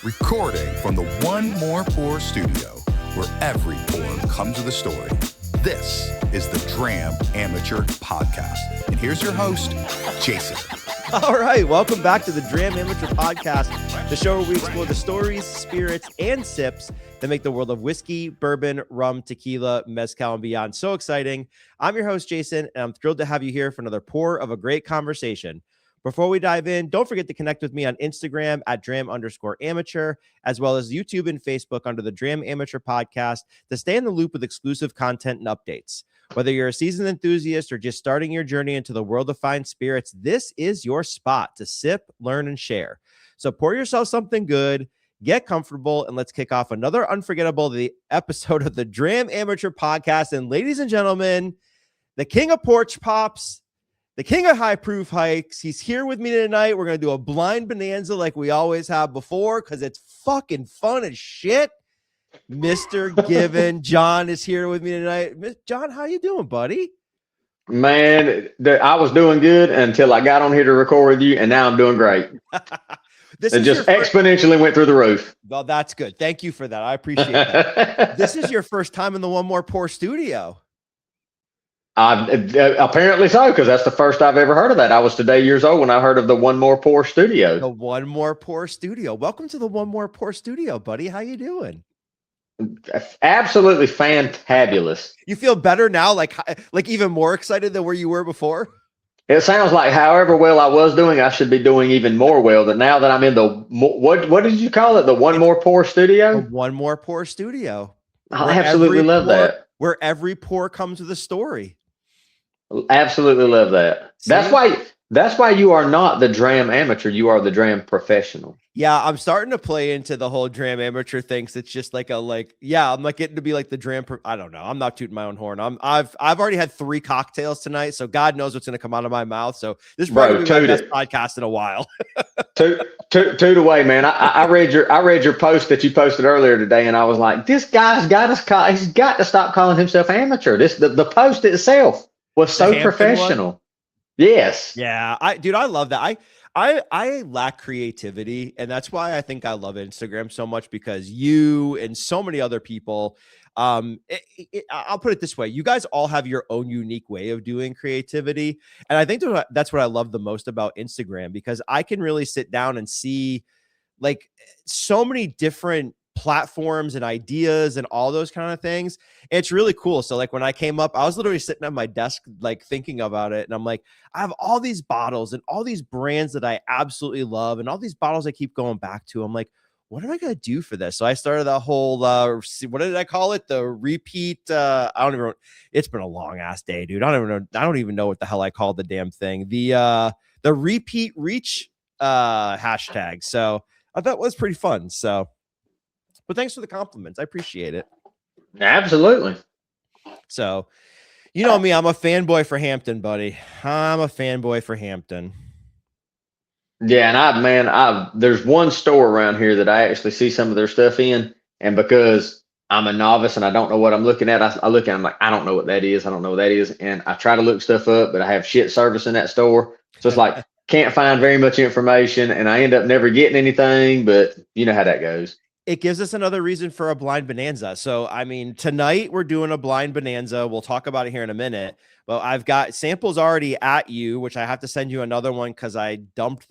Recording from the One More Pour studio, where every pour comes with a story. This is the Dram Amateur Podcast. And here's your host, Jason. All right, welcome back to the Dram Amateur Podcast, the show where we explore the stories, spirits, and sips that make the world of whiskey, bourbon, rum, tequila, mezcal, and beyond so exciting. I'm your host, Jason, and I'm thrilled to have you here for another pour of a great conversation. Before we dive in, don't forget to connect with me on Instagram at Dram_amateur, as well as YouTube and Facebook under the Dram Amateur Podcast to stay in the loop with exclusive content and updates. Whether you're a seasoned enthusiast or just starting your journey into the world of fine spirits, this is your spot to sip, learn, and share. So pour yourself something good, get comfortable, and let's kick off another unforgettable episode of the Dram Amateur Podcast. And ladies and gentlemen, the king of porch pops, the king of high proof hikes, he's here with me tonight. We're going to do a blind bonanza like we always have before because it's fucking fun as shit. Mr. Given, John is here with me tonight. John, how you doing, buddy? Man, I was doing good until I got on here to record with you, and now I'm doing great. It just exponentially went through the roof. Well, that's good. Thank you for that. I appreciate that. This is your first time in the One More Pour studio. Apparently so, because that's the first I've ever heard of that. I was today years old when I heard of the One More Pour studio. The One More Pour studio. Welcome to the One More Pour studio, buddy. How you doing? Absolutely fantabulous. You feel better now, like even more excited than where you were before? It sounds like however well I was doing, I should be doing even more well. That now that I'm in the what did you call it? The One More Pour studio. The One More Pour studio. I absolutely love that. Where every pour comes with a story. Absolutely love that. See? That's why you are not the Dram Amateur. You are the Dram Professional. Yeah, I'm starting to play into the whole Dram Amateur thing. It's just I'm like getting to be like the Dram. I don't know. I'm not tooting my own horn. I've already had 3 cocktails tonight, so God knows what's going to come out of my mouth. So this is probably my best podcast in a while. Toot away, man. I read your post that you posted earlier today, and I was like, this guy's he's got to stop calling himself amateur. The post itself was so professional. One? Yes. Yeah. I love that. I lack creativity, and that's why I think I love Instagram so much, because you and so many other people, I'll put it this way. You guys all have your own unique way of doing creativity. And I think that's what I love the most about Instagram, because I can really sit down and see like so many different platforms and ideas and all those kind of things. It's really cool. So like when I came up, I was literally sitting at my desk, like thinking about it. And I'm like, I have all these bottles and all these brands that I absolutely love, and all these bottles I keep going back to. I'm like, what am I going to do for this? So I started that whole, what did I call it? The repeat. I don't even, it's been a long ass day, dude. I don't even know what the hell I called the damn thing. The repeat reach hashtag. So I thought it was pretty fun. So, but thanks for the compliments. I appreciate it. Absolutely. So, you know me, I'm a fanboy for Hampton, buddy. I'm a fanboy for Hampton. Yeah, and there's one store around here that I actually see some of their stuff in, and because I'm a novice and I don't know what I'm looking at, I look at it, I'm like, I don't know what that is. And I try to look stuff up, but I have shit service in that store. So it's like, can't find very much information, and I end up never getting anything, but you know how that goes. It gives us another reason for a blind bonanza. So, I mean, tonight we're doing a blind bonanza. We'll talk about it here in a minute. But I've got samples already at you, which I have to send you another one because I drank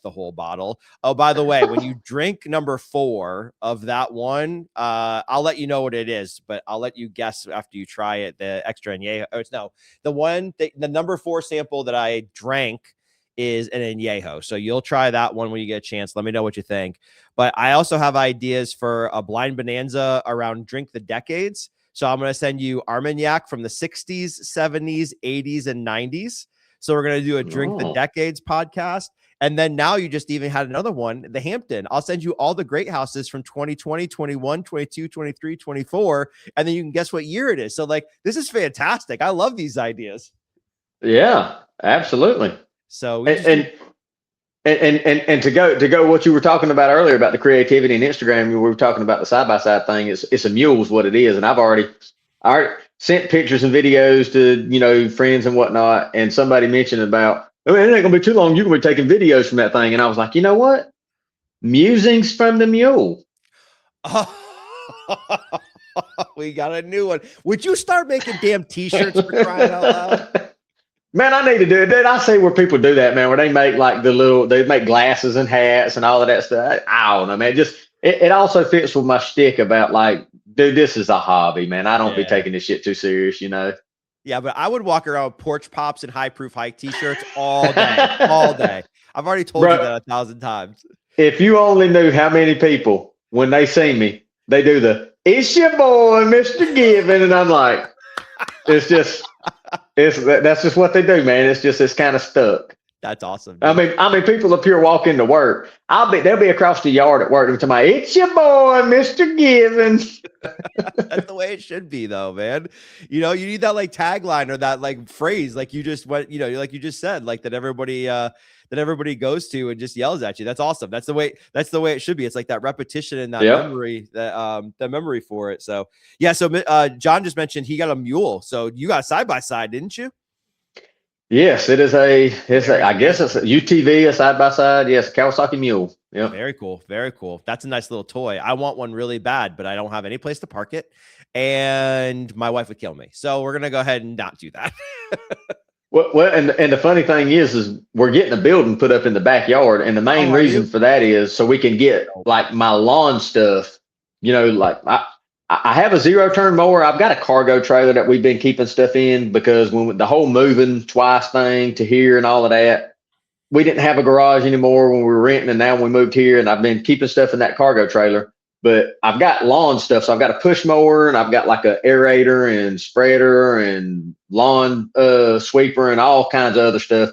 the whole bottle. Oh, by the way, when you drink number 4 of that one, I'll let you know what it is, but I'll let you guess after you try it. The extra añejo. The number 4 sample that I drank is an añejo. So you'll try that one when you get a chance. Let me know what you think. But I also have ideas for a blind bonanza around drink the decades. So I'm going to send you Armagnac from the 60s, 70s, 80s, and 90s. So we're going to do a drink the decades podcast. And then now you just even had another one, the Hampton. I'll send you all the great houses from 2020, 21, 22, 23, 24. And then you can guess what year it is. So like, this is fantastic. I love these ideas. Yeah, absolutely. So and to go what you were talking about earlier about the creativity in Instagram, we were talking about the side-by-side thing. It's a mule's what it is. And I already sent pictures and videos to, friends and whatnot. And somebody mentioned about I mean, it ain't gonna be too long. You're gonna be taking videos from that thing. And I was like, you know what? Musings from the mule. We got a new one. Would you start making damn t-shirts for crying out loud? Man, I need to do it. Dude, I see where people do that, man, where they make like they make glasses and hats and all of that stuff. I don't know, man. It also fits with my shtick about like, dude, this is a hobby, man. I don't be taking this shit too serious, you know? Yeah, but I would walk around with porch pops and high proof hike t-shirts all day, all day. I've already told you that 1,000 times. If you only knew how many people, when they see me, they do it's your boy, Mr. Given. And I'm like, that's just what they do, man. It's kind of stuck. That's awesome. Dude. I mean, people up here walk into work. They'll be across the yard at work to my, it's your boy, Mr. Givens. That's the way it should be, though, man. You know, you need that like tagline or that like phrase, like you just went, you know, like you just said, like that everybody goes to and just yells at you. That's awesome. That's the way it should be. It's like that repetition and that memory, that memory for it. So yeah. So John just mentioned he got a mule. So you got a side-by-side, didn't you? Yes, I guess it's a UTV, a side-by-side. Yes, Kawasaki mule. Yeah. Very cool. Very cool. That's a nice little toy. I want one really bad, but I don't have any place to park it. And my wife would kill me. So we're going to go ahead and not do that. Well, and the funny thing is we're getting a building put up in the backyard. And the main reason for that is so we can get like my lawn stuff, you know, like I have a 0-turn mower. I've got a cargo trailer that we've been keeping stuff in because when the whole moving twice thing to here and all of that, we didn't have a garage anymore when we were renting. And now we moved here and I've been keeping stuff in that cargo trailer, but I've got lawn stuff. So I've got a push mower and I've got like a aerator and spreader and lawn sweeper and all kinds of other stuff.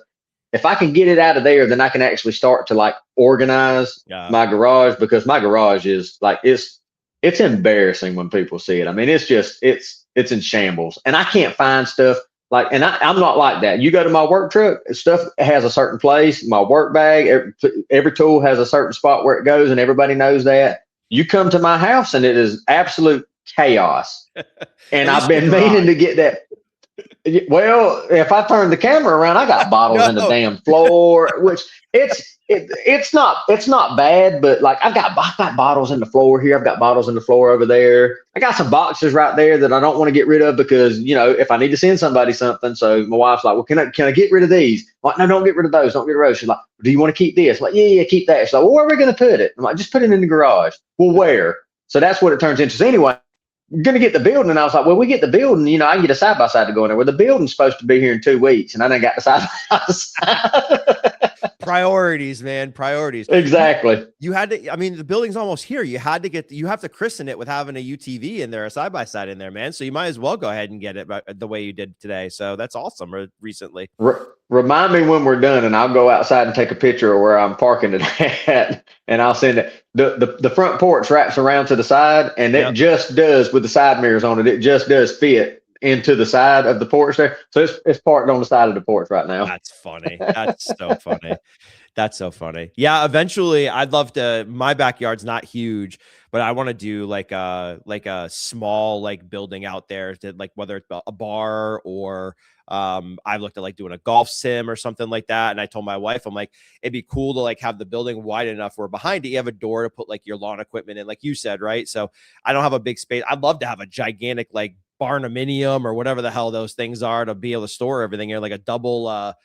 If I can get it out of there, then I can actually start to like organize my garage, because my garage is like, it's embarrassing when people see it. I mean, it's in shambles and I can't find stuff like, and I'm not like that. You go to my work truck, stuff has a certain place. My work bag, every tool has a certain spot where it goes, and everybody knows that. You come to my house and it is absolute chaos. And I've been meaning to get that. Well, if I turn the camera around, I got bottles in the damn floor, which it's not bad, but like I've got bottles in the floor here. I've got bottles in the floor over there. I got some boxes right there that I don't want to get rid of because, you know, if I need to send somebody something. So my wife's like, well, can I get rid of these? I'm like, no, don't get rid of those. Don't get rid of those. She's like, do you want to keep this? I'm like, yeah, keep that. She's like, well, where are we going to put it? I'm like, just put it in the garage. Well, where? So that's what it turns into. So anyway, we're going to get the building. And I was like, well, we get the building, you know, I can get a side-by-side to go in there. Well, the building's supposed to be here in 2 weeks. And I done got the side-by-side. Priorities, man. Priorities. Exactly. You had to, I mean, the building's almost here. You have to christen it with having a UTV in there, a side-by-side in there, man. So you might as well go ahead and get it the way you did today. So that's awesome. Recently. Remind me when we're done and I'll go outside and take a picture of where I'm parking it at, and I'll send it. The front porch wraps around to the side, and it just does, with the side mirrors on it, it just does fit into the side of the porch there. So it's parked on the side of the porch right now. That's funny. That's so funny. That's so funny. Yeah, eventually I'd love to, my backyard's not huge, but I want to do like a small like building out there that, like, whether it's a bar or I looked at like doing a golf sim or something like that. And I told my wife, I'm like, it'd be cool to like have the building wide enough where behind it you have a door to put like your lawn equipment in, like you said, right? So I don't have a big space. I'd love to have a gigantic like barnuminium or whatever the hell those things are to be able to store everything here, like a double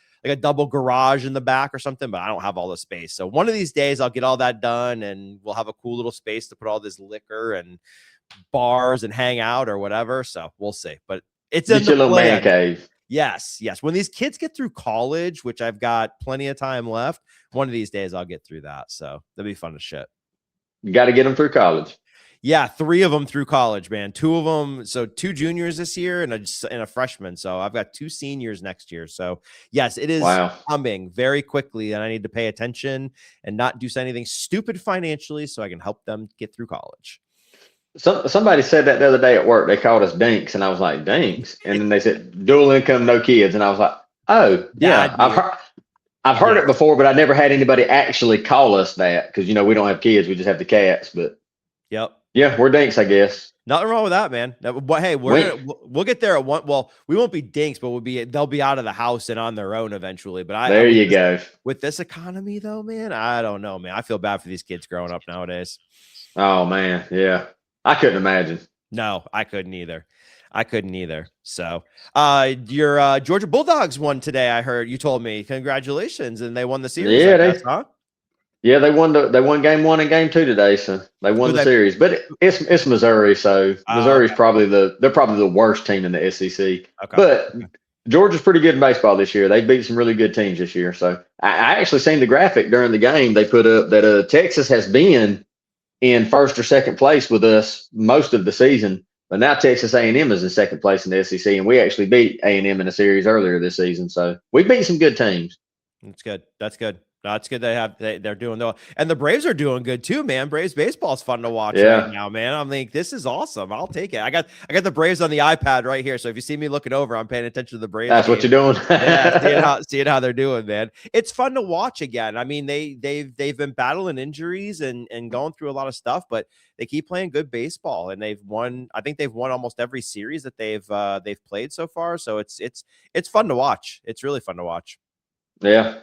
garage in the back or something, but I don't have all the space. So one of these days I'll get all that done and we'll have a cool little space to put all this liquor and bars and hang out or whatever. So we'll see, but it's in the little man cave. Yes. When these kids get through college, which I've got plenty of time left, one of these days I'll get through that. So that'll be fun as shit. You got to get them through college. Yeah, 3 of them through college, man. 2 of them, so 2 juniors this year and a freshman. So I've got 2 seniors next year. So yes, it is coming very quickly, and I need to pay attention and not do anything stupid financially so I can help them get through college. Somebody said that the other day at work. They called us dinks, and I was like, dinks? And then they said dual income, no kids, and I was like, oh yeah, I've heard it before, but I never had anybody actually call us that because, you know, we don't have kids, we just have the cats. But yep. Yeah, we're dinks, I guess. Nothing wrong with that, man. Hey, we'll get there at one. Well, we won't be dinks, but they'll be out of the house and on their own eventually. But there you go. With this economy, though, man, I don't know, man. I feel bad for these kids growing up nowadays. Oh man, yeah, I couldn't imagine. No, I couldn't either. So, your Georgia Bulldogs won today. I heard you told me. Congratulations, and they won the series. Yeah, Yeah, they won game 1 and game 2 today, so they won the series. But it's Missouri, so Missouri's probably the worst team in the SEC. Okay. But Georgia's pretty good in baseball this year. They beat some really good teams this year. So I actually seen the graphic during the game. They put up that Texas has been in first or second place with us most of the season, but now Texas A&M is in second place in the SEC, and we actually beat A&M in a series earlier this season. So we beat some good teams. That's good. No, it's good they're doing though, and the Braves are doing good too, man. Braves baseball is fun to watch right now, man. I'm like, this is awesome. I'll take it. I got the Braves on the iPad right here, so if you see me looking over, I'm paying attention to the Braves. That's what you're doing. Yeah, seeing how they're doing, man. It's fun to watch again. I mean, they've been battling injuries and going through a lot of stuff, but they keep playing good baseball, and they've won. I think they've won almost every series that they've played so far. So it's fun to watch. It's really fun to watch. Yeah.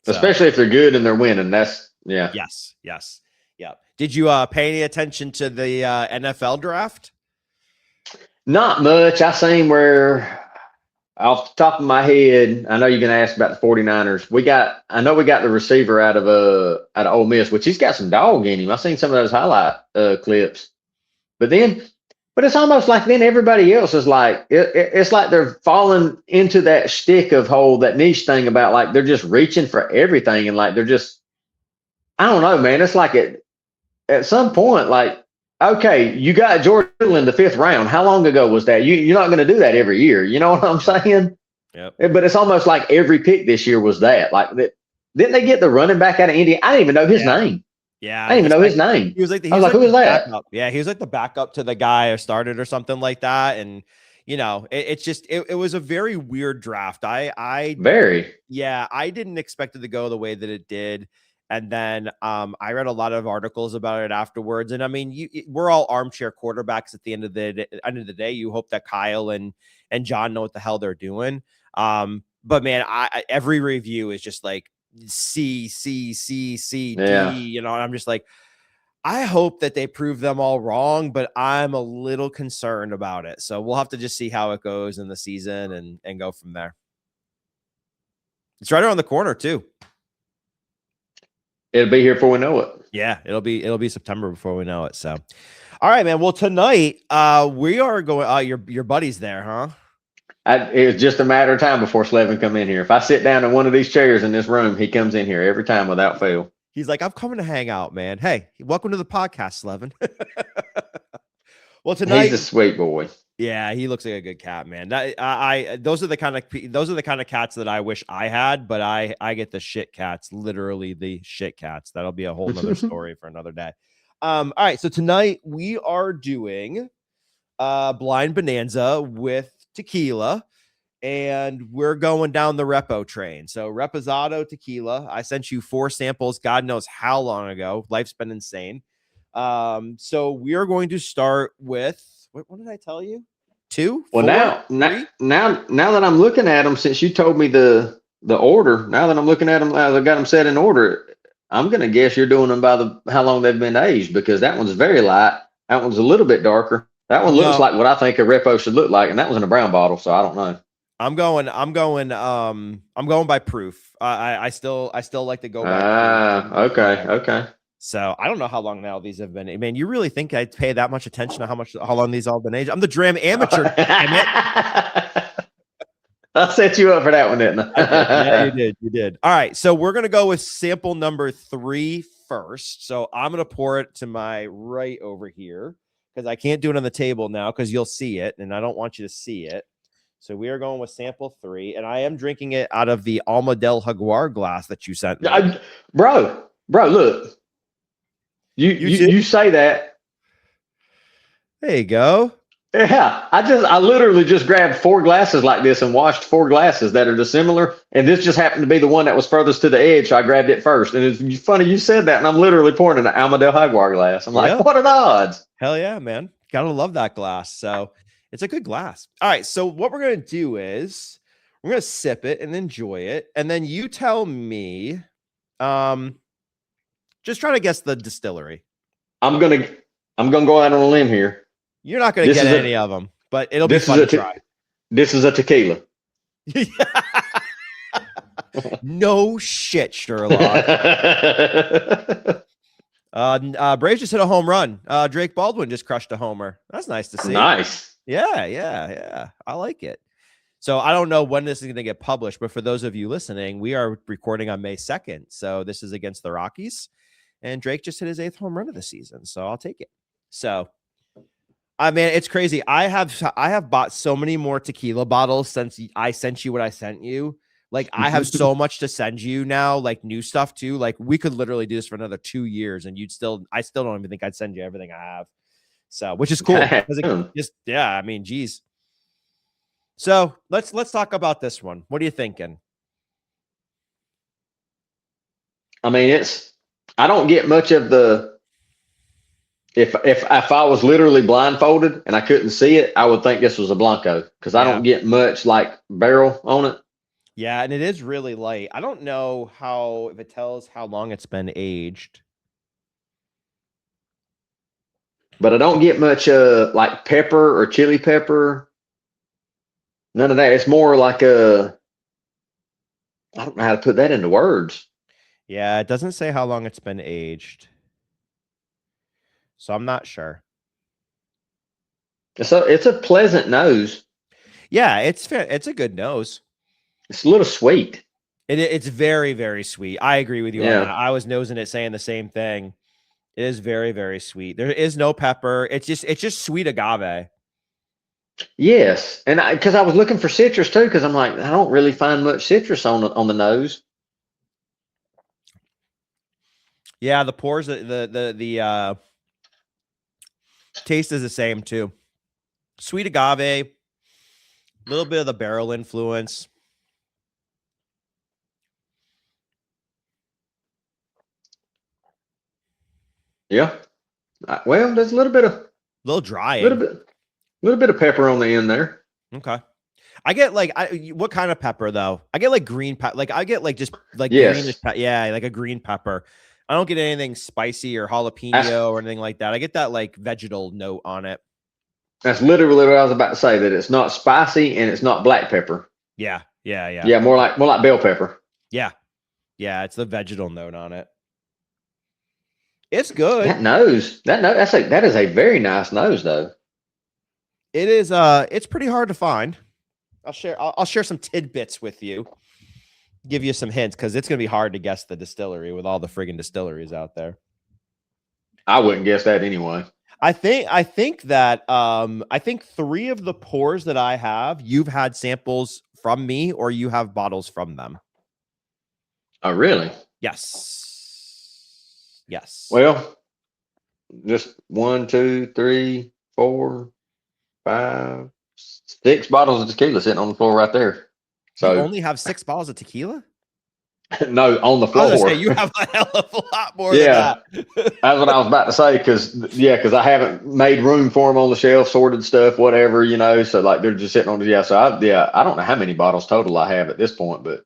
So. Especially if they're good and they're winning. That's Yes. Yeah. Did you pay any attention to the NFL draft? Not much. I seen where off the top of my head, I know you're gonna ask about the 49ers. I know we got the receiver out of Ole Miss, which he's got some dog in him. I seen some of those highlight clips. But it's almost like then everybody else is like, it's like they're falling into that shtick of that niche thing about like they're just reaching for everything, and like they're just, I don't know, man. It's like at some point, like, okay, you got George Kittle in the 5th round. How long ago was that? You're not going to do that every year. You know what I'm saying? Yep. But it's almost like every pick this year was that. Like, didn't they get the running back out of Indiana? I didn't even know his name. Yeah, I didn't even know his name. He was like, who was that? Backup. Yeah, he was like the backup to the guy who started or something like that. And it was a very weird draft. I didn't expect it to go the way that it did. And then I read a lot of articles about it afterwards. And I mean, we're all armchair quarterbacks at the end of the day. You hope that Kyle and John know what the hell they're doing. But man, every review is just like C, D, and I'm just like, I hope that they prove them all wrong, but I'm a little concerned about it. So we'll have to just see how it goes in the season and go from there. It's right around the corner too. It'll be here before we know it. Yeah, it'll be September before we know it. So, all right, man. Well, tonight we are going. Your buddy's there, huh? It was just a matter of time before Slevin come in here. If I sit down in one of these chairs in this room, he comes in here every time without fail. He's like, I'm coming to hang out, man. Hey, welcome to the podcast, Slevin. Well, tonight he's a sweet boy. Yeah, he looks like a good cat, man. Those are the kind of cats that I wish I had, but I get the shit cats, literally the shit cats. That'll be a whole nother story for another day. All right, so tonight we are doing Blind Bonanza with tequila, and we're going down the repo train. So Reposado tequila. I sent you 4 samples, God knows how long ago. Life's been insane. So we are going to start with what did I tell you? 2? Well, 4, now that I'm looking at them, since you told me the order, now that I'm looking at them, I got them set in order. I'm gonna guess you're doing them by how long they've been aged, because that one's very light. That one's a little bit darker. That one looks like what I think a repo should look like, and that was in a brown bottle, so I don't know. I'm going by proof. I still like to go by proof. Okay. So I don't know how long now these have been. Man, you really think I'd pay that much attention to how long these all been aged? I'm the Dram amateur. Damn it. I set you up for that one, didn't I? Yeah, you did. All right, so we're gonna go with sample number 3 first. So I'm gonna pour it to my right over here, because I can't do it on the table now because you'll see it, and I don't want you to see it. So we are going with sample 3, and I am drinking it out of the Alma del Jaguar glass that you sent me. Bro, look. You say that. There you go. Yeah, I literally just grabbed 4 glasses like this and washed 4 glasses that are dissimilar, and this just happened to be the one that was furthest to the edge, so I grabbed it first. And it's funny you said that, and I'm literally pouring an Almadel Jaguar glass. I'm like, what are the odds? Hell yeah, man. Gotta love that glass. So it's a good glass. All right, so what we're gonna do is we're gonna sip it and enjoy it, and then you tell me, just try to guess the distillery. I'm gonna go out on a limb here. You're not going to get any of them, but it'll be fun to try. This is a tequila. No shit, Sherlock. Braves just hit a home run. Drake Baldwin just crushed a homer. That's nice to see. Nice. Yeah. I like it. So I don't know when this is going to get published, but for those of you listening, we are recording on May 2nd. So this is against the Rockies, and Drake just hit his 8th home run of the season. So I'll take it. So I mean, it's crazy. I have bought so many more tequila bottles since I sent you what I sent you. Like, I have so much to send you now, like new stuff too. Like, we could literally do this for another 2 years, and I still don't even think I'd send you everything I have. So, which is cool. I mean, geez. So let's talk about this one. What are you thinking? I mean, I don't get much of the. If I was literally blindfolded and I couldn't see it, I would think this was a Blanco, because I don't get much like barrel on it. Yeah, and it is really light. I don't know if it tells how long it's been aged. But I don't get much like pepper or chili pepper. None of that. It's more like I don't know how to put that into words. Yeah, it doesn't say how long it's been aged. So I'm not sure. It's a pleasant nose. Yeah, it's a good nose. It's a little sweet. It's very, very sweet. I agree with you on that. I was nosing it saying the same thing. It is very, very sweet. There is no pepper. It's just sweet agave. Yes, and because I was looking for citrus too, because I'm like, I don't really find much citrus on the nose. Yeah, the pores, the taste is the same too. Sweet agave, a little bit of the barrel influence. Yeah. Well, there's a little dry, a little bit of pepper on the end there. Okay. I get what kind of pepper though? I get like green pepper. Like I get like just like greenish yeah, like a green pepper. I don't get anything spicy or jalapeno or anything like that. I get that like vegetal note on it. That's literally what I was about to say, that it's not spicy and it's not black pepper. Yeah. Yeah, more like bell pepper. Yeah. Yeah, it's the vegetal note on it. It's good. That is a very nice nose though. It is it's pretty hard to find. I'll share some tidbits with you. Give you some hints, because it's going to be hard to guess the distillery with all the friggin' distilleries out there. I wouldn't guess that anyway. I think that I think 3 of the pours that I have, you've had samples from me or you have bottles from them. Oh, really? Yes. Well, just 1, 2, 3, 4, 5, 6 bottles of tequila sitting on the floor right there. So you only have 6 bottles of tequila? No, on the floor. I was gonna say, you have a hell of a lot more than that. That's what I was about to say, because I haven't made room for them on the shelf, sorted stuff, whatever, so like they're just sitting on the I don't know how many bottles total I have at this point, but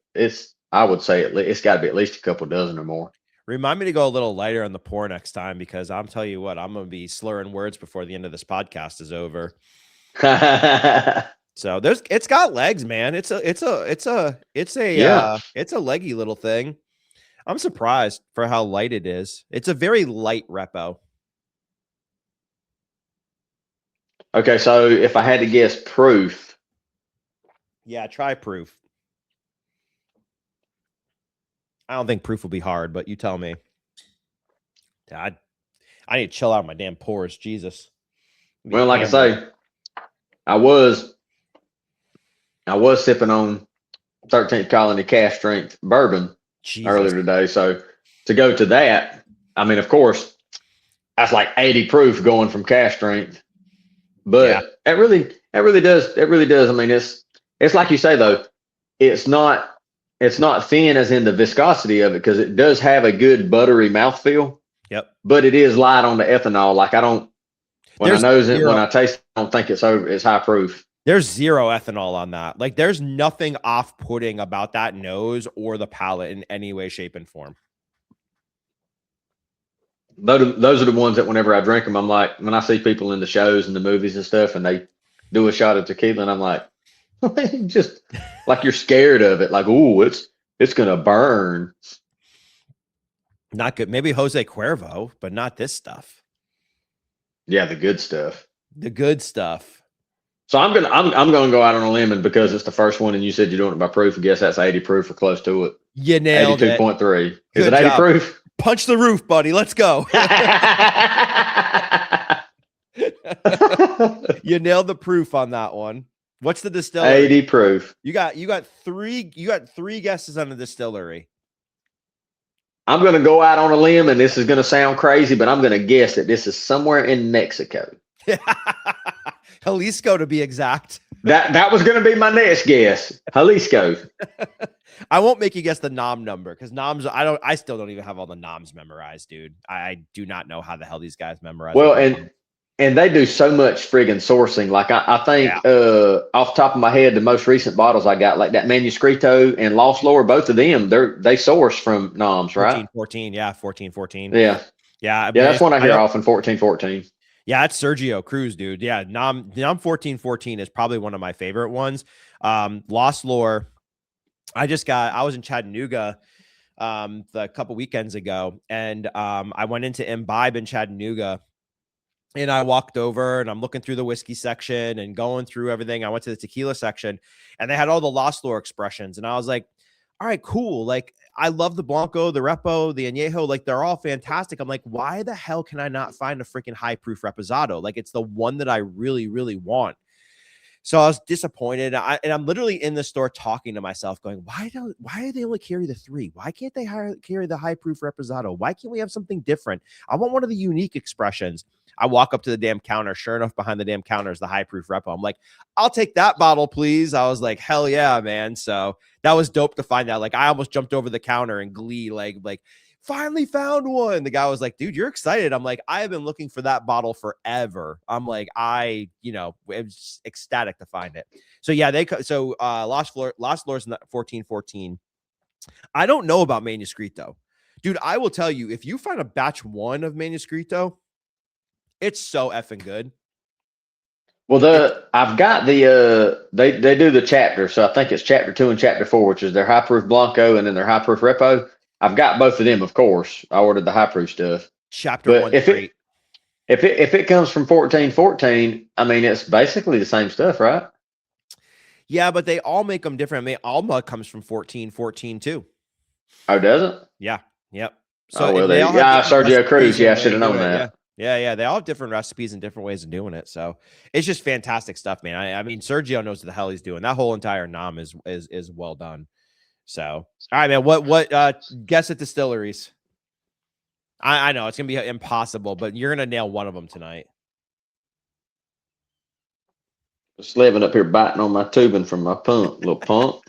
I would say it's got to be at least a couple dozen or more. Remind me to go a little lighter on the pour next time, because I'm telling you what, I'm going to be slurring words before the end of this podcast is over. So it's got legs, man. It's a leggy little thing. I'm surprised for how light it is. It's a very light repo. Okay, so if I had to guess proof. Yeah, try proof. I don't think proof will be hard, but you tell me. I need to chill out my damn pores. Jesus. Well, like I say, I was sipping on 13th Colony Cask Strength bourbon earlier today. So to go to that, I mean, of course, that's like 80 proof going from Cask Strength But it really does. It really does. I mean, it's like you say though, it's not thin as in the viscosity of it because it does have a good buttery mouthfeel. Yep. But it is light on the ethanol. Like when I taste it, I don't think it's high proof. There's zero ethanol on that. Like there's nothing off-putting about that nose or the palate in any way, shape, and form. Those are the ones that whenever I drink them, I'm like, when I see people in the shows and the movies and stuff, and they do a shot of tequila, and I'm like, just like you're scared of it. Like, ooh, it's gonna burn. Not good. Maybe Jose Cuervo, but not this stuff. Yeah, the good stuff. The good stuff. So I'm gonna go out on a limb, and because it's the first one, and you said you're doing it by proof, I guess that's 80 proof or close to it. You nailed 82.3. it. Is it 80 proof? Punch the roof, buddy. Let's go. You nailed the proof on that one. What's the distillery? 80 proof. You got three guesses on the distillery. I'm going to go out on a limb, and this is going to sound crazy, but I'm going to guess that this is somewhere in Mexico. Jalisco, to be exact. That was going to be my next guess. Jalisco. I won't make you guess the nom number because noms. I still don't even have all the noms memorized, dude. I do not know how the hell these guys memorize. Well, and they do so much friggin' sourcing. Like I think off the top of my head, the most recent bottles I got, like that Manuscrito and Lost Lore, both of them, they source from noms, right? 14, yeah, 14. Yeah. That's one I hear often. 14. Yeah, it's Sergio Cruz, dude. Yeah, nom 14 is probably one of my favorite ones. Lost Lore. I was in Chattanooga a couple weekends ago, and I went into Imbibe in Chattanooga, and I walked over and I'm looking through the whiskey section and going through everything. I went to the tequila section, and they had all the Lost Lore expressions, and I was like, all right, cool. Like, I love the Blanco, the Repo, the Añejo. Like, they're all fantastic. I'm like, why the hell can I not find a freaking high proof Reposado? Like, it's the one that I really, really want. So I was disappointed. And I'm literally in the store talking to myself going, why do they only carry the 3? Why can't they carry the high proof Reposado? Why can't we have something different? I want one of the unique expressions. I walk up to the damn counter. Sure enough, behind the damn counter is the high proof Repo. I'm like, I'll take that bottle, please. I was like, hell yeah, man. So that was dope to find out. Like, I almost jumped over the counter in glee, like finally found one. The guy was like, dude, you're excited. I'm like, I have been looking for that bottle forever. I'm like, I was ecstatic to find it. So yeah, Lost Lore's 14. I don't know about Manuscrito. Dude, I will tell you, if you find a batch 1 of Manuscrito, it's so effing good. Well, I've got the they do the chapter, so I think it's chapter 2 and chapter 4, which is their high proof Blanco and then their high proof Repo. I've got both of them, of course. I ordered the high proof stuff. Chapter 1, great. If it comes from 14, I mean, it's basically the same stuff, right? Yeah, but they all make them different. I mean, Alma comes from 14 too. Oh, does it? Yeah. Yep. So Sergio Cruz. Yeah, I should have known that. Yeah. They all have different recipes and different ways of doing it. So it's just fantastic stuff, man. I mean, Sergio knows what the hell he's doing. That whole entire nom is well done. So, all right, man. What guess at distilleries? I know it's gonna be impossible, but you're gonna nail one of them tonight. Just living up here biting on my tubing from my pump, little pump.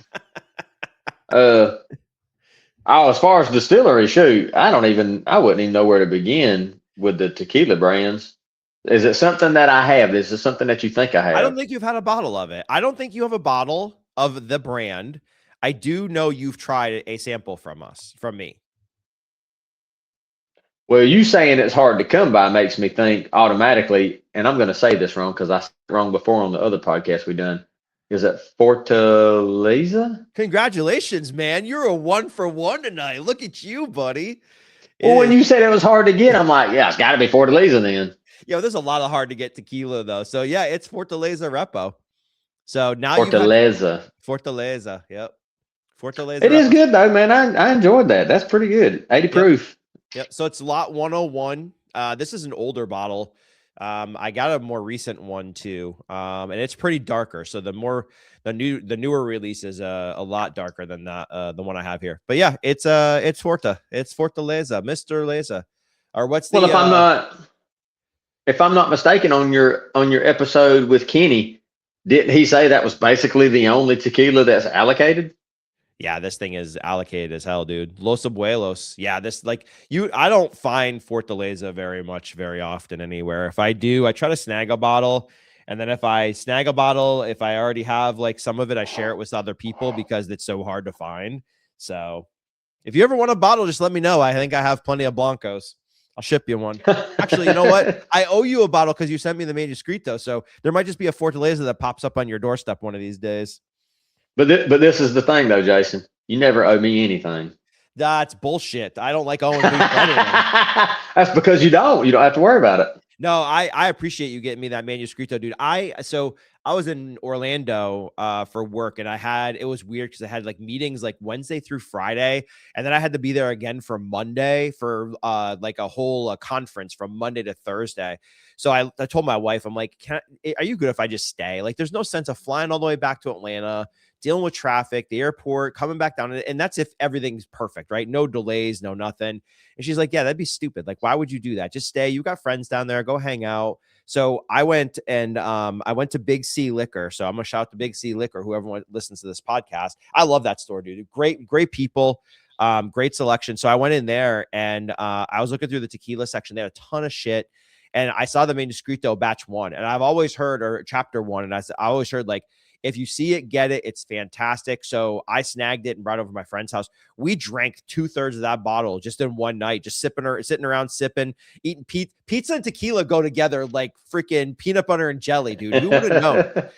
As far as distillery, shoot, I wouldn't even know where to begin with the tequila brands. Is it something that I have? Is it something that you think I have? I don't think you've had a bottle of it. I don't think you have a bottle of the brand. I do know you've tried a sample from me. Well, you saying it's hard to come by makes me think automatically, and I'm going to say this wrong because I said it wrong before on the other podcast we done. Is it Fortaleza? Congratulations, man. You're a 1-for-1 tonight. Look at you, buddy. Well, when you said it was hard to get, I'm like, yeah, it's got to be Fortaleza then. Yeah, there's a lot of hard to get tequila, though. So, yeah, it's Fortaleza Repo. So now Fortaleza. Yep. Fortaleza. It is good, though, man. I enjoyed that. That's pretty good. 80 proof. Yep. So it's lot 101. This is an older bottle. I got a more recent one too. And it's pretty darker. So the newer release is a lot darker than that, the one I have here. But yeah, it's Fortaleza, Mr. Leza. Or what's the if I'm not if I'm not mistaken, on your episode with Kenny, didn't he say that was basically the only tequila that's allocated? Yeah, this thing is allocated as hell, dude. Los Abuelos. Yeah, this like I don't find Fortaleza very often anywhere. If I do, I try to snag a bottle. And then if I snag a bottle, if I already have like some of it, I share it with other people because it's so hard to find. So if you ever want a bottle, just let me know. I think I have plenty of Blancos. I'll ship you one. Actually, you know what? I owe you a bottle because you sent me the Manuscrito. So there might just be a Fortaleza that pops up on your doorstep one of these days. But this is the thing, though, Jason. You never owe me anything. That's bullshit. I don't like owing people anything. That's because you don't. You don't have to worry about it. No, I appreciate you getting me that Manuscrito, dude. I was in Orlando for work, and it was weird because I had like meetings like Wednesday through Friday, and then I had to be there again for Monday for like a whole conference from Monday to Thursday. So I told my wife, I'm like, are you good if I just stay? Like, there's no sense of flying all the way back to Atlanta, dealing with traffic, the airport, coming back down. And that's if everything's perfect, right? No delays, no nothing. And she's like, yeah, that'd be stupid. Like, why would you do that? Just stay. You got friends down there. Go hang out. So I went and I went to Big C Liquor. So I'm going to shout out to Big C Liquor, whoever listens to this podcast. I love that store, dude. Great people. Great selection. So I went in there and I was looking through the tequila section. They had a ton of shit. And I saw the Manuscrito batch 1. And I've always heard, or chapter 1. And I always heard like, if you see it, get it. It's fantastic. So I snagged it and brought it over to my friend's house. We drank 2/3 of that bottle just in one night, just sitting around, sipping, eating pizza and tequila go together like freaking peanut butter and jelly, dude. Who would have known?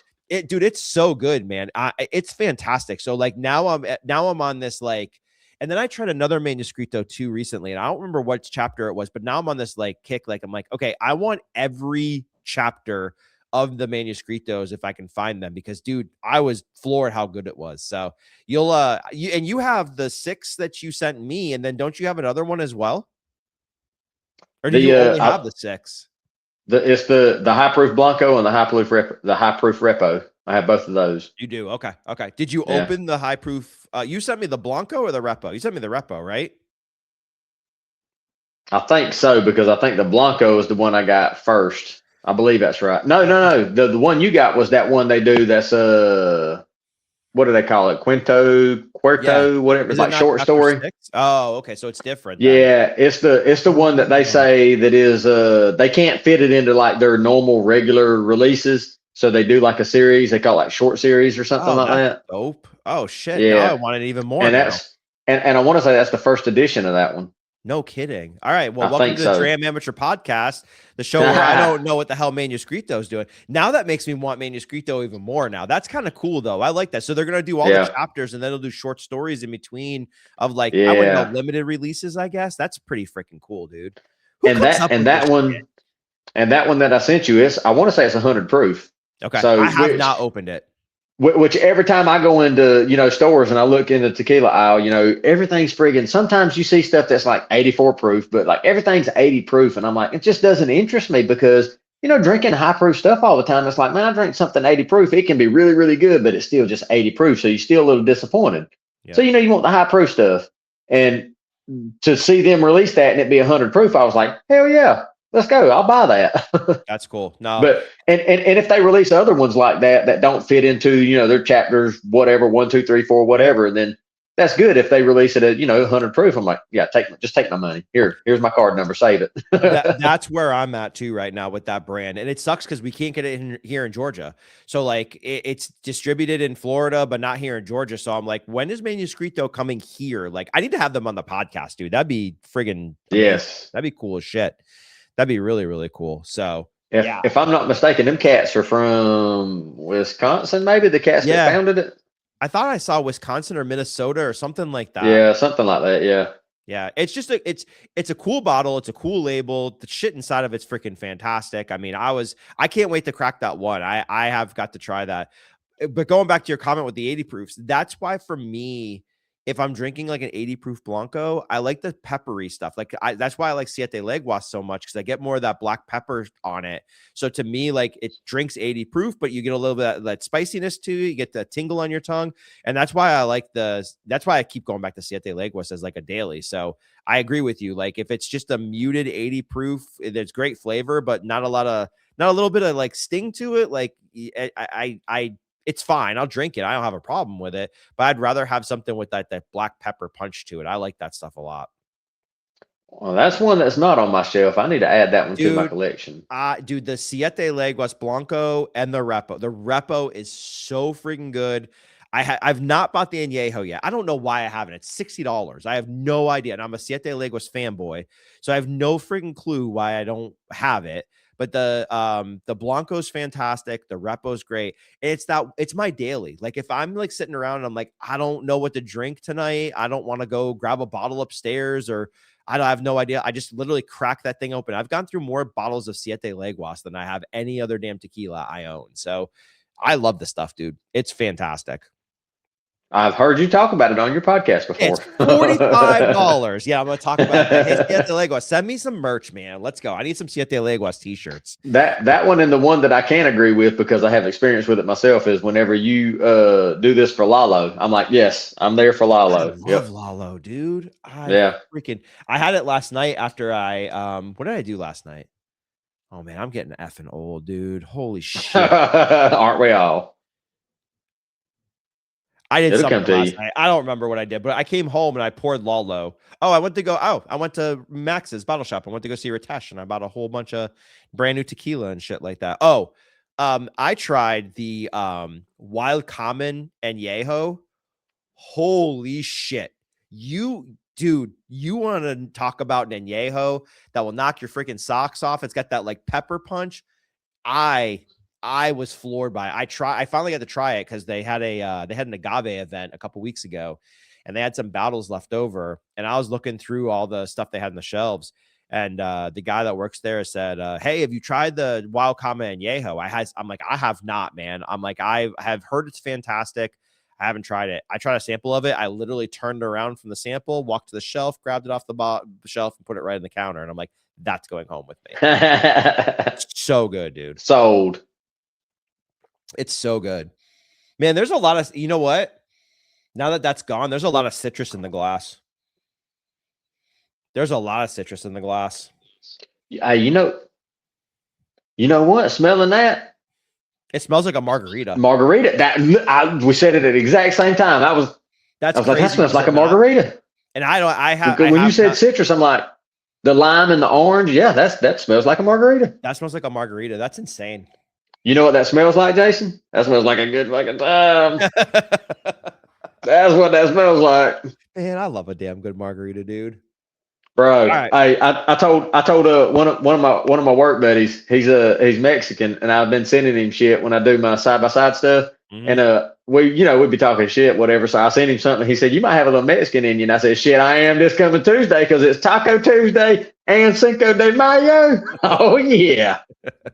Dude, it's so good, man. It's fantastic. So like now I'm on this like, and then I tried another Manuscrito too recently, and I don't remember what chapter it was, but now I'm on this like kick. Like I'm like, okay, I want every chapter of the Manuscritos if I can find them, because dude, I was floored how good it was. So you have the 6 that you sent me, and then don't you have another one as well? Or do you only have the 6? It's the high proof Blanco and the high proof Repo. I have both of those. You do. Okay. Did you open the high proof? You sent me the Blanco or the Repo? You sent me the Repo, right? I think so, because I think the Blanco is the one I got first. I believe that's right. No. The one you got was that one they do. That's what do they call it? Quinto, whatever. It's like short story. 6? Oh, okay. So it's different. Yeah, it's the one that they say that is they can't fit it into like their normal regular releases. So they do like a series. They call it like short series or something like that. Dope. Oh shit. Yeah. Now I want it even more. And and I want to say that's the first edition of that one. No kidding. All right. Well, welcome to the Dram Amateur Podcast, the show where I don't know what the hell Manuscrito is doing. Now that makes me want Manuscrito even more now. That's kind of cool, though. I like that. So they're going to do all the chapters, and then they'll do short stories in between of like, I wouldn't know, limited releases, I guess. That's pretty freaking cool, dude. And that one that I sent you is, I want to say it's 100 proof. Okay. So I have not opened it. Which every time I go into, stores and I look in the tequila aisle, everything's friggin', sometimes you see stuff that's like 84 proof, but like everything's 80 proof. And I'm like, it just doesn't interest me because, drinking high proof stuff all the time, it's like, man, I drink something 80 proof. It can be really, really good, but it's still just 80 proof. So you're still a little disappointed. Yeah. So, you want the high proof stuff. And to see them release that and it be 100 proof, I was like, hell yeah. Let's go. I'll buy that. That's cool. No, but and if they release other ones like that don't fit into their chapters, whatever 1, 2, 3, 4, whatever, and then that's good. If they release it at 100 proof, I'm like, yeah, just take my money. Here's my card number. Save it. That's where I'm at too right now with that brand, and it sucks because we can't get it here in Georgia. So like it's distributed in Florida, but not here in Georgia. So I'm like, when is Manuscrito coming here? Like I need to have them on the podcast, dude. That'd be friggin' yes. That'd be cool as shit. That'd be really, really cool. So if I'm not mistaken, them cats are from Wisconsin, maybe the cats that founded it. I thought I saw Wisconsin or Minnesota or something like that. Yeah, something like that. Yeah. Yeah. It's just it's a cool bottle. It's a cool label. The shit inside of it's freaking fantastic. I mean, I can't wait to crack that one. I have got to try that. But going back to your comment with the 80 proofs, that's why for me, if I'm drinking like an 80 proof Blanco, I like the peppery stuff. Like that's why I like Siete Leguas so much, because I get more of that black pepper on it. So to me, like it drinks 80 proof, but you get a little bit of that spiciness to you. You get the tingle on your tongue. And that's why that's why I keep going back to Siete Leguas as like a daily. So I agree with you. Like if it's just a muted 80 proof, there's great flavor, but not a little bit of like sting to it. Like it's fine. I'll drink it. I don't have a problem with it, but I'd rather have something with that black pepper punch to it. I like that stuff a lot. Well, that's one that's not on my shelf. I need to add that one to my collection. Dude, the Siete Leguas Blanco and the Repo. The Repo is so freaking good. I've not bought the Añejo yet. I don't know why I haven't. It's $60. I have no idea. And I'm a Siete Leguas fanboy, so I have no freaking clue why I don't have it. But the Blanco's fantastic. The Repo's great. And it's my daily. Like if I'm like sitting around and I'm like, I don't know what to drink tonight. I don't want to go grab a bottle upstairs, or I have no idea. I just literally crack that thing open. I've gone through more bottles of Siete Leguas than I have any other damn tequila I own. So I love the stuff, dude. It's fantastic. I've heard you talk about it on your podcast before. It's $45. Yeah, I'm going to talk about that. Hey, Siete Leguas, send me some merch, man. Let's go. I need some Siete Leguas t-shirts. That one, and the one that I can agree with because I have experience with it myself, is whenever you do this for Lalo, I'm like, yes, I'm there for Lalo. I love Lalo, dude. I had it last night after what did I do last night? Oh man, I'm getting effing old, dude. Holy shit. Aren't we all? I did something last night. I don't remember what I did, but I came home and I poured Lalo. I went to Max's Bottle Shop. I went to go see Ritesh, and I bought a whole bunch of brand new tequila and shit like that. I tried the Wild Common Añejo. Holy shit. You want to talk about an Añejo that will knock your freaking socks off? It's got that like pepper punch. I was floored by it. I finally got to try it because they had an agave event a couple weeks ago, and they had some bottles left over. And I was looking through all the stuff they had on the shelves, and the guy that works there said, "Hey, have you tried the Wild Common Añejo?" I'm like, I have not, man. I'm like, I have heard it's fantastic. I haven't tried it. I tried a sample of it. I literally turned around from the sample, walked to the shelf, grabbed it off the shelf, and put it right in the counter. And I'm like, that's going home with me. So good, dude. Sold. It's so good, man. There's a lot of, you know what? Now that that's gone, there's a lot of citrus in the glass. There's a lot of citrus in the glass. You know what? Smelling that, it smells like a margarita. We said it at the exact same time. I was like, that smells like a margarita. And when you said citrus, I'm like, the lime and the orange. Yeah, that smells like a margarita. That smells like a margarita. That's insane. You know what that smells like, Jason? That smells like a good fucking time. That's what that smells like. Man, I love a damn good margarita, dude. Bro, right. I told one of my work buddies, he's Mexican, and I've been sending him shit when I do my side by side stuff. Mm-hmm. And we'd be talking shit, whatever. So I sent him something. He said, "You might have a little Mexican in you." And I said, "Shit, I am this coming Tuesday because it's Taco Tuesday and Cinco de Mayo." Oh yeah,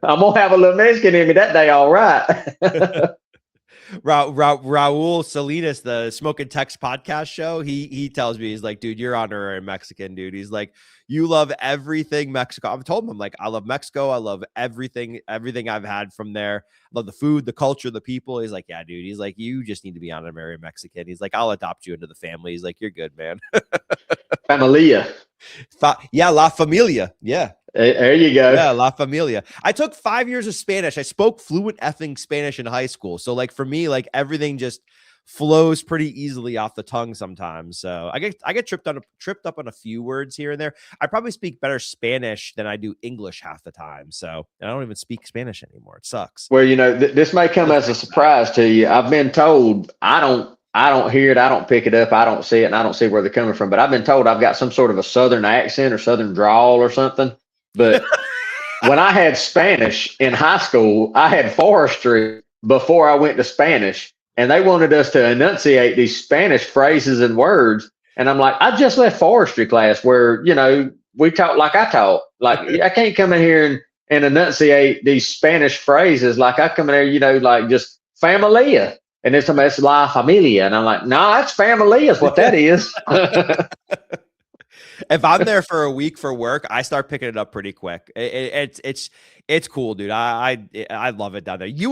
I'm gonna have a little Mexican in me that day. All right. Raul Salinas, the Smoking Text podcast show, he tells me, he's like, "Dude, you're honorary Mexican, dude." He's like, "You love everything Mexico." I've told him, I'm like, I love Mexico. I love everything I've had from there. I love the food, the culture, the people. He's like, "Yeah, dude." He's like, "You just need to be honorary Mexican." He's like, "I'll adopt you into the family." He's like, "You're good, man." Familia. La Familia. Yeah. There you go. Yeah, La Familia. I took 5 years of Spanish. I spoke fluent effing Spanish in high school. So like for me, like everything just flows pretty easily off the tongue sometimes. So I get tripped up on a few words here and there. I probably speak better Spanish than I do English half the time. So I don't even speak Spanish anymore. It sucks. Well, this may come as a surprise to you. I've been told I don't hear it. I don't pick it up. I don't see it, and I don't see where they're coming from. But I've been told I've got some sort of a Southern accent or Southern drawl or something. But when I had Spanish in high school, I had forestry before I went to Spanish, and they wanted us to enunciate these Spanish phrases and words. And I'm like, I just left forestry class where, we talk like I talk. Like, I can't come in here and enunciate these Spanish phrases like I come in there, like just familia. And then somebody's La Familia. And I'm like, no, that's family is what that is. If I'm there for a week for work, I start picking it up pretty quick. It's cool, dude. I love it down there. You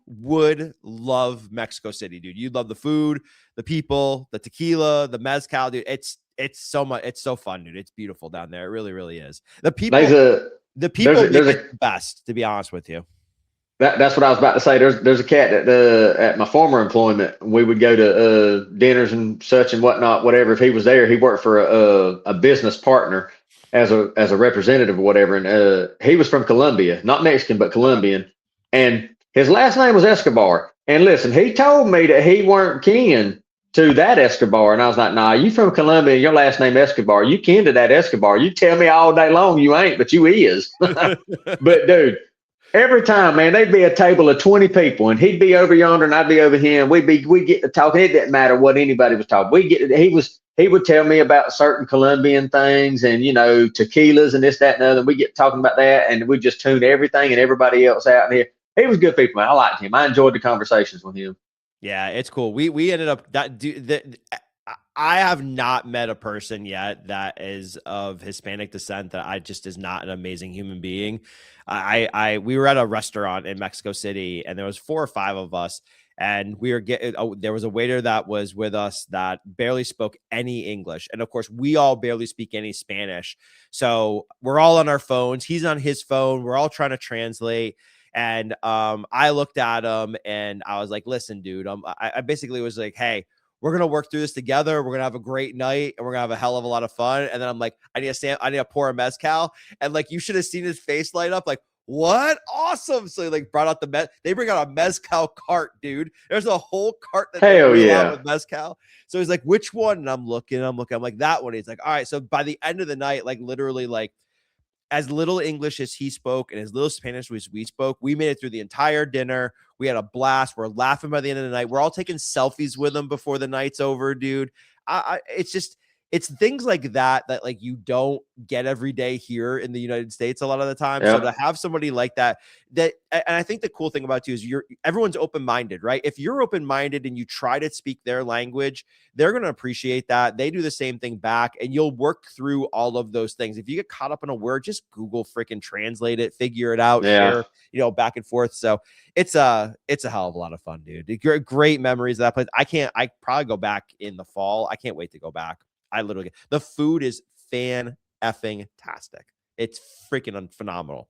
would love Mexico City, dude. You'd love the food, the people, the tequila, the mezcal, dude. It's so much. It's so fun, dude. It's beautiful down there. It really, really is. The people make it the best, to be honest with you. That's what I was about to say. There's a cat that at my former employment, we would go to dinners and such and whatnot, whatever. If he was there, he worked for a business partner as a representative or whatever. And he was from Colombia, not Mexican, but Colombian. And his last name was Escobar. And listen, he told me that he weren't kin to that Escobar. And I was like, nah, you from Colombia, your last name Escobar. You kin to that Escobar. You tell me all day long you ain't, but you is. But dude, every time, man, they'd be a table of 20 people, and he'd be over yonder, and I'd be over here, and we'd get to talking. It didn't matter what anybody was talking. He would tell me about certain Colombian things, and tequilas and this, that, and other. And we get talking about that, and we just tune everything and everybody else out in here. He was good people, man. I liked him. I enjoyed the conversations with him. Yeah, it's cool. We ended up I have not met a person yet that is of Hispanic descent that I just is not an amazing human being. We were at a restaurant in Mexico City, and there was 4 or 5 of us, and there was a waiter that was with us that barely spoke any English, and of course we all barely speak any Spanish. So we're all on our phones. He's on his phone. We're all trying to translate. And I looked at him and I was like, listen, dude, I basically was like, hey, we're going to work through this together. We're going to have a great night and we're going to have a hell of a lot of fun. And then I'm like, I need to pour a mezcal. And like, you should have seen his face light up. Like, what? Awesome. So he like brought out they bring out a mezcal cart, dude. There's a whole cart that hell yeah with mezcal. So he's like, which one? And I'm looking, I'm like, that one. He's like, all right. So by the end of the night, like literally like, as little English as he spoke and as little Spanish as we spoke, we made it through the entire dinner. We had a blast. We're laughing by the end of the night. We're all taking selfies with him before the night's over, dude. It's things like that like you don't get every day here in the United States a lot of the time. Yeah. So to have somebody like that, and I think the cool thing about you is everyone's open-minded, right? If you're open-minded and you try to speak their language, they're going to appreciate that. They do the same thing back, and you'll work through all of those things. If you get caught up in a word, just Google freaking translate it, figure it out, share, back and forth. So it's a hell of a lot of fun, dude. Great memories of that place. I probably go back in the fall. I can't wait to go back. The food is fan-effing-tastic. It's freaking phenomenal.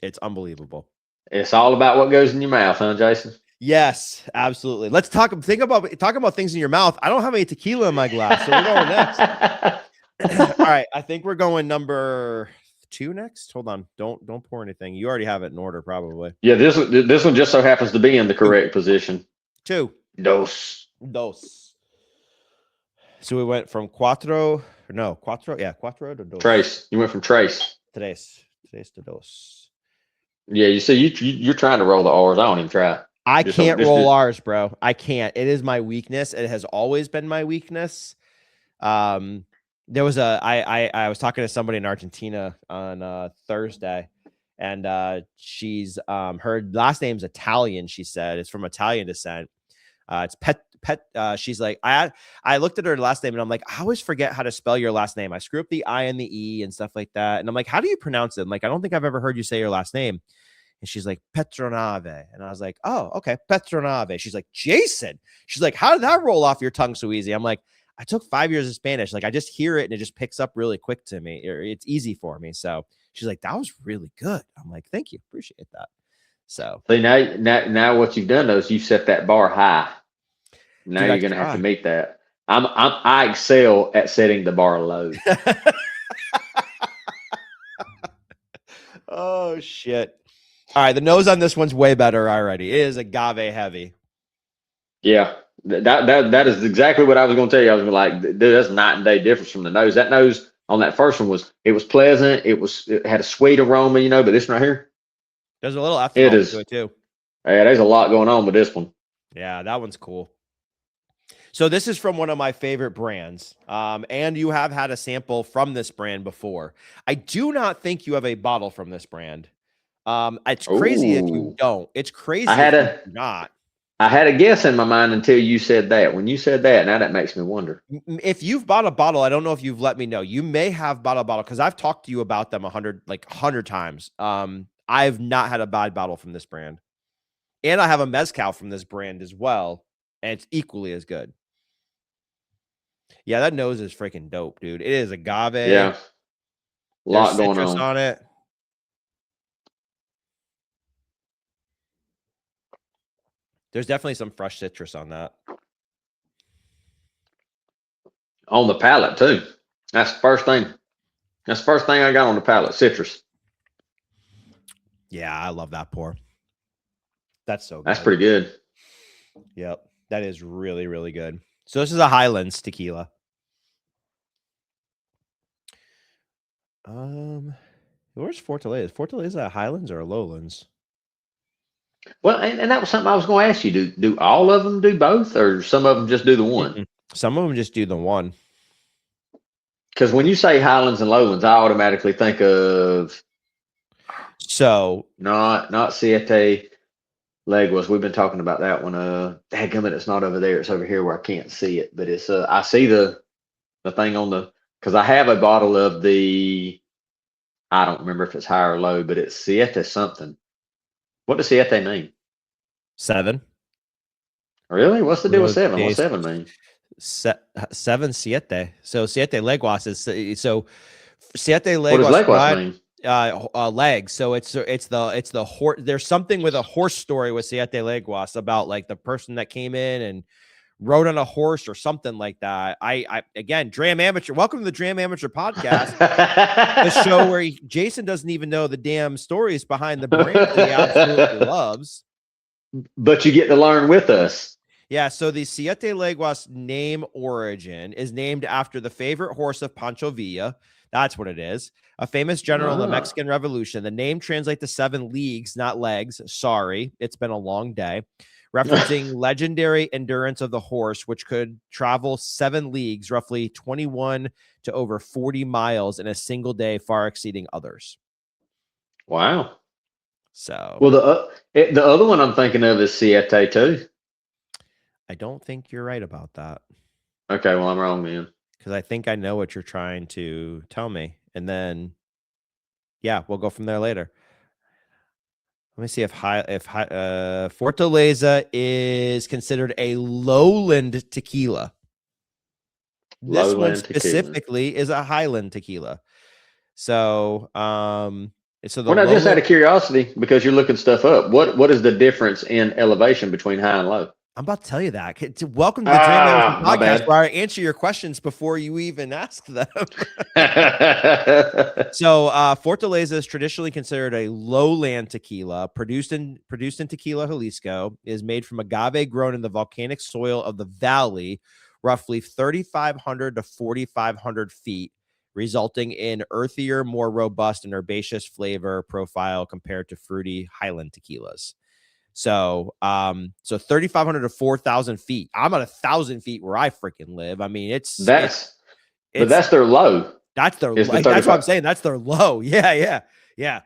It's unbelievable. It's all about what goes in your mouth, huh, Jason? Yes, absolutely. Let's talk about things in your mouth. I don't have any tequila in my glass, so we're going next. All right, I think we're going number 2 next. Hold on, don't pour anything. You already have it in order, probably. Yeah, this one just so happens to be in the correct position. 2. Dos. So we went from cuatro to dos. Trace. You went from tres. Tres to dos. Yeah, you see, you're trying to roll the R's. I don't even try. I can't roll R's, bro. I can't. It is my weakness. It has always been my weakness. There was I was talking to somebody in Argentina on Thursday, and she's her last name's Italian. She said it's from Italian descent. It's Pet. She's like, I looked at her last name and I'm like, I always forget how to spell your last name. I screw up the I and the E and stuff like that. And I'm like, how do you pronounce it? I'm like, I don't think I've ever heard you say your last name. And she's like, Petronave. And I was like, oh, okay, Petronave. She's like, Jason. She's like, how did that roll off your tongue so easy? I'm like, I took 5 years of Spanish. Like, I just hear it and it just picks up really quick to me. It's easy for me. So she's like, that was really good. I'm like, thank you. Appreciate that. So see, now what you've done though is you've set that bar high. Now you're going to have to meet that. I excel at setting the bar low. Oh shit. All right. The nose on this one's way better already. It is agave heavy. Yeah. That is exactly what I was going to tell you. I was like, dude, that's night and day difference from the nose. That nose on that first one was pleasant. It had a sweet aroma, but this one right here. There's a little ethanol to it too. Yeah. There's a lot going on with this one. Yeah. That one's cool. So this is from one of my favorite brands, and you have had a sample from this brand before. I do not think you have a bottle from this brand. It's crazy if you don't. It's crazy if you do not. I had a guess in my mind until you said that. When you said that, now that makes me wonder. If you've bought a bottle, I don't know if you've let me know. You may have bought a bottle because I've talked to you about them 100 times. I've not had a bad bottle from this brand, and I have a mezcal from this brand as well, and it's equally as good. Yeah, that nose is freaking dope, dude. It is agave. Yeah, a lot There's going citrus on. on it. There's definitely some fresh citrus on that. On the palate too. That's the first thing. That's the first thing I got on the palate. Citrus. Yeah, I love that pour. That's so good. That's pretty good. Yep. That is really, really good. So this is a Highlands tequila. Where's Fortaleza? Is Fortaleza a Highlands or a Lowlands? Well, and that was something I was going to ask you. Do all of them do both, or some of them just do the one? Mm-mm. Some of them just do the one. Because when you say Highlands and Lowlands, I automatically think of not Siete Leguas. We've been talking about that one. Dadgummit, it's not over there. It's over here where I can't see it. But it's I see the thing on the, because I have a bottle of the, I don't remember if it's high or low, but it's Siete something. What does Siete mean? 7. Really? What's the deal with 7? What's 7 mean? 7 Siete. So Siete Leguas is so Siete Leguas. What does Leguas mean? Legs. So it's the horse. There's something with a horse story with Siete Leguas about like the person that came in and rode on a horse or something like that. I again, Dram Amateur. Welcome to the Dram Amateur podcast, the show where Jason doesn't even know the damn stories behind the brand that he absolutely loves. But you get to learn with us. Yeah, so the Siete Leguas name origin is named after the favorite horse of Pancho Villa. That's what it is. A famous general in the Mexican Revolution. The name translates to 7 leagues, not legs. Sorry, it's been a long day. Referencing legendary endurance of the horse, which could travel 7 leagues, roughly 21 to over 40 miles in a single day, far exceeding others. Wow. So, well, the other one I'm thinking of is Siete too. I don't think you're right about that. Okay, well, I'm wrong, man. Because I think I know what you're trying to tell me. And then, yeah, we'll go from there later. Let me see if Fortaleza is considered a lowland tequila. This one specifically is a Highland tequila. So, now just out of curiosity, because you're looking stuff up, what is the difference in elevation between high and low? I'm about to tell you that. Welcome to the Dream podcast, where I answer your questions before you even ask them. So, Fortaleza is traditionally considered a lowland tequila, produced in Tequila, Jalisco. Is made from agave grown in the volcanic soil of the valley, roughly 3,500 to 4,500 feet, resulting in earthier, more robust, and herbaceous flavor profile compared to fruity Highland tequilas. So, 3,500 to 4,000 feet. I'm at 1,000 feet where I freaking live. I mean, but that's their low. That's their low. That's what I'm saying. That's their low. Yeah.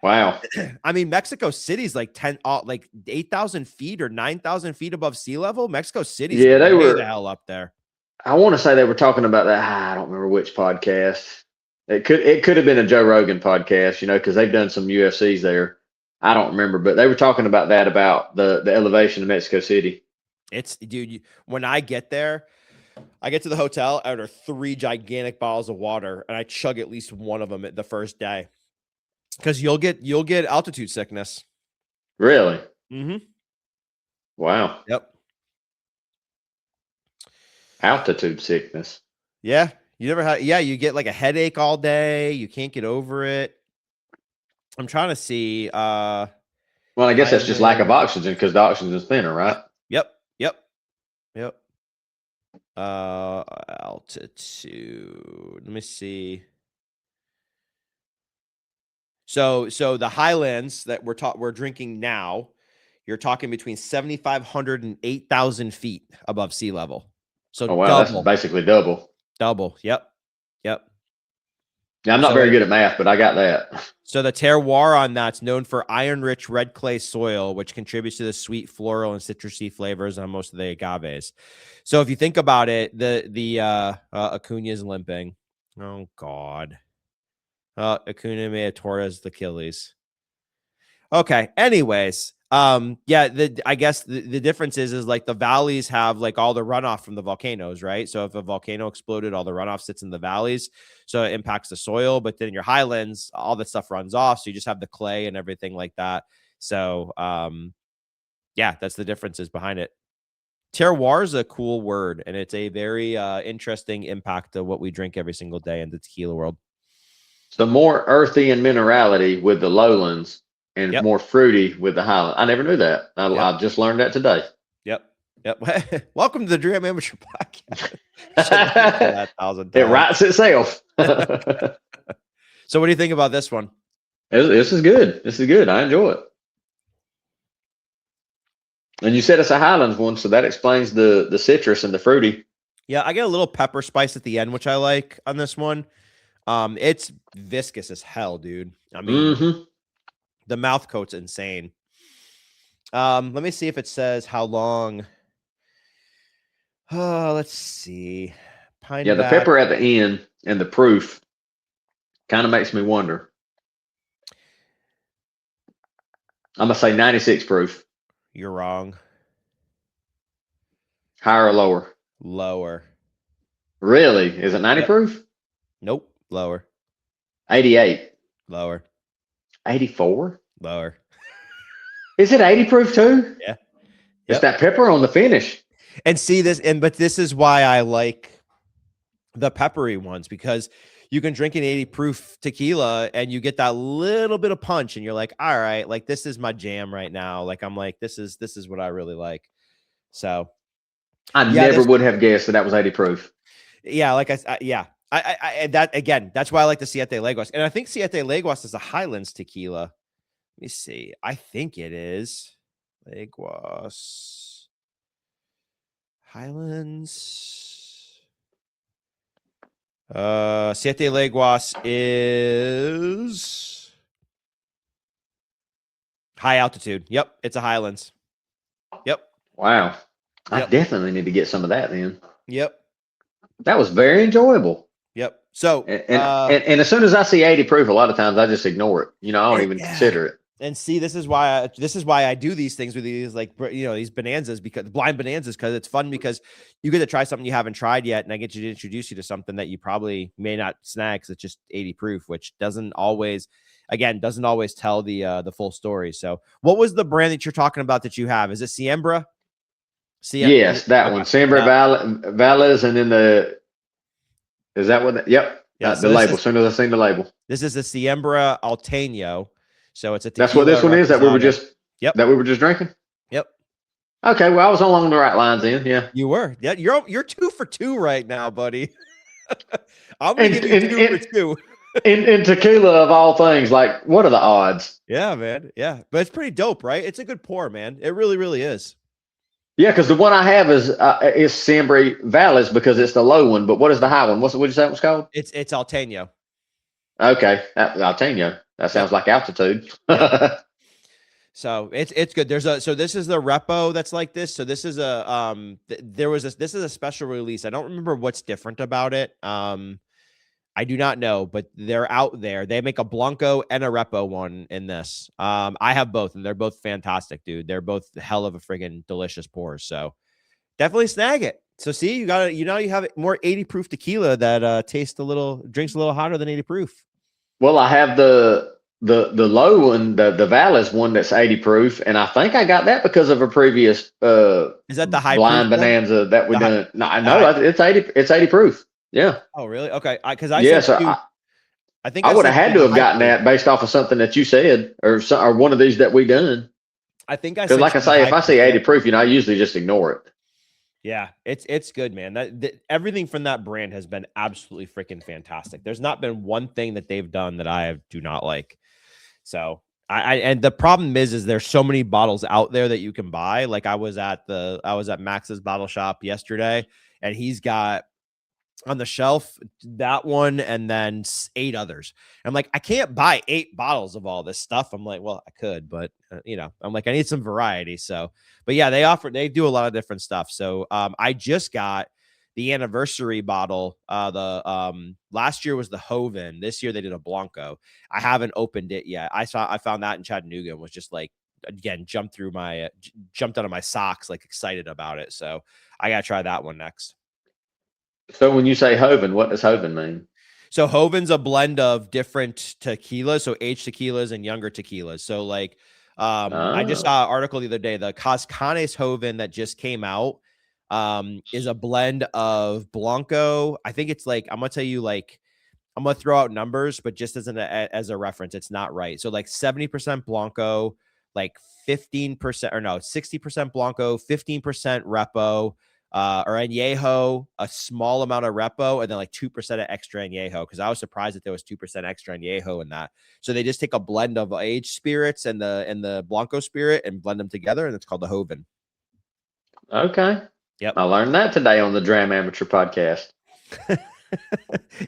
Wow. I mean, Mexico City's like 8,000 feet or 9,000 feet above sea level. Mexico City's they were the hell up there. I want to say they were talking about that. I don't remember which podcast. It could have been a Joe Rogan podcast, because they've done some UFCs there. I don't remember, but they were talking about that, about the elevation of Mexico City. When I get there, I get to the hotel, I order 3 gigantic bottles of water, and I chug at least one of them the first day, because you'll get altitude sickness. Really? Mm-hmm. Wow. Yep. Altitude sickness. Yeah. You never had? Yeah. You get like a headache all day. You can't get over it. I'm trying to see. Well, I guess that's just lack of oxygen, because the oxygen is thinner, right? Yep. Altitude. Let me see. So the Highlands that we're drinking now, you're talking between 7,500 and 8,000 feet above sea level. So wow, that's basically double. Double. Yep. Yeah, I'm not very good at math, but I got that. So the terroir on that's known for iron-rich red clay soil, which contributes to the sweet floral and citrusy flavors on most of the agaves. So if you think about it, the Acuna's limping. Oh God. Acuna may have tore his Achilles. Okay. Anyways, yeah, I guess the difference is like the valleys have like all the runoff from the volcanoes, right? So if a volcano exploded, all the runoff sits in the valleys, so it impacts the soil. But then your highlands, all that stuff runs off, so you just have the clay and everything like that. So, yeah, that's the differences behind it. Terroir is a cool word, and it's a very interesting impact of what we drink every single day in the tequila world. So more earthy and minerality with the lowlands, and Yep. more fruity with the highland. I never knew that. I just learned that today. Yep. Welcome to the Dram Amateur Podcast. It writes itself. So what do you think about this one? This is good. This is good. I enjoy it. And you said it's a Highlands one, so that explains the citrus and the fruity. Yeah, I get a little pepper spice at the end, which I like on this one. It's viscous as hell, dude. I mean, the mouth coat's insane. Let me see if it says how long. Oh, let's see. The pepper at the end and the proof kind of makes me wonder. I'm gonna say 96 proof. You're wrong. Higher or lower? Lower. Really? Is it 90 proof? Nope. Lower. 88. Lower. 84? Lower. Is it 80 proof too? Yeah. It's that pepper on the finish. And see this, but this is why I like the peppery ones, because you can drink an 80 proof tequila and you get that little bit of punch and you're like, all right, like this is my jam right now. Like, I'm like, this is what I really like. So I never would have guessed that was 80 proof. Yeah. Like I that again, that's why I like the Siete Leguas. And I think Siete Leguas is a Highlands tequila. Let me see. I think it is Leguas. Highlands. Siete Leguas is high altitude. Yep, it's a Highlands. Yep. Wow. I definitely need to get some of that then. Yep. That was very enjoyable. Yep. So and as soon as I see 80 proof, a lot of times I just ignore it. You know, I don't even consider it. And see, this is why I do these things with these, like, you know, these bonanzas, because blind bonanzas, because it's fun, because you get to try something you haven't tried yet, and I get to introduce you to something that you probably may not snag because it's just 80 proof, which doesn't always tell the full story. So, what was the brand that you're talking about that you have? Is it Siembra? Yes, that one, Siembra Valles, and then is that what? Yep. Yeah, the label. As soon as I seen the label, this is a Siembra Alteño. So it's a tequila. That's what this one is that we were just drinking. Yep. Okay, well, I was along the right lines then. Yeah, you were. Yeah, you're 2 for 2 right now, buddy. I'm gonna give you 2 for 2. in tequila of all things, like, what are the odds? Yeah, man. Yeah, but it's pretty dope, right? It's a good pour, man. It really, really is. Yeah, because the one I have is Siembra Valles because it's the low one. But what is the high one? What did you say it was called? It's Alteño. Okay, Alteño. That sounds like altitude. So it's good. So this is the repo that's like this. So this is this is a special release. I don't remember what's different about it. I do not know, but they're out there. They make a Blanco and a repo one in this. I have both, and they're both fantastic, dude. They're both hell of a friggin' delicious pours. So definitely snag it. So see, you have more 80 proof tequila that drinks a little hotter than 80 proof. Well, I have the low one, the Valles one that's 80 proof, and I think I got that because of a previous is that the high Blind Bonanza that we done? No, I know it's 80 proof. Yeah. Oh, really? Okay. Because I think I would have had to have gotten that based off of something that you said, or one of these that we done. I think because, like I say, if I see 80 proof, I usually just ignore it. Yeah, it's good, man. Everything from that brand has been absolutely freaking fantastic. There's not been one thing that they've done that I do not like. So and the problem is there's so many bottles out there that you can buy. Like I was at Max's bottle shop yesterday, and he's got on the shelf, that one, and then 8 others. I'm like, I can't buy 8 bottles of all this stuff. I'm like, well, I could, but I'm like, I need some variety. So, but yeah, they do a lot of different stuff. So, I just got the anniversary bottle. The last year was the Hoven. This year they did a Blanco. I haven't opened it yet. I found that in Chattanooga and was just like, again, jumped out of my socks, like excited about it. So I gotta try that one next. So when you say Hoven, what does Hoven mean? So Hoven's a blend of different tequilas, so aged tequilas and younger tequilas. So like, I just saw an article the other day, the Cascanes Hoven that just came out, is a blend of Blanco. I think it's like, I'm going to tell you, like, I'm going to throw out numbers, but just as a reference, it's not right. So like 70% Blanco, like 15% or no, 60% Blanco, 15% Repo, or Añejo, a small amount of Repo, and then like 2% of extra Añejo, because I was surprised that there was 2% extra Añejo in that. So they just take a blend of aged spirits and the Blanco spirit and blend them together, and it's called the Hoven. Okay. Yep. I learned that today on the Dram Amateur podcast.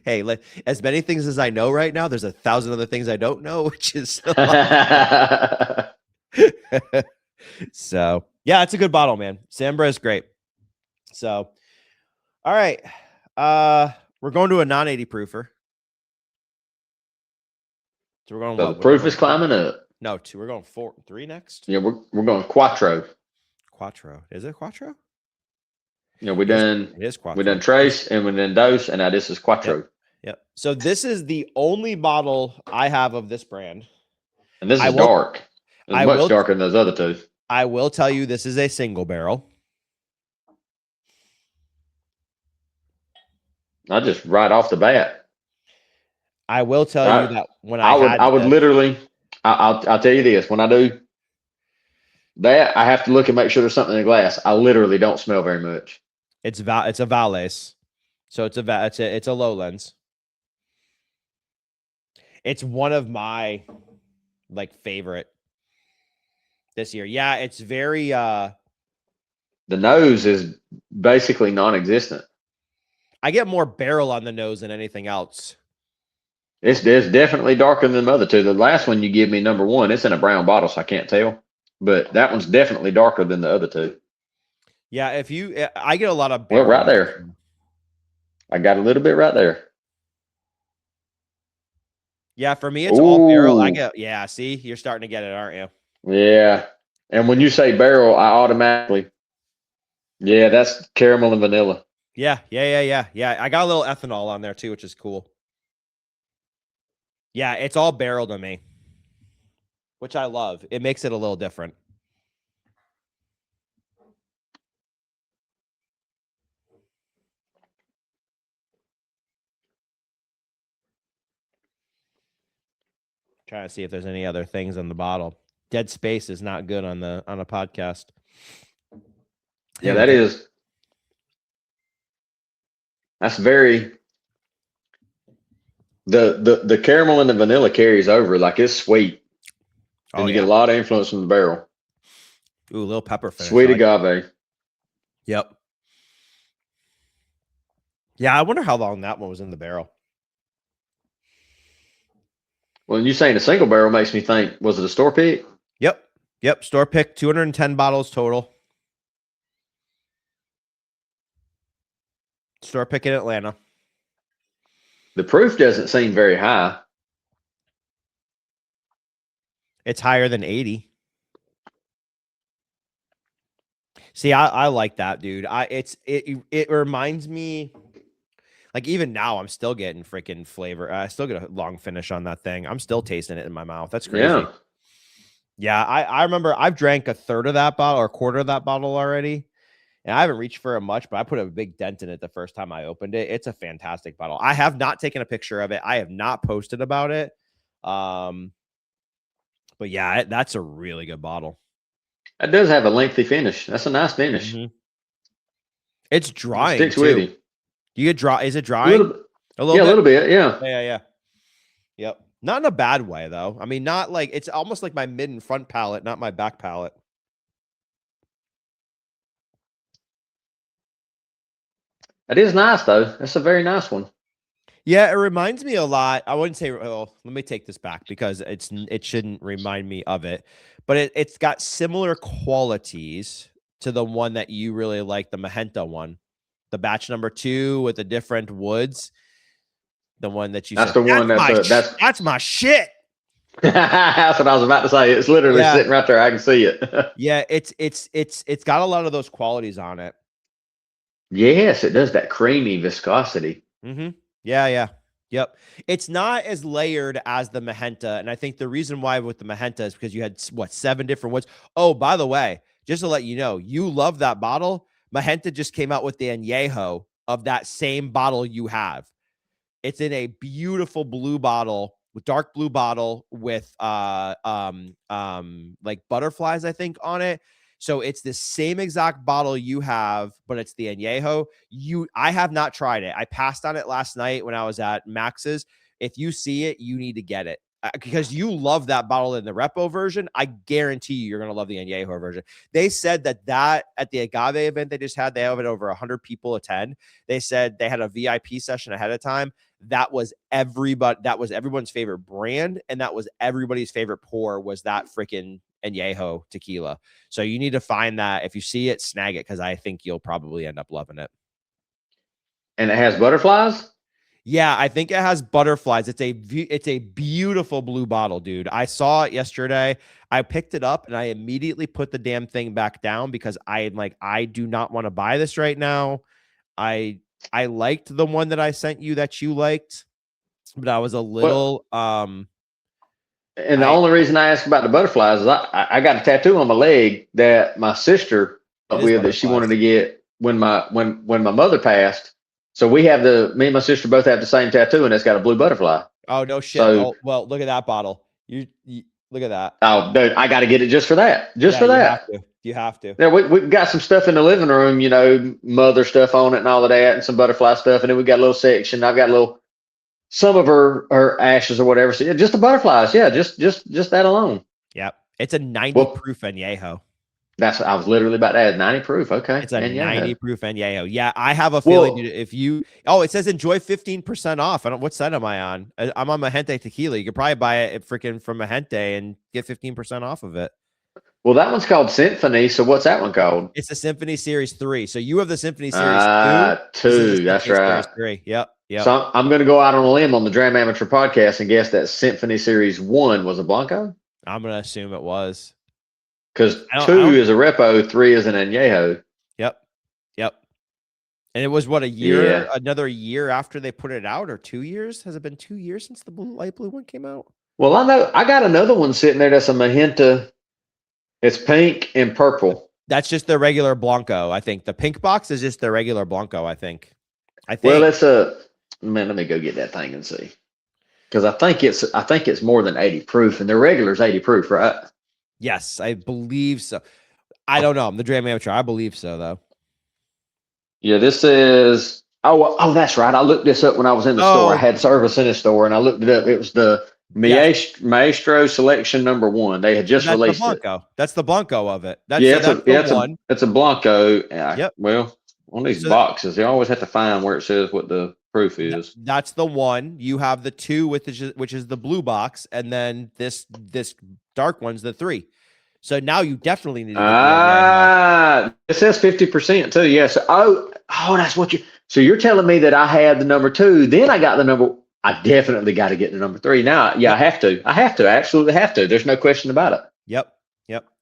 Hey, as many things as I know right now, there's 1,000 other things I don't know, which is so yeah, it's a good bottle, man. Sambra is great. So, all right. We're going to a non-80 proofer. So we're going. So the proof is climbing up. No, 2. We're going 3 next. Yeah, we're going Quattro. Quattro. Is it Quattro? Yeah, we done Trace and we done Dose, and now this is Quattro. Yep. So this is the only bottle I have of this brand. And this is dark. It's much darker than those other 2. I will tell you, this is a single barrel. I just right off the bat. I will tell you that when I would literally, I'll tell you this, when I do that, I have to look and make sure there's something in the glass. I literally don't smell very much. It's a Valles, so it's a Lowlands. It's one of my like favorite this year. Yeah, it's very the nose is basically non-existent. I get more barrel on the nose than anything else. It's definitely darker than the other 2. The last one you give me, number 1, it's in a brown bottle, so I can't tell. But that one's definitely darker than the other 2. Yeah, I get a lot of barrel. Well, right there. I got a little bit right there. Yeah, for me, it's all barrel. See, you're starting to get it, aren't you? Yeah. And when you say barrel, I automatically, that's caramel and vanilla. Yeah. I got a little ethanol on there too, which is cool. Yeah, it's all barrel to me, which I love. It makes it a little different. Trying to see if there's any other things on the bottle. Dead space is not good on a podcast. Yeah, that's very the caramel and the vanilla carries over, like it's sweet. And you get a lot of influence from the barrel. Ooh, a little pepper finish. Sweet agave. Yep. Yeah, I wonder how long that one was in the barrel. Well, you saying a single barrel makes me think, was it a store pick? Yep. Store pick, 210 bottles total. Store pick in Atlanta. The proof doesn't seem very high. It's higher than 80. See, I like that, dude. It reminds me, like, even now I'm still getting freaking flavor. I still get a long finish on that thing. I'm still tasting it in my mouth. That's crazy. Yeah, I remember I've drank a third of that bottle or a quarter of that bottle already. And I haven't reached for it much, but I put a big dent in it the first time I opened it. It's a fantastic bottle. I have not taken a picture of it. I have not posted about it. But yeah, that's a really good bottle. It does have a lengthy finish. That's a nice finish. Mm-hmm. It's drying. It sticks with you. You get dry. Is it drying? A little bit. Yeah. Yeah. Yep. Not in a bad way though. I mean, not like it's almost like my mid and front palate, not my back palate. That is nice though. That's a very nice one. Yeah, it reminds me a lot. I wouldn't say, well, let me take this back because it shouldn't remind me of it, but it's got similar qualities to the one that you really like, the Magenta one, the batch number 2 with the different woods. The one that you That's said, the one that's my shit. That's what I was about to say. It's literally sitting right there. I can see it. Yeah, it's got a lot of those qualities on it. Yes, it does. That creamy viscosity. Mm-hmm. Yeah. Yep. It's not as layered as the Magenta. And I think the reason why with the Magenta is because you had, 7 different woods. Oh, by the way, just to let you know, you love that bottle. Magenta just came out with the Añejo of that same bottle you have. It's in a beautiful blue bottle, with dark blue bottle with like butterflies, I think, on it. So it's the same exact bottle you have, but it's the Añejo. I have not tried it. I passed on it last night when I was at Max's. If you see it, you need to get it because you love that bottle in the Repo version. I guarantee you're going to love the Añejo version. They said that at the Agave event they just had, they have it over 100 people attend. They said they had a VIP session ahead of time. That was everyone's favorite brand, and that was everybody's favorite pour was that freaking Añejo tequila. So you need to find that. If you see it, snag it, because I think you'll probably end up loving it. And it has butterflies? Yeah, I think it has butterflies. It's a beautiful blue bottle, dude. I saw it yesterday. I picked it up and I immediately put the damn thing back down because I do not want to buy this right now. I liked the one that I sent you that you liked, but I was a little And the only reason I asked about the butterflies is I got a tattoo on my leg that my sister with that she wanted to get when my mother passed. So me and my sister both have the same tattoo, and it's got a blue butterfly. Oh no shit! So, well, look at that bottle. You look at that. Oh, dude, I got to get it just for that. For that. You have to. Yeah, we've got some stuff in the living room, mother stuff on it and all of that, and some butterfly stuff, and then we got a little section. I've got some of her ashes or whatever. So yeah, just the butterflies. Yeah, just that alone. Yep. It's a 90 proof Añejo. I was literally about to add 90 proof. Okay. It's a Añejo. 90 proof Añejo. Yeah, I have a feeling it says enjoy 15% off. What site am I on? I'm on Magenta Tequila. You could probably buy it freaking from Magenta and get 15% off of it. Well, that one's called Symphony. So what's that one called? It's the Symphony Series 3. So you have the Symphony Series 2. That's right. Series 3. Yep. So I'm going to go out on a limb on the Dram Amateur podcast and guess that Symphony Series 1 was a Blanco. I'm going to assume it was. Because 2 is a Repo, 3 is an Añejo. Yep. And it was another year after they put it out, or 2 years? Has it been 2 years since the light blue one came out? Well, I know I got another one sitting there that's a Magenta. It's pink and purple. That's just the regular Blanco, I think. The pink box is just the regular Blanco, I think. Well, let me go get that thing and see. Because I think it's more than 80 proof, and the regular is 80 proof, right? Yes, I believe so. I don't know. I'm the Dram Amateur. I believe so, though. Yeah, this is. Oh, that's right. I looked this up when I was in the store. I had service in the store, and I looked it up. It was the Maestro Selection number 1. They had just released it. That's the Blanco of it. It's a Blanco. Yep. Well, on these boxes, you always have to find where it says what the proof is. That's the one. You have the 2 which is the blue box, and then this dark one's the 3. So now you definitely need to it says 50% too. Yes. Oh, that's what so you're telling me that I had the number 2, then I got the number. I definitely got to get the number 3 now. Yeah, yep. I have to. Absolutely have to. There's no question about it. Yep.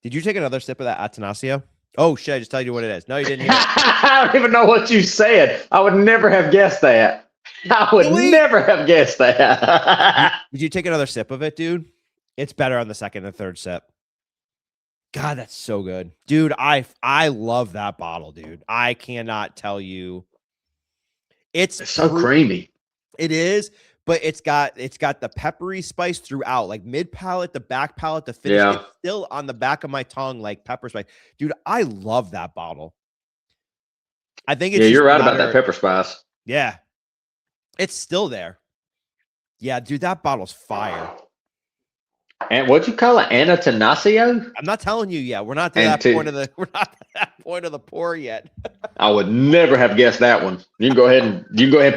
Did you take another sip of that Atanasio? Oh shit! I just tell you what it is. No, you didn't hear it. I don't even know what you said. I would never have guessed that. Never have guessed that. Did you take another sip of it, dude? It's better on the second and third sip. God, that's so good. Dude, I love that bottle, dude. I cannot tell you. It's so creamy. It is, but it's got the peppery spice throughout, like mid palate, the back palate, the finish. Yeah. It's still on the back of my tongue, like pepper spice. Dude, I love that bottle. I think it's you're right about that pepper spice. Yeah. It's still there. Yeah, dude, that bottle's fire. And what'd you call it? Anastasio? I'm not telling you yet. We're not to that point of the. We're not to that point of the pour yet. I would never have guessed that one. You can go ahead and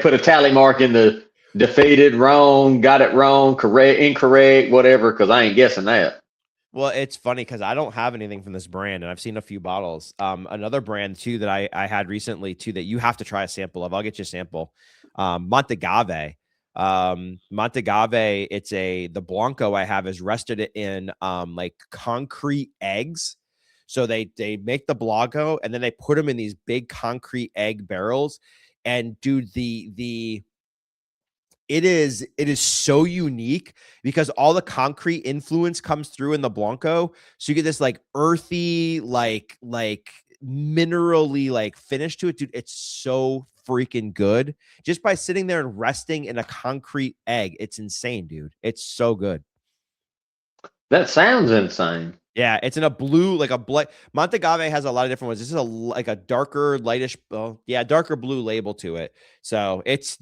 put a tally mark in the defeated, wrong, got it wrong, correct, incorrect, whatever, because I ain't guessing that. Well, it's funny because I don't have anything from this brand, and I've seen a few bottles. Another brand too that I had recently too that you have to try a sample of. I'll get you a sample. Montagave. Montagave. It's the Blanco I have is rested in like concrete eggs. So they make the Blanco and then they put them in these big concrete egg barrels. And dude, it is so unique because all the concrete influence comes through in the Blanco. So you get this like earthy, like minerally like finish to it, dude. It's so freaking good just by sitting there and resting in a concrete egg. It's insane, dude. It's so good. That sounds insane. Yeah, it's in a blue, like a black. Montagave has a lot of different ones. This is like a darker, lightish, darker blue label to it. So it's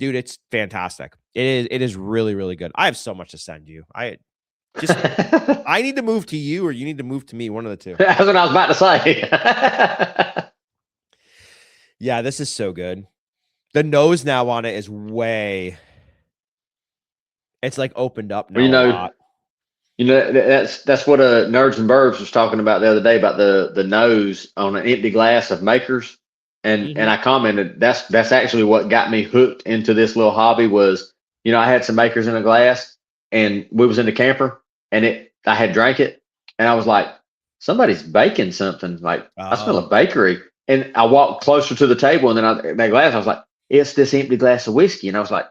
fantastic. It is really, really good. I have so much to send you. I need to move to you, or you need to move to me. One of the two. That's what I was about to say. Yeah, this is so good. The nose now on it is it's like opened up now. Well, a lot. That's what Nerds and Burbs was talking about the other day about the nose on an empty glass of Makers, and I commented that's actually what got me hooked into this little hobby was, I had some Makers in a glass and we was in the camper and I had drank it and I was like, somebody's baking something, like I smell a bakery, and I walked closer to the table and then that glass I was like, it's this empty glass of whiskey, and I was like,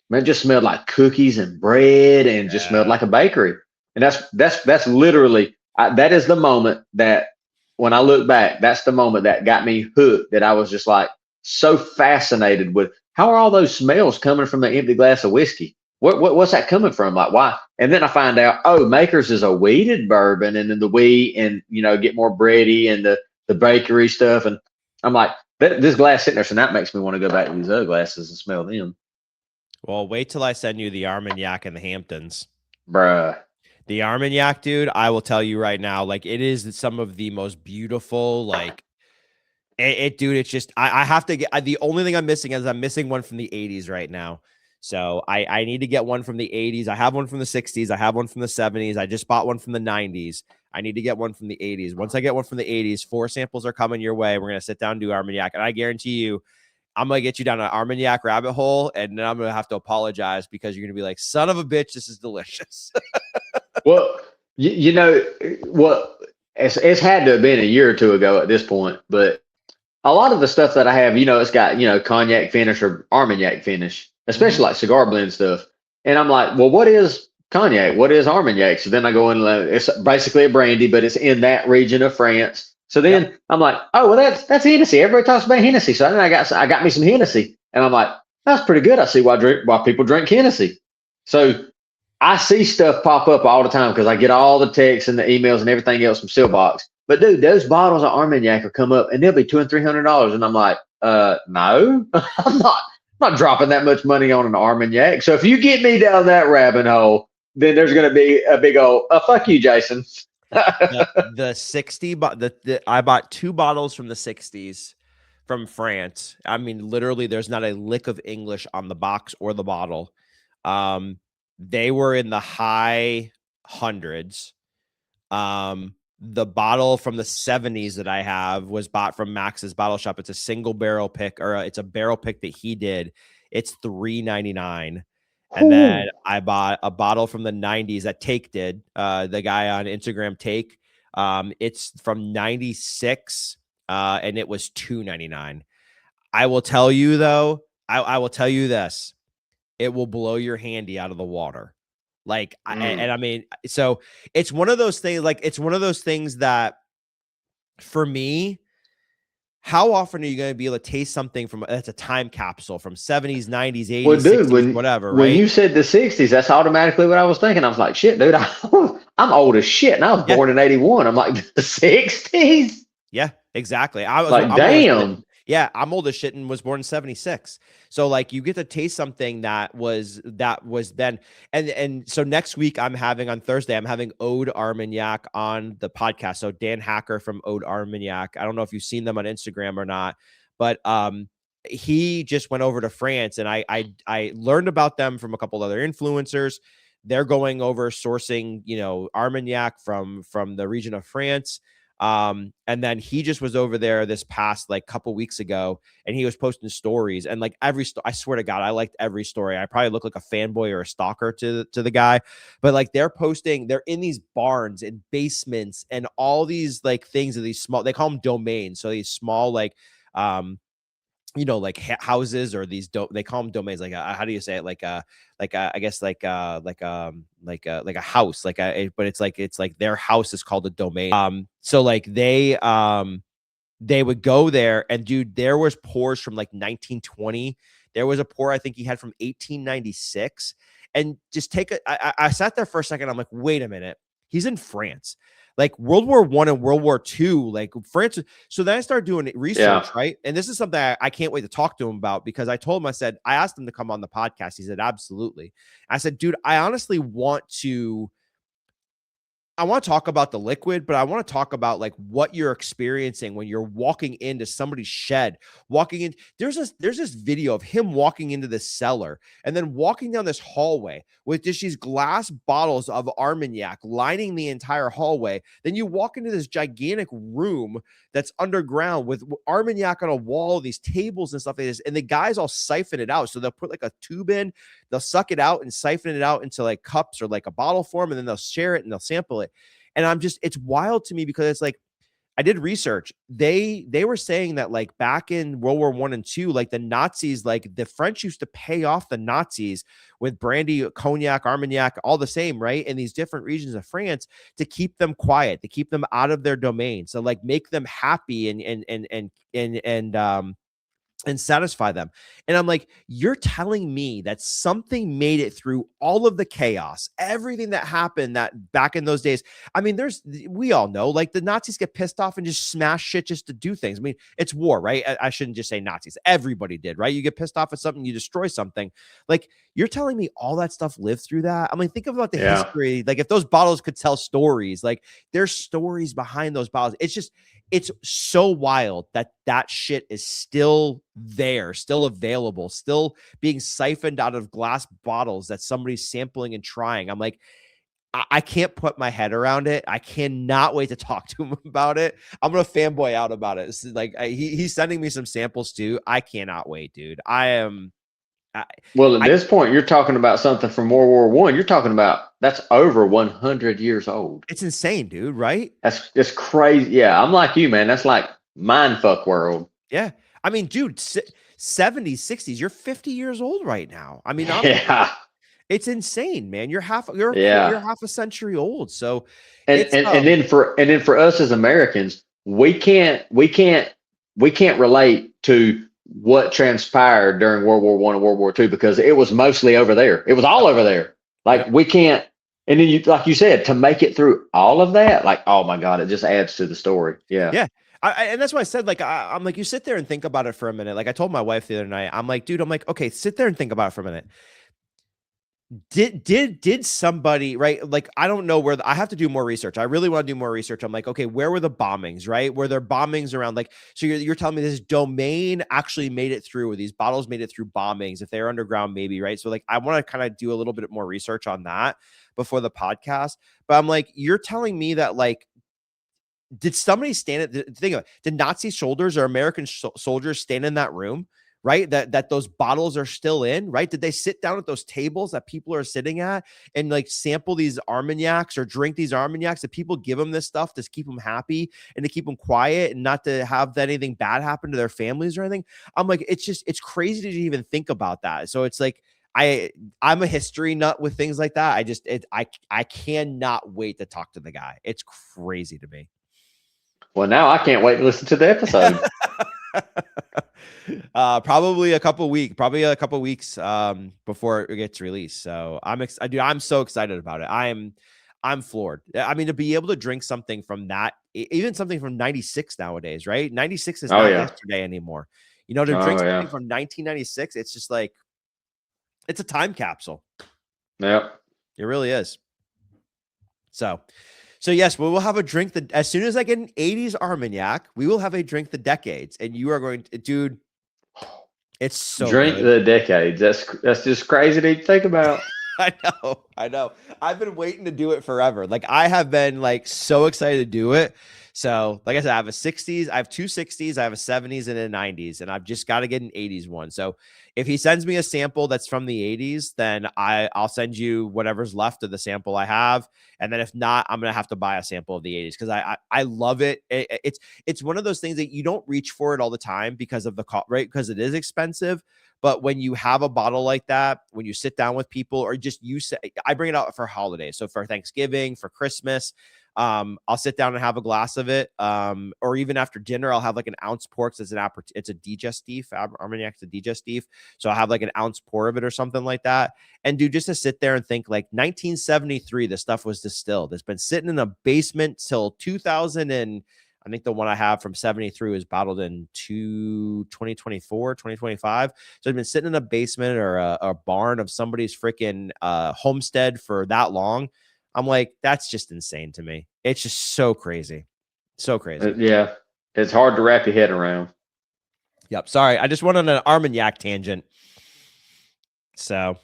man, it just smelled like cookies and bread and just smelled like a bakery. And that's literally, that is the moment that when I look back, that's the moment that got me hooked, that I was just like so fascinated with how are all those smells coming from the empty glass of whiskey? What's that coming from? Like, why? And then I find out, Makers is a wheated bourbon, and then the wheat and, get more bready and the bakery stuff. And I'm like, this glass sitting there, so that makes me want to go back to these other glasses and smell them. Well, wait till I send you the Armagnac and the Hamptons. Bruh. The Armagnac, dude, I will tell you right now, like it is some of the most beautiful, like dude, it's just, I have to get, the only thing I'm missing is I'm missing one from the 80s right now. So I need to get one from the 80s. I have one from the 60s. I have one from the 70s. I just bought one from the 90s. I need to get one from the 80s. Once I get one from the 80s, 4 samples are coming your way. We're going to sit down and do Armagnac. And I guarantee you, I'm going to get you down an Armagnac rabbit hole, and then I'm going to have to apologize because you're going to be like, son of a bitch, this is delicious. Well, it's had to have been a year or two ago at this point, but a lot of the stuff that I have, it's got, cognac finish or Armagnac finish, especially like cigar blend stuff. And I'm like, well, what is cognac? What is Armagnac? So then I go in, it's basically a brandy, but it's in that region of France. So then I'm like, oh, well, that's Hennessy. Everybody talks about Hennessy. So then I got me some Hennessy, and I'm like, that's pretty good. I see why people drink Hennessy. So I see stuff pop up all the time because I get all the texts and the emails and everything else from Steelbox. But dude, those bottles of Armagnac will come up and they'll be $200 and $300, and I'm like, no, I'm not dropping that much money on an Armagnac. So if you get me down that rabbit hole, then there's going to be a big old fuck you, Jason. the 60, I bought 2 bottles from the 60s from France. I mean, literally, there's not a lick of English on the box or the bottle. They were in the high hundreds. The bottle from the 70s that I have was bought from Max's Bottle Shop. It's a single barrel pick, or it's a barrel pick that he did. It's $3.99. And then I bought a bottle from the 90s that Take did. The guy on Instagram, Take. It's from 96, and it was $2.99. I will tell you, though, I will tell you this. It will blow your handy out of the water. Like, and I mean, so it's one of those things, like, it's one of those things that for me, how often are you going to be able to taste something that's a time capsule from 70s, 90s, 80s, well, dude, 60s, whatever, right? When you said the 60s, that's automatically what I was thinking. I was like, shit, dude, I'm old as shit, and I was born in 81. I'm like, the 60s? Yeah, exactly. I was like, damn. Yeah, I'm old as shit and was born in 76. So like you get to taste something that was then. And so next week on Thursday, I'm having Ode Armagnac on the podcast. So Dan Hacker from Ode Armagnac. I don't know if you've seen them on Instagram or not, but he just went over to France, and I learned about them from a couple other influencers. They're going over sourcing, Armagnac from the region of France. And then he just was over there this past like couple weeks ago, and he was posting stories, and like I swear to God, I liked every story. I probably look like a fanboy or a stalker to the guy, but like they're in these barns and basements and all these like things of these small, they call them domains. So these small, like, like houses, or they call them domains. Like, how do you say it? I guess like a house, but it's like their house is called a domain. So like they would go there, and dude, there was pours from like 1920. There was a pour I think he had from 1896, and just I sat there for a second. I'm like, wait a minute, he's in France. Like World War I and World War II, like France. So then I started doing research, right? And this is something I can't wait to talk to him about, because I told him, I asked him to come on the podcast. He said, absolutely. I said, dude, I honestly want to talk about the liquid, but I want to talk about like what you're experiencing when you're walking into somebody's shed, walking in. There's this video of him walking into the cellar and then walking down this hallway with just these glass bottles of Armagnac lining the entire hallway. Then you walk into this gigantic room that's underground with Armagnac on a wall, these tables and stuff like this. And the guys all siphon it out. So they'll put like a tube in, they'll suck it out and siphon it out into like cups or like a bottle form, and then they'll share it and they'll sample it. And it's wild to me, because it's like, I did research. They were saying that like back in World War I and II, like the Nazis, like the French used to pay off the Nazis with brandy, cognac, Armagnac, all the same, right? In these different regions of France, to keep them quiet, to keep them out of their domain. So like make them happy and satisfy them. And I'm like, you're telling me that something made it through all of the chaos, everything that happened that back in those days. I mean, we all know, like the Nazis get pissed off and just smash shit just to do things. I mean, it's war, right? I shouldn't just say Nazis. Everybody did, right? You get pissed off at something, you destroy something. Like, you're telling me all that stuff lived through that? I mean, think about the history. Like if those bottles could tell stories, like there's stories behind those bottles. It's so wild that shit is still there, still available, still being siphoned out of glass bottles that somebody's sampling and trying. I'm like, I can't put my head around it. I cannot wait to talk to him about it. I'm going to fanboy out about it. It's like he's sending me some samples too. I cannot wait, dude. At this point, you're talking about something from World War I. You're talking about that's over 100 years old. It's insane, dude. Right? That's crazy. Yeah, I'm like you, man. That's like mindfuck world. Yeah, I mean, dude, 70s, 60s. You're 50 years old right now. I mean, it's insane, man. You're half a century old. So, and then for us as Americans, we can't relate to what transpired during World War I and World War II, because it was mostly over there. It was all over there. Like we can't. And then like you said, to make it through all of that, like, oh my God, it just adds to the story. Yeah. Yeah. And that's why I said, like, I'm like, you sit there and think about it for a minute. Like I told my wife the other night, I'm like, dude, okay, sit there and think about it for a minute. Did somebody, right? Like, I don't know where I have to do more research. I really want to do more research. I'm like, okay, where were the bombings, right? Were there bombings around? Like, so you're telling me this domain actually made it through, or these bottles made it through bombings. If they're underground, maybe, right? So like, I want to kind of do a little bit more research on that before the podcast. But I'm like, you're telling me that, like, did somebody stand at think of it, did Nazi soldiers or American soldiers stand in that room? Right? That those bottles are still in, right? Did they sit down at those tables that people are sitting at and like sample these Armagnacs or drink these Armagnacs? That people give them this stuff to keep them happy and to keep them quiet and not to have anything bad happen to their families or anything? I'm like, it's crazy to even think about that. So it's like, I'm a history nut with things like that. I cannot wait to talk to the guy. It's crazy to me. Well, now I can't wait to listen to the episode. Probably a couple weeks before it gets released. So I'm so excited about it. I'm floored. I mean, to be able to drink something from that even something from 96 nowadays, right? 96 is not yesterday anymore. You know, to drink something from 1996, it's just like, it's a time capsule. Yep. It really is. So yes, we will have a drink that as soon as I get an 80s Armagnac, we will have a drink the decades. And you are going to, dude, it's so drink good. The decades. That's just crazy to think about. I know. I've been waiting to do it forever. Like, I have been like so excited to do it. So, like I said, I have a 60s, I have two 60s, I have a 70s and a 90s, and I've just got to get an 80s one. So if he sends me a sample that's from the 80s, then I'll send you whatever's left of the sample I have. And then if not, I'm going to have to buy a sample of the 80s because I love it. It's one of those things that you don't reach for it all the time because of the cost, right? Because it is expensive. But when you have a bottle like that, when you sit down with people or just I bring it out for holidays. So for Thanksgiving, for Christmas, I'll sit down and have a glass of it. Or even after dinner, I'll have like an ounce pour because it's a digestif. Armagnac's a digestif. So I'll have like an ounce pour of it or something like that. And dude, just to sit there and think like 1973, this stuff was distilled. It's been sitting in a basement till 2000 and I think the one I have from 73 was bottled in 2024, 2025. So it's been sitting in a basement or a barn of somebody's freaking homestead for that long. I'm like, that's just insane to me. It's just so crazy. So crazy. Yeah. It's hard to wrap your head around. Yep. Sorry. I just went on an Armagnac tangent. So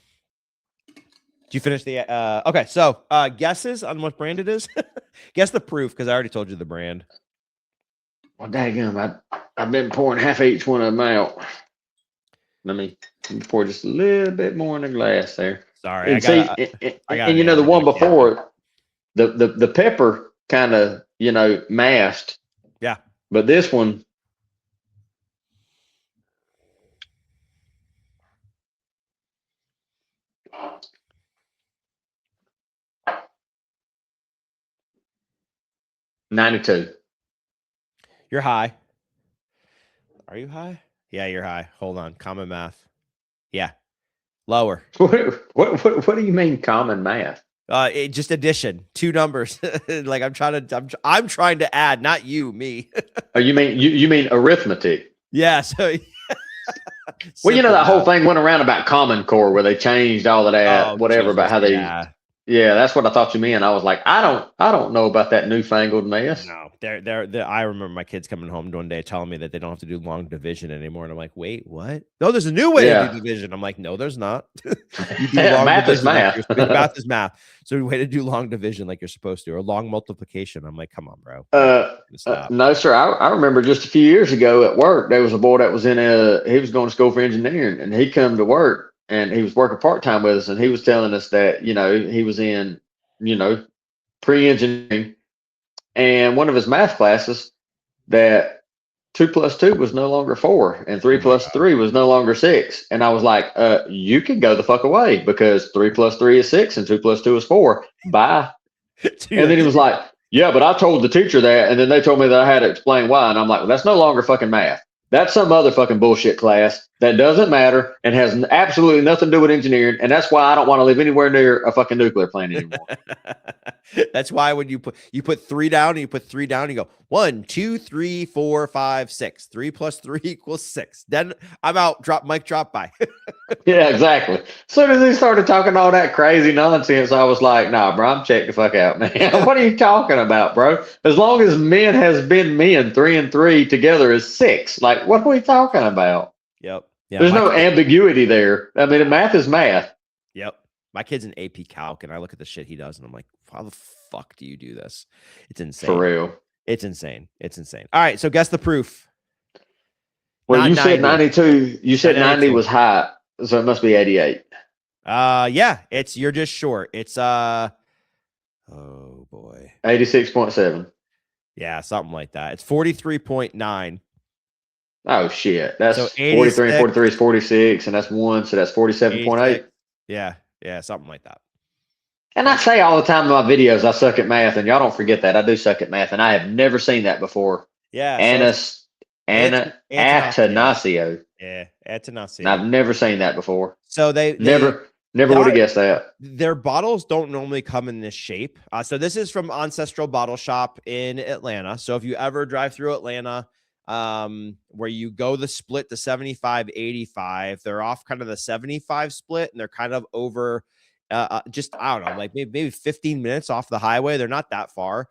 did you finish the okay, so guesses on what brand it is? Guess the proof, because I already told you the brand. Well, daggum, I've been pouring half each one of them out. Let me pour just a little bit more in the glass there. Sorry, and you know the one before it, the pepper kind of masked. Yeah, but this one. $92. You're high. Are you high? Yeah, you're high. Hold on. Common math. Yeah. Lower. What do you mean common math? Just addition. Two numbers. Like I'm trying to add, not you, me. Oh, you mean arithmetic? Yeah. So well, that whole thing went around about Common Core where they changed all of that, whatever, about how they. Yeah, that's what I thought you meant. I was like, I don't know about that newfangled mess. No, I remember my kids coming home one day telling me that they don't have to do long division anymore, and I'm like, wait, what? No, there's a new way to do division. I'm like, no, there's not. You do math is math. Math is math. So way to do long division like you're supposed to, or long multiplication. I'm like, come on, bro. No, sir. I remember just a few years ago at work, there was a boy that was he was going to school for engineering, and he come to work. And he was working part-time with us, and he was telling us that, he was in, pre-engineering, and one of his math classes that 2 + 2 was no longer 4, and 3 + 3 was no longer 6. And I was like, you can go the fuck away, because 3 + 3 is 6 and 2 + 2 is 4. Bye. And then he was like, yeah, but I told the teacher that, and then they told me that I had to explain why. And I'm like, well, that's no longer fucking math. That's some other fucking bullshit class that doesn't matter and has absolutely nothing to do with engineering. And that's why I don't want to live anywhere near a fucking nuclear plant anymore. That's why when you put 3 down and you put 3 down, you go 1, 2, 3, 4, 5, 6. 3 + 3 = 6. Then I'm out. Drop by. Yeah, exactly. As soon as he started talking all that crazy nonsense, I was like, nah, bro, I'm checked the fuck out, man. What are you talking about, bro? As long as men has been men, 3 and 3 together is 6. Like, what are we talking about? Yep. Yeah, there's no ambiguity there. I mean, math is math. Yep. My kid's in AP Calc, and I look at the shit he does, and I'm like, how the fuck do you do this? It's insane. For real. It's insane. It's insane. All right, so guess the proof. Well, you said 92. You said 90 was high, so it must be 88. Yeah, you're just short. It's oh boy. 86.7. Yeah, something like that. It's 43.9. Oh shit. That's so 43 and 43 is 46, and that's 1, so that's 47.8. Yeah, something like that. And I say all the time in my videos I suck at math, and y'all don't forget that. I do suck at math, and I have never seen that before. Yeah. Atanasio. Yeah, Atanasio. And I've never seen that before. So they never Never would have guessed that. Their bottles don't normally come in this shape. So this is from Ancestral Bottle Shop in Atlanta. So if you ever drive through Atlanta, where you go the split to 75-85, they're off kind of the 75 split, and they're kind of over just, I don't know, like maybe 15 minutes off the highway. They're not that far.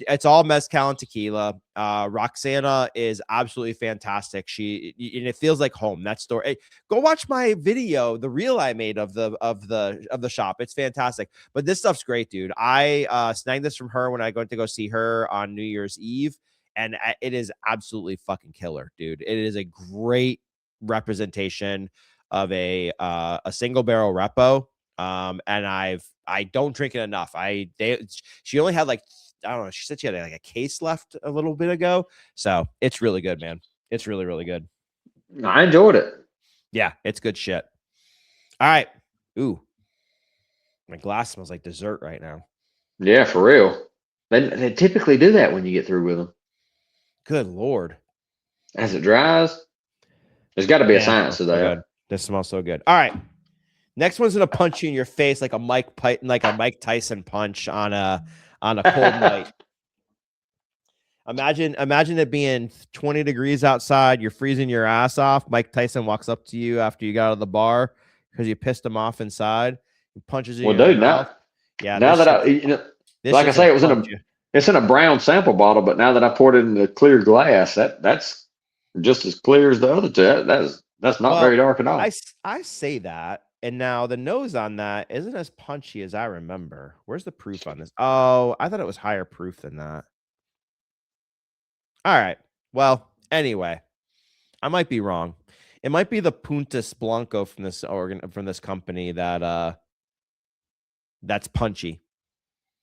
It's all mezcal and tequila. Roxana is absolutely fantastic. And it feels like home. That store. Hey, go watch my video, the reel I made of the shop. It's fantastic. But this stuff's great, dude. I snagged this from her when I went to go see her on New Year's Eve, and it is absolutely fucking killer, dude. It is a great representation of a single barrel repo. And I don't drink it enough. She only had like, I don't know. She said she had like a case left a little bit ago. So it's really good, man. It's really, really good. I enjoyed it. Yeah, it's good shit. All right. Ooh, my glass smells like dessert right now. Yeah, for real. They typically do that when you get through with them. Good Lord. As it dries, there's got to be a science to that. Good. This smells so good. All right. Next one's gonna punch you in your face like a Mike Tyson punch on a cold night. Imagine it being 20 degrees outside. You're freezing your ass off. Mike Tyson walks up to you after you got out of the bar because you pissed him off inside. He punches you. Well, dude, mouth. Now that like I say, it's in a brown sample bottle, but now that I poured it in the clear glass, that's just as clear as the other two. That's not very dark at all. I say that. And now the nose on that isn't as punchy as I remember. Where's the proof on this? Oh, I thought it was higher proof than that. All right. Well, anyway, I might be wrong. It might be the Punta Blanco from this company that's punchy.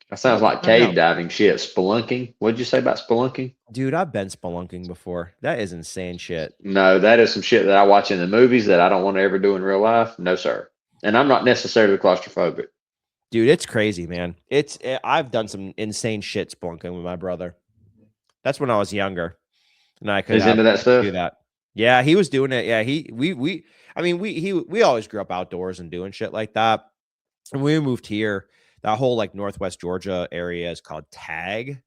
That sounds like cave diving shit. Spelunking. What'd you say about spelunking? Dude, I've been spelunking before. That is insane shit. No, that is some shit that I watch in the movies that I don't want to ever do in real life. No, sir. And I'm not necessarily claustrophobic. Dude, it's crazy, man. I've done some insane shit spelunking with my brother. That's when I was younger. And I could into that stuff. Do that. Yeah, he was doing it. Yeah, we always grew up outdoors and doing shit like that. And when we moved here, that whole like Northwest Georgia area is called Tag.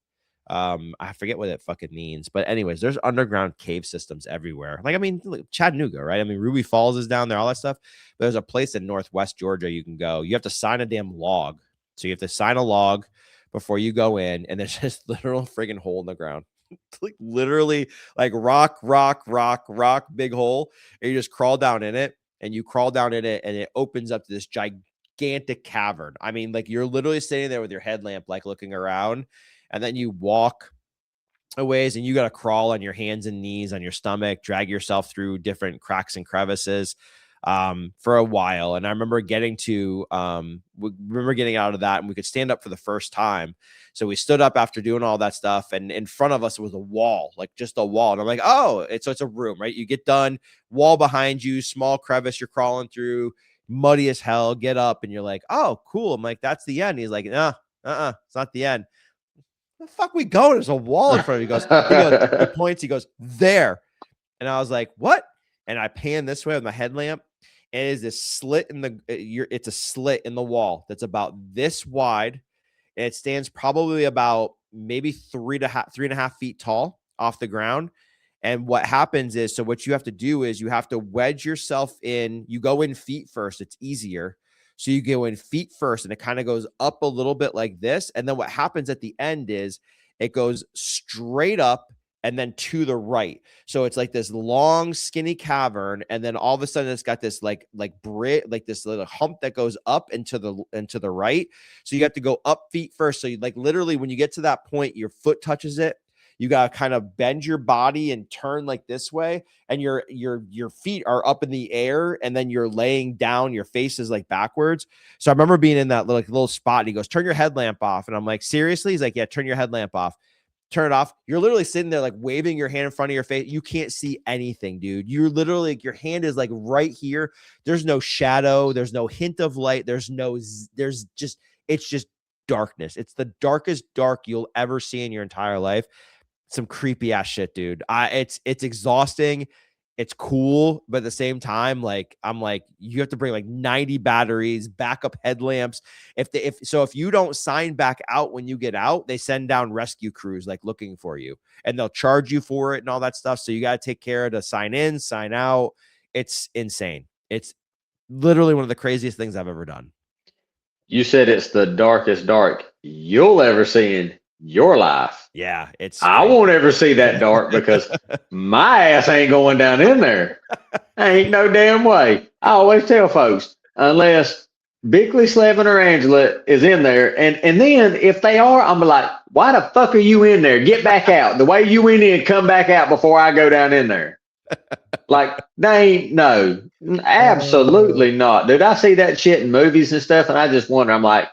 I forget what it fucking means, but anyways, there's underground cave systems everywhere. Like, I mean, Chattanooga, right? I mean, Ruby Falls is down there, all that stuff. But there's a place in Northwest Georgia you can go. You have to sign a damn log. So you have to sign a log before you go in, and there's just literal friggin' hole in the ground. Like literally like rock, big hole. And you just crawl down in it, and it opens up to this gigantic cavern. I mean, like you're literally sitting there with your headlamp, like looking around, and then you walk a ways and you got to crawl on your hands and knees on your stomach, drag yourself through different cracks and crevices for a while. And I remember getting out of that, and we could stand up for the first time. So we stood up after doing all that stuff, and in front of us was a wall, like just a wall. And I'm like, oh, it's a room, right? You get done, wall behind you, small crevice you're crawling through, muddy as hell, get up, and you're like, oh, cool. I'm like, that's the end. He's like, nah, it's not the end. Where the fuck we going? There's a wall in front of you. He points, he goes, there. And I was like, what? And I pan this way with my headlamp, and it is this slit it's a slit in the wall that's about this wide, and it stands probably about maybe 3.5 feet tall off the ground. And what happens is, so what you have to do is you have to wedge yourself in. You go in feet first. It's easier. So you go in feet first, and it kind of goes up a little bit like this. And then what happens at the end is it goes straight up and then to the right. So it's like this long, skinny cavern. And then all of a sudden it's got this like this little hump that goes up and to the right. So you have to go up feet first. So you like literally when you get to that point, your foot touches it. You got to kind of bend your body and turn like this way. And your feet are up in the air, and then you're laying down. Your face is like backwards. So I remember being in that little spot, and he goes, turn your headlamp off. And I'm like, seriously? He's like, yeah, turn your headlamp off. Turn it off. You're literally sitting there like waving your hand in front of your face. You can't see anything, dude. You're literally like, your hand is like right here. There's no shadow. There's no hint of light. It's just darkness. It's the darkest dark you'll ever see in your entire life. Some creepy ass shit, dude. It's exhausting. it's cool, but at the same time, like I'm like, you have to bring like 90 batteries, backup headlamps. If you don't sign back out when you get out, they send down rescue crews like looking for you, and they'll charge you for it and all that stuff. So you got to take care of to sign in, sign out. It's insane. It's literally one of the craziest things I've ever done. You said it's the darkest dark you'll ever see in your life. Yeah, it's I crazy. won't ever see that dark because my ass ain't going down in there. Ain't no damn way. I always tell folks, unless Bickley, Slevin, or Angela is in there, and then if they are, I'm like, why the fuck are you in there? Get back out. The way you went in, come back out before I go down in there. Like, they ain't, no, absolutely not. Dude, I see that shit in movies and stuff, and I just wonder, I'm like,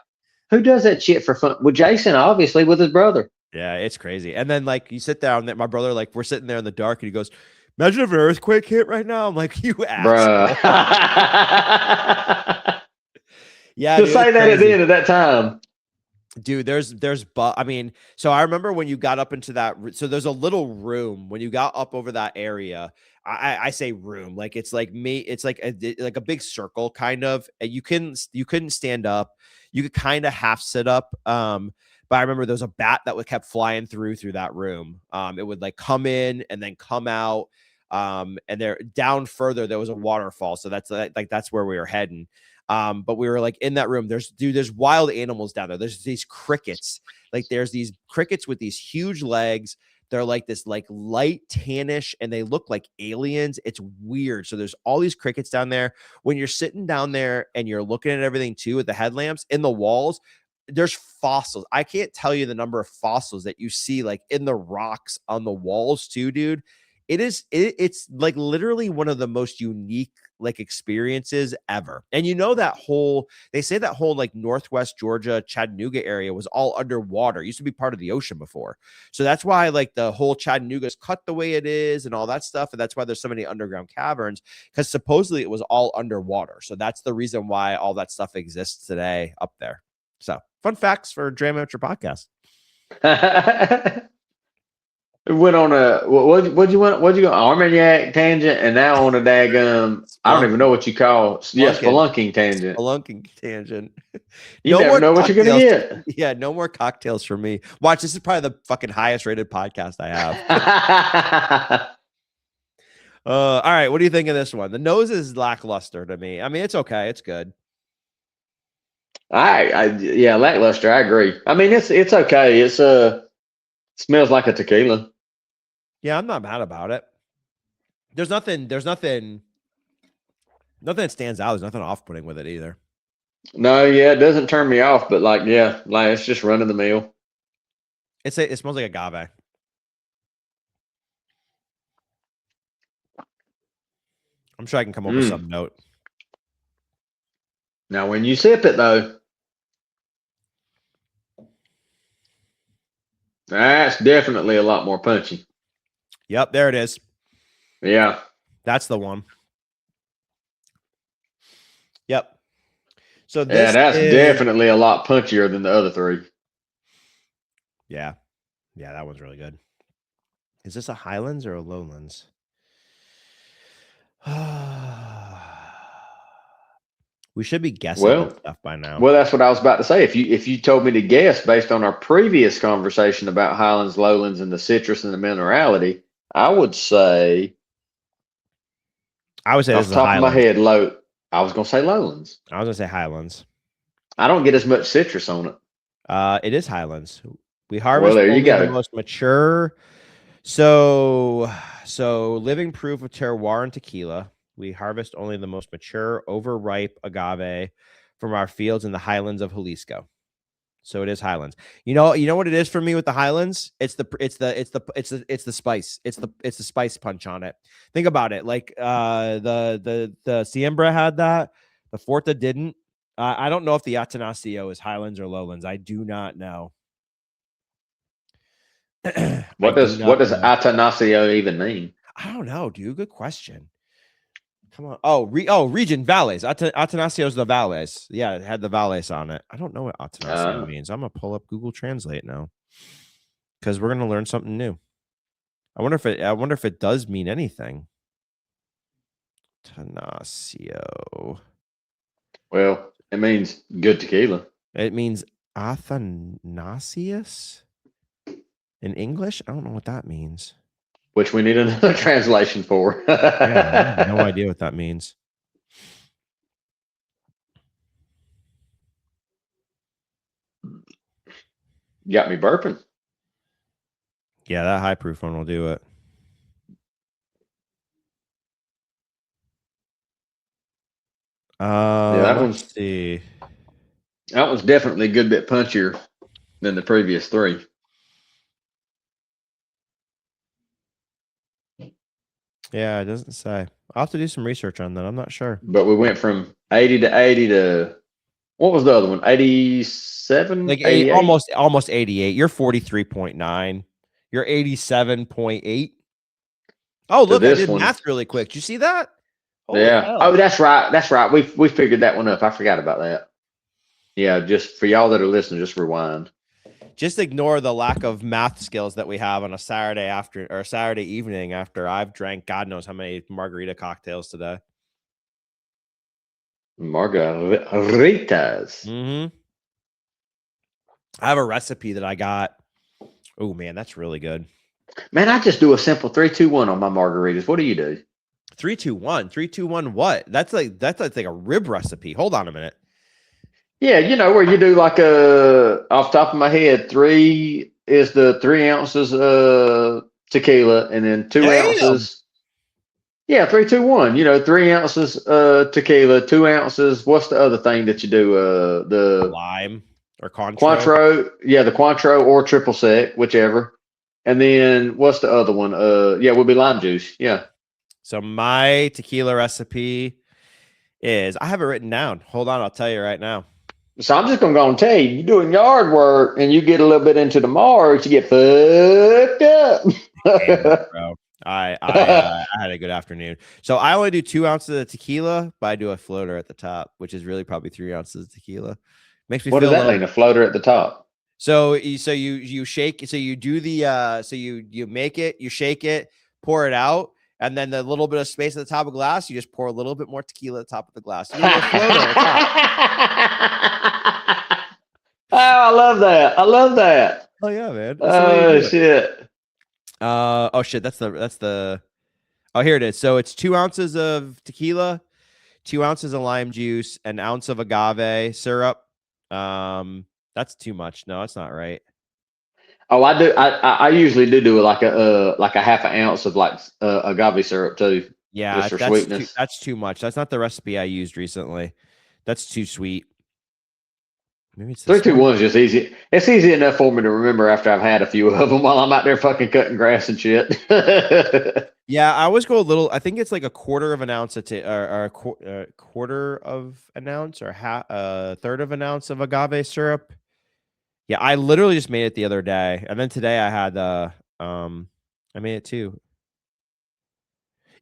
who does that shit for fun? Well, Jason, obviously, with his brother. Yeah, it's crazy. And then like you sit down, my brother, like we're sitting there in the dark, and he goes, "Imagine if an earthquake hit right now." I'm like, "You asshole." Bruh. Yeah, To dude, say it's that at the crazy. end of that time. Dude, I mean, so I remember when you got up into that, so there's a little room when you got up over that area. I say room, like it's like it's like a big circle kind of. You couldn't stand up. You could kind of half sit up. But I remember there was a bat that kept flying through that room. It would like come in and then come out. And there down further there was a waterfall. So that's like that's where we were heading. But we were like in that room. There's wild animals down there. There's these crickets. Like there's these crickets with these huge legs. They're like this like light tannish, and they look like aliens. It's weird. So there's all these crickets down there. When you're sitting down there and you're looking at everything too with the headlamps in the walls, there's fossils. I can't tell you the number of fossils that you see like in the rocks on the walls too, dude. It's like literally one of the most unique like experiences ever. And they say that whole like Northwest Georgia, Chattanooga area was all underwater. It used to be part of the ocean before. So that's why like the whole Chattanooga is cut the way it is and all that stuff. And that's why there's so many underground caverns, because supposedly it was all underwater. So that's the reason why all that stuff exists today up there. So fun facts for Dram Amateur Podcast. It went on a what'd you go Armagnac tangent, and now on a daggum I don't even know what you call spelunking tangent. Spelunking tangent. You never know what you're gonna get. Yeah, no more cocktails for me. Watch, this is probably the fucking highest rated podcast I have. All right, what do you think of this one? The nose is lackluster to me. I mean, it's okay, it's good. Yeah, lackluster. I agree. I mean, it's okay. It's smells like a tequila. Yeah, I'm not mad about it. There's nothing that stands out. There's nothing off-putting with it either. No, yeah, it doesn't turn me off, but like it's just running the mill. It smells like agave. I'm sure I can come up with some note. Now, when you sip it though, that's definitely a lot more punchy. Yep, there it is. Yeah. That's the one. Yep. So that's definitely a lot punchier than the other three. Yeah. Yeah, that one's really good. Is this a Highlands or a Lowlands? We should be guessing stuff by now. Well, that's what I was about to say. If you told me to guess based on our previous conversation about Highlands, Lowlands, and the citrus and the minerality, I would say off the top of my head, I was going to say Lowlands. I was going to say Highlands. I don't get as much citrus on it. It is Highlands. We harvest there you go. the most mature. So living proof of terroir and tequila. We harvest only the most mature, overripe agave from our fields in the Highlands of Jalisco. So it is Highlands. You know what it is for me with the Highlands? It's the spice. It's the spice punch on it. Think about it. Like the Siembra had that. The Forta didn't. I don't know if the Atanasio is Highlands or Lowlands. I do not know. What does Atanasio even mean? I don't know, dude. Good question. Come on. Region Valles. Atanasio is the Valles. Yeah, it had the Valles on it. I don't know what Atanasio means. I'm gonna pull up Google Translate now because we're gonna learn something new. I wonder if it does mean anything. Atanasio. Well, it means good tequila. It means Athanasius in English. I don't know what that means. Which we need another translation for. Yeah, I have no idea what that means. You got me burping. Yeah, that high proof one will do it. Let's see. That one's definitely a good bit punchier than the previous three. Yeah, it doesn't say. I'll have to do some research on that. I'm not sure. But we went from 80 to 80 to what was the other one? 87? Like almost 88. You're 43.9. You're 87.8. Oh, look, I did math really quick. Did you see that? Holy hell. Oh, that's right. That's right. We figured that one up. I forgot about that. Yeah, just for y'all that are listening, just rewind. Just ignore the lack of math skills that we have on a Saturday evening after I've drank God knows how many margarita cocktails today. Margaritas. Mm-hmm. I have a recipe that I got. Oh man, that's really good. Man, I just do a simple 3-2-1 on my margaritas. What do you do? 3-2-1. 3-2-1 what? That's like a rib recipe. Hold on a minute. Yeah, where you do like off the top of my head, 3 is the 3 ounces tequila, and then 2 ounces. Yeah, 3-2-1. 3 ounces tequila, 2 ounces. What's the other thing that you do? The lime or Cointreau. Cointreau. Yeah, the Cointreau or triple sec, whichever. And then what's the other one? Would be lime juice. Yeah. So my tequila recipe is, I have it written down. Hold on, I'll tell you right now. So I'm just gonna tell you, you're doing yard work and you get a little bit into the marks, you get fucked up. Damn, bro. I had a good afternoon. So I only do 2 ounces of tequila, but I do a floater at the top, which is really probably 3 ounces of tequila. Makes me. What does that mean? A floater at the top? So you shake. So you do the. So you make it. You shake it. Pour it out. And then the little bit of space at the top of the glass, you just pour a little bit more tequila at the top of the glass. You get a floater at the top. Oh, I love that. I love that. Oh yeah, man. Oh shit. Oh shit. That's the. Oh, here it is. So it's 2 ounces of tequila, 2 ounces of lime juice, an ounce of agave syrup. That's too much. No, that's not right. Oh, I do. I usually do like a half an ounce of like agave syrup too. Yeah, just for sweetness. That's too much. That's not the recipe I used recently. That's too sweet. Maybe it's 3-2-1 is just easy. It's easy enough for me to remember after I've had a few of them while I'm out there fucking cutting grass and shit. Yeah, I always go a little. I think it's like a quarter of an ounce or a quarter of an ounce or a third of an ounce of agave syrup. Yeah, I literally just made it the other day, and then today I had I made it too.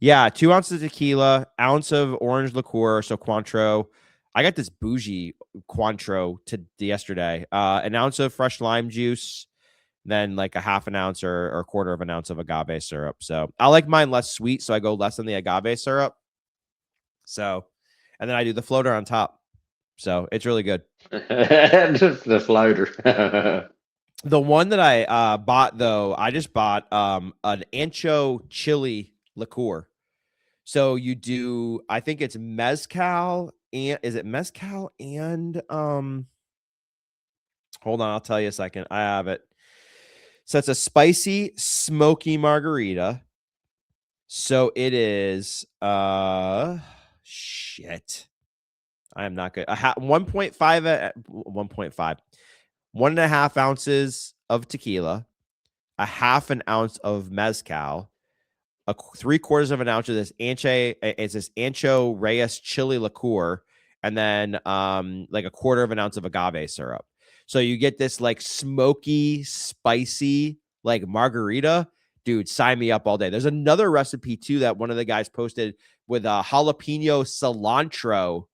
Yeah, 2 ounces of tequila, ounce of orange liqueur, so Cointreau. I got this bougie Cointreau yesterday. An ounce of fresh lime juice, then like a half an ounce or a quarter of an ounce of agave syrup. So I like mine less sweet, so I go less on the agave syrup. So, and then I do the floater on top. So it's really good. The floater. The one that I bought though, I just bought an ancho chili liqueur. So you do, I think it's mezcal and is it mezcal and hold on, I'll tell you a second. I have it. So it's a spicy, smoky margarita. So it is shit. I am not good. 1.5 1.5 ounces of tequila, a half an ounce of mezcal, 3/4 of an ounce of this Ancho Reyes chili liqueur, and then like a quarter of an ounce of agave syrup. So you get this like smoky, spicy like margarita. Dude, sign me up all day. There's another recipe too that one of the guys posted with jalapeno cilantro.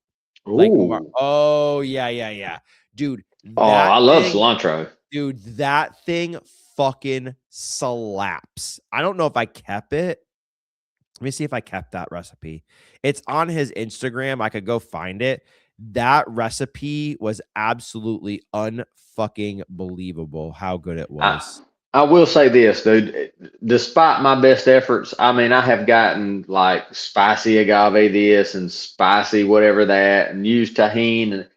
Like, oh yeah. Dude. I love cilantro. Dude, that thing fucking slaps. I don't know if I kept it, Let me see if I kept that recipe. It's on his Instagram. I could go find it. That recipe was absolutely unfucking believable how good it was. I will say this, dude. Despite my best efforts, I mean, I have gotten like spicy agave this and spicy whatever that, and used tahini. And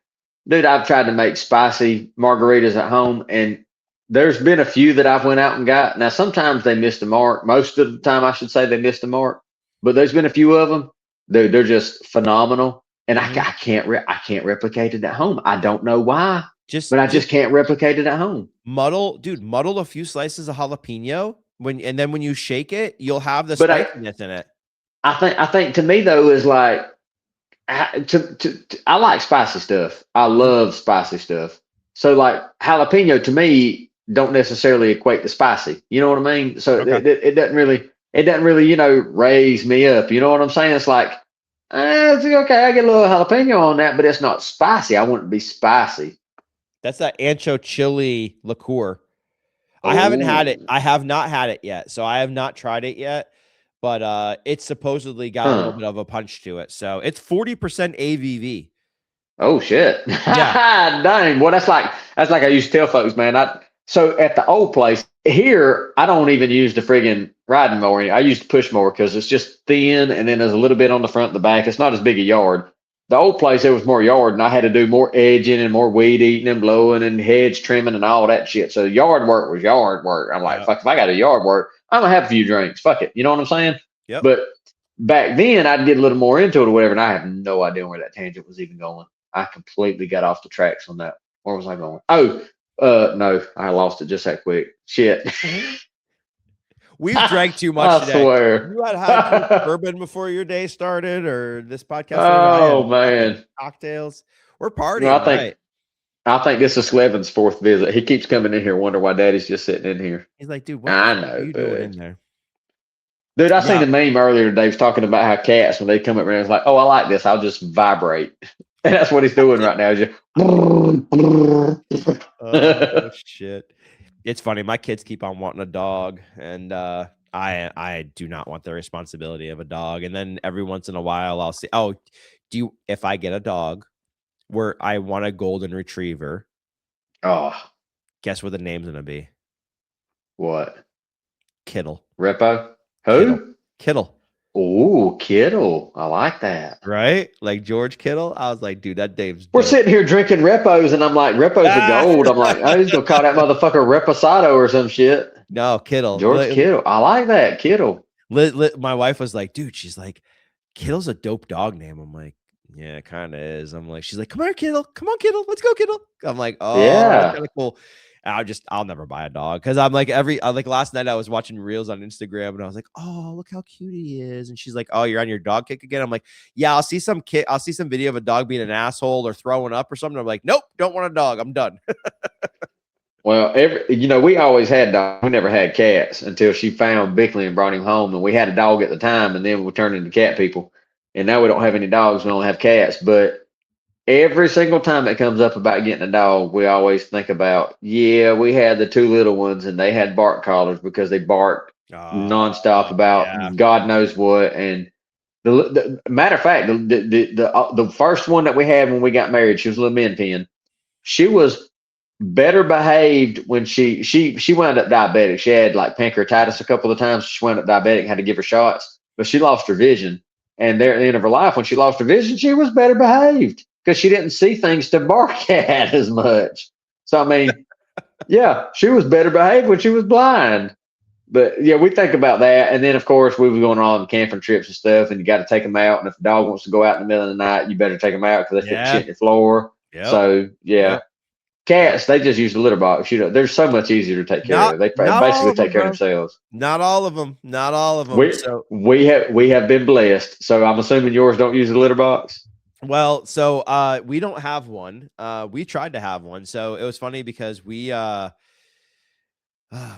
dude, I've tried to make spicy margaritas at home, and there's been a few that I've went out and got. Now, sometimes they missed the mark. Most of the time, I should say they missed the mark. But there's been a few of them. Dude, they're just phenomenal, and I can't replicate it at home. I don't know why, but I just can't replicate it at home. Muddle a few slices of jalapeno and then when you shake it, you'll have the spiciness in it. I think to me though is like I like spicy stuff. I love spicy stuff. So like jalapeno to me don't necessarily equate to spicy. You know what I mean? So it doesn't really, you know, raise me up. You know what I'm saying? It's like, it's okay, I get a little jalapeno on that, but it's not spicy. I want it to be spicy. That's that ancho chili liqueur. I haven't had it. I have not had it yet. So I have not tried it yet, but it's supposedly got a little bit of a punch to it. So it's 40% ABV. Oh shit. Yeah. Dang. Well, that's like I used to tell folks, man. So at the old place here, I don't even use the friggin' riding mower. I use the push mower because it's just thin, and then there's a little bit on the front and the back. It's not as big a yard. The old place, there was more yard, and I had to do more edging and more weed eating and blowing and hedge trimming and all that shit. So yard work was yard work. I'm like, fuck, if I got to yard work, I'm going to have a few drinks. Fuck it. You know what I'm saying? Yep. But back then, I'd get a little more into it or whatever, and I have no idea where that tangent was even going. I completely got off the tracks on that. Where was I going? Oh, no, I lost it just that quick. Shit. We've drank too much I today. swear. You had bourbon before your day started, or this podcast? Oh man, cocktails. We're partying. No, I think this is Slevin's fourth visit. He keeps coming in here, wonder why Daddy's just sitting in here. He's like, dude, what are you doing in there? Dude, I seen a meme earlier today. He was talking about how cats, when they come up around, it's like, oh, I like this. I'll just vibrate. And that's what he's doing right now. Just oh shit. It's funny. My kids keep on wanting a dog, and I do not want the responsibility of a dog. And then every once in a while, I'll say, "Oh, if I get a dog, where I want a golden retriever, guess what the name's gonna be? What? Kittle. Repo? Who? Kittle. Oh, Kittle. I like that. Right? Like George Kittle. I was like, dude, that Dave's We're sitting here drinking Repos, and I'm like, Repos are gold. I'm like, oh, he's going to call that motherfucker Reposado or some shit. No, Kittle. George Kittle. I like that. Kittle. My wife was like, dude, she's like, Kittle's a dope dog name. I'm like, yeah, it kind of is. I'm like, she's like, come here, Kittle. Come on, Kittle. Let's go, Kittle. I'm like, oh, yeah, that's kind of cool. I'll never buy a dog because I'm like like last night I was watching reels on Instagram and I was like, oh, look how cute he is. And she's like, oh, you're on your dog kick again. I'm like, yeah, I'll see some video of a dog being an asshole or throwing up or something. I'm like, nope, don't want a dog. I'm done. Well, we always had dogs. We never had cats until she found Bickley and brought him home. And we had a dog at the time, and then we turned into cat people. And now we don't have any dogs. We only have cats. But every single time it comes up about getting a dog, we always think about, we had the two little ones and they had bark collars because they barked nonstop about God knows what. And the matter of fact, the first one that we had when we got married, she was a little min pin. She was better behaved when she wound up diabetic. She had like pancreatitis a couple of times. She wound up diabetic, had to give her shots, but she lost her vision. And there at the end of her life, when she lost her vision, she was better behaved, because she didn't see things to bark at as much. So, I mean, she was better behaved when she was blind. But, we think about that. And then, of course, we were going on camping trips and stuff, and you got to take them out. And if a dog wants to go out in the middle of the night, you better take them out because they fit shit in your floor. Yep. So, cats, they just use the litter box. They're so much easier to take care of. They basically take care of themselves. Not all of them. Not all of them. We have been blessed. So I'm assuming yours don't use the litter box. Well, so we don't have one. We tried to have one. So it was funny because we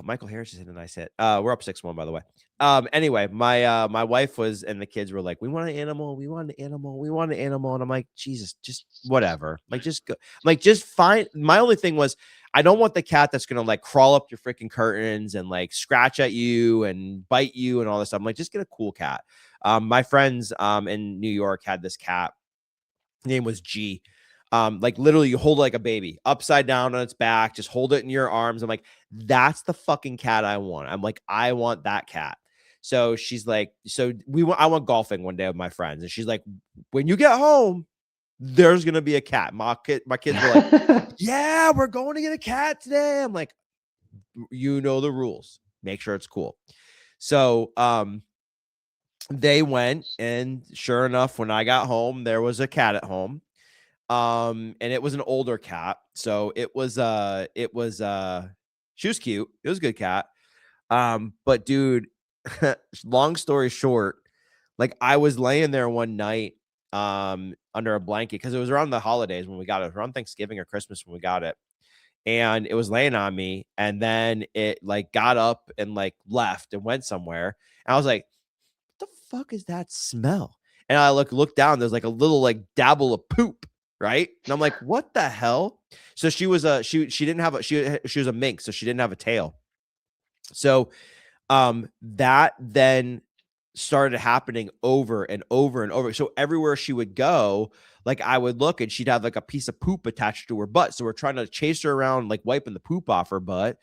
Michael Harris is in a nice hit. We're up 6-1, by the way. Anyway, my wife was and the kids were like, we want an animal, we want an animal, we want an animal. And I'm like, Jesus, just whatever. Like, just go. Like, just find. My only thing was I don't want the cat that's going to like crawl up your freaking curtains and like scratch at you and bite you and all this stuff. I'm like, just get a cool cat. My friends in New York had this cat. His name was G. Like literally you hold it like a baby upside down on its back, just hold it in your arms. I'm like, that's the fucking cat I want. I'm like, I want that cat. So she's like, I went golfing one day with my friends, and she's like, when you get home, there's gonna be a cat. My kids were like, yeah, we're going to get a cat today. I'm like, you know the rules. Make sure it's cool. So they went, and sure enough, when I got home, there was a cat at home. And it was an older cat. So she was cute. It was a good cat. But dude, long story short, like I was laying there one night under a blanket because it was around the holidays when we got it, around Thanksgiving or Christmas when we got it. And it was laying on me, and then it like got up and like left and went somewhere. And I was like, what the fuck is that smell? And I look down, there's like a little like dabble of poop, right? And I'm like, what the hell? So she was she didn't have she was a mink, so she didn't have a tail. So that then started happening over and over and over. So everywhere she would go, like I would look and she'd have like a piece of poop attached to her butt. So we're trying to chase her around, like wiping the poop off her butt,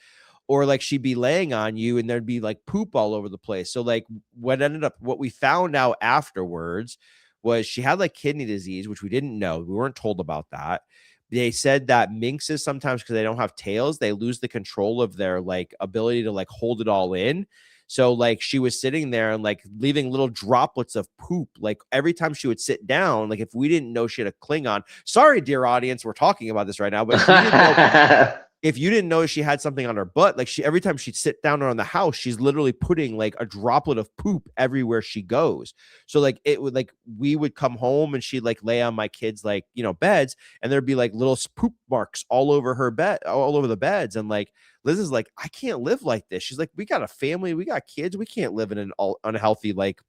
or like she'd be laying on you and there'd be like poop all over the place. So like what we found out afterwards was she had like kidney disease, which we didn't know. We weren't told about that. They said that minxes sometimes, because they don't have tails, they lose the control of their like ability to like hold it all in. So like she was sitting there and like leaving little droplets of poop like every time she would sit down. Like if we didn't know she had a Klingon, sorry, dear audience, we're talking about this right now, but if you didn't know she had something on her butt, like every time she'd sit down around the house, she's literally putting like a droplet of poop everywhere she goes. So like it would like we would come home and she'd like lay on my kids like, you know, beds, and there'd be like little poop marks all over her bed, all over the beds. And like Liz is like, I can't live like this. She's like, we got a family, we got kids, we can't live in an unhealthy like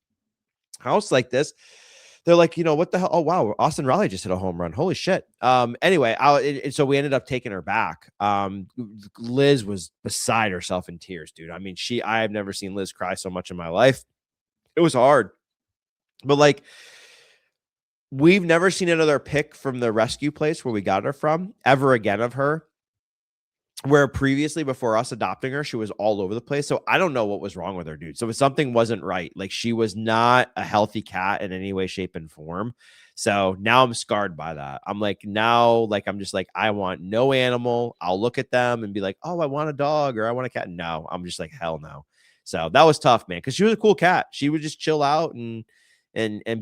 house like this. They're like, you know, what the hell? Oh, wow. Austin Riley just hit a home run. Holy shit. Anyway, so we ended up taking her back. Liz was beside herself in tears, dude. I mean, I have never seen Liz cry so much in my life. It was hard. But like, we've never seen another pic from the rescue place where we got her from ever again of her. Where previously, before us adopting her, she was all over the place. So I don't know what was wrong with her, dude. So something wasn't right. Like she was not a healthy cat in any way, shape, and form. So now I'm scarred by that. I'm like, I'm just like, I want no animal. I'll look at them and be like, oh, I want a dog or I want a cat. No, I'm just like, hell no. So that was tough, man. Cause she was a cool cat. She would just chill out and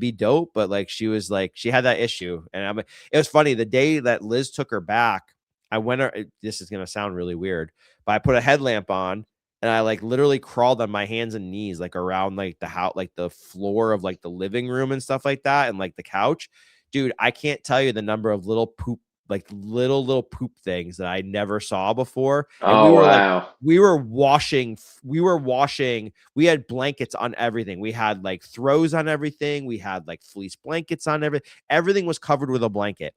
be dope. But like, she had that issue. And it was funny. The day that Liz took her back, this is going to sound really weird, but I put a headlamp on and I like literally crawled on my hands and knees, like around like the house, like the floor of like the living room and stuff like that. And like the couch, dude, I can't tell you the number of little poop, like little poop things that I never saw before. And we were washing. We had blankets on everything. We had like throws on everything. We had like fleece blankets on everything. Everything was covered with a blanket.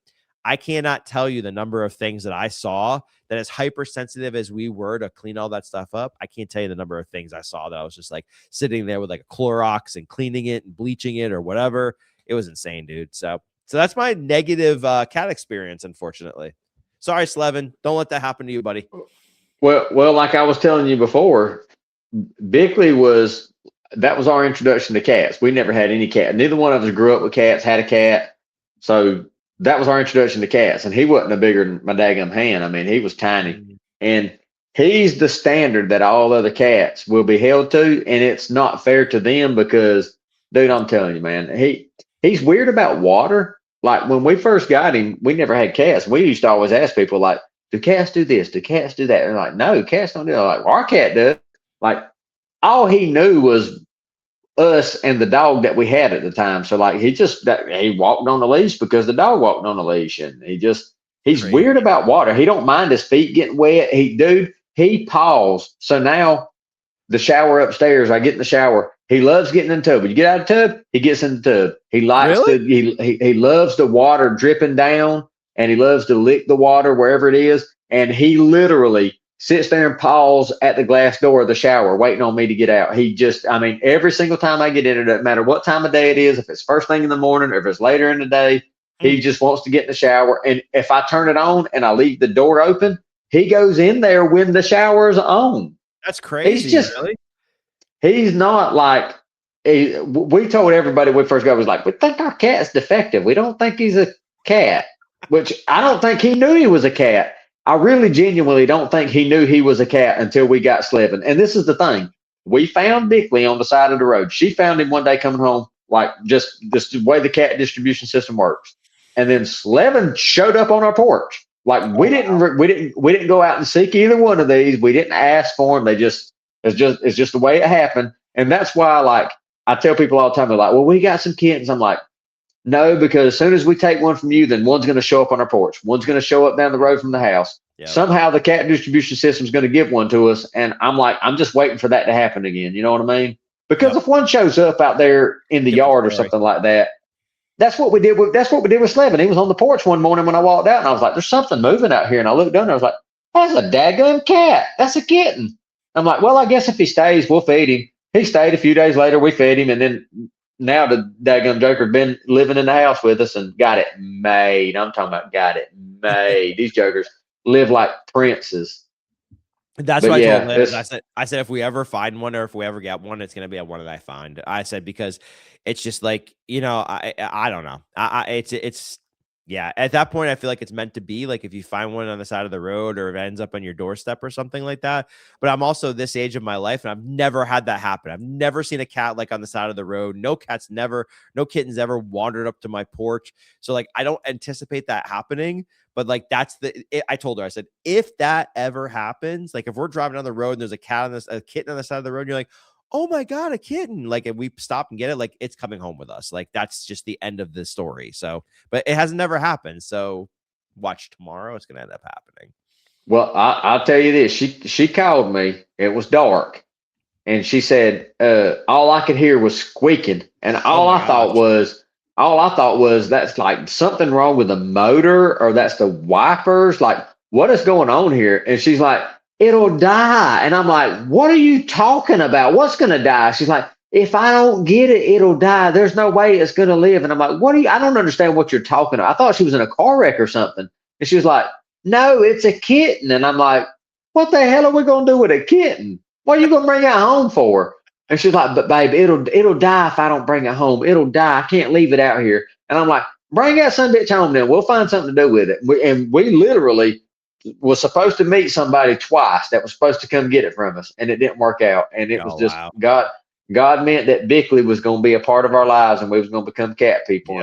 I cannot tell you the number of things that I saw that, as hypersensitive as we were to clean all that stuff up, I can't tell you the number of things I saw that I was just like sitting there with like a Clorox and cleaning it and bleaching it or whatever. It was insane, dude. So that's my negative cat experience, unfortunately. Sorry, Slevin. Don't let that happen to you, buddy. Well, like I was telling you before, Bickley that was our introduction to cats. We never had any cat. Neither one of us grew up with cats, had a cat. So that was our introduction to cats. And he wasn't no bigger than my daggum hand. I mean, he was tiny. And he's the standard that all other cats will be held to. And it's not fair to them because, dude, I'm telling you, man, he's weird about water. Like when we first got him, we never had cats. We used to always ask people like, do cats do this? Do cats do that? And they're like, no, cats don't do that. Like, our cat does. Like, all he knew was us and the dog that we had at the time. So like he walked on the leash because the dog walked on the leash, and he's Crazy. Weird about water. He don't mind his feet getting wet. He paws. So now the shower upstairs, I get in the shower. He loves getting in the tub. When you get out of the tub, he gets in the tub. He likes he loves the water dripping down. and he loves to lick the water wherever it is. And he literally sits there and paws at the glass door of the shower, waiting on me to get out. He just, I mean, every single time I get in, it doesn't matter what time of day it is, if it's first thing in the morning or if it's later in the day, he just wants to get in the shower. And if I turn it on and I leave the door open, he goes in there when the shower's on. That's crazy. He's just, really? He's not like, we told everybody when we first got, was like, we think our cat's defective. We don't think he's a cat, which I don't think he knew he was a cat. I really genuinely don't think he knew he was a cat until we got Slevin. And this is the thing. We found Bickley on the side of the road. She found him one day coming home, like just the way the cat distribution system works. And then Slevin showed up on our porch. Like we didn't go out and seek either one of these. We didn't ask for them. It's just the way it happened. And that's why, like, I tell people all the time, they're like, well, we got some kittens. I'm like, no, because as soon as we take one from you, then one's going to show up on our porch. One's going to show up down the road from the house. Yep. Somehow the cat distribution system is going to give one to us. And I'm like, I'm just waiting for that to happen again. You know what I mean? Because if one shows up out there in the yard or something like that, that's what we did. That's what we did with Slevin. He was on the porch one morning when I walked out, and I was like, there's something moving out here. And I looked down and I was like, that's a daggum cat. That's a kitten. I'm like, well, I guess if he stays, we'll feed him. He stayed. A few days later, we fed him. And then now the daggum joker been living in the house with us and got it made. I'm talking about got it made. These jokers live like princes. That's what I told Liz. I said, if we ever find one or if we ever get one, it's going to be a one that I find. I said, because it's just like, you know, I don't know. It's yeah. At that point, I feel like it's meant to be. Like if you find one on the side of the road or if it ends up on your doorstep or something like that. But I'm also this age of my life and I've never had that happen. I've never seen a cat like on the side of the road. No kittens ever wandered up to my porch. So like, I don't anticipate that happening. But like, I told her, I said, if that ever happens, like if we're driving down the road and there's a kitten on the side of the road, and you're like, oh my God, a kitten. Like, if we stop and get it, like it's coming home with us. Like that's just the end of the story. So, but it has never happened. So watch tomorrow. It's going to end up happening. Well, I'll tell you this. She called me. It was dark. And she said, all I could hear was squeaking. And all I thought was that's like something wrong with the motor or that's the wipers. Like, what is going on here? And she's like, it'll die. And I'm like, what are you talking about? What's going to die? She's like, if I don't get it, it'll die. There's no way it's going to live. And I'm like, I don't understand what you're talking about. I thought she was in a car wreck or something. And she was like, no, it's a kitten. And I'm like, what the hell are we going to do with a kitten? What are you going to bring it home for? And she's like, but babe, it'll die if I don't bring it home. It'll die. I can't leave it out here. And I'm like, bring that son bitch home then. We'll find something to do with it. We literally was supposed to meet somebody twice that was supposed to come get it from us. And it didn't work out. And it was just God meant that Bickley was going to be a part of our lives and we was going to become cat people.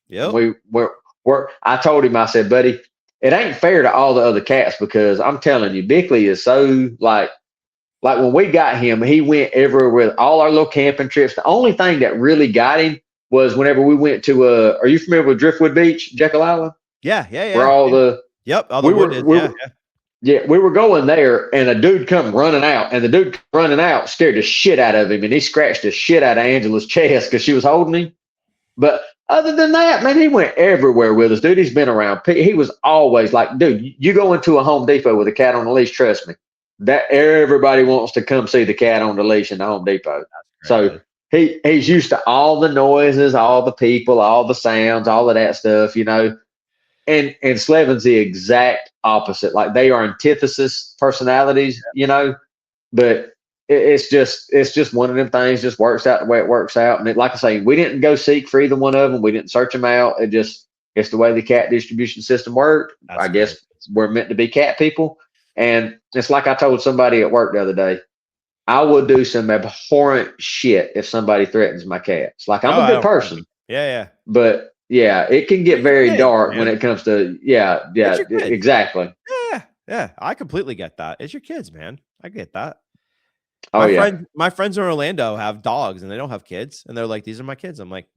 Yep. And I told him, I said, buddy, it ain't fair to all the other cats because I'm telling you, Bickley is so like when we got him, he went everywhere with all our little camping trips. The only thing that really got him was whenever we went to, are you familiar with Driftwood Beach, Jekyll Island? Yeah. Where all the, we were going there and a dude come running out and the dude running out scared the shit out of him and he scratched the shit out of Angela's chest because she was holding him. But other than that, man, he went everywhere with us, dude. He's been around. He was always like, dude, you go into a Home Depot with a cat on the leash, trust me. That everybody wants to come see the cat on the leash in the Home Depot. So he's used to all the noises, all the people, all the sounds, all of that stuff, you know. And Slevin's the exact opposite. Like they are antithesis personalities, you know. But it's just one of them things. Just works out the way it works out. And like I say, we didn't go seek for either one of them. We didn't search them out. It's the way the cat distribution system worked. I guess we're meant to be cat people. And it's like I told somebody at work the other day, I would do some abhorrent shit if somebody threatens my cats. Like I'm a good person. Yeah. But yeah, it can get very dark when it comes to, exactly. Yeah. I completely get that. It's your kids, man. I get that. My friends in Orlando have dogs and they don't have kids. And they're like, these are my kids. I'm like,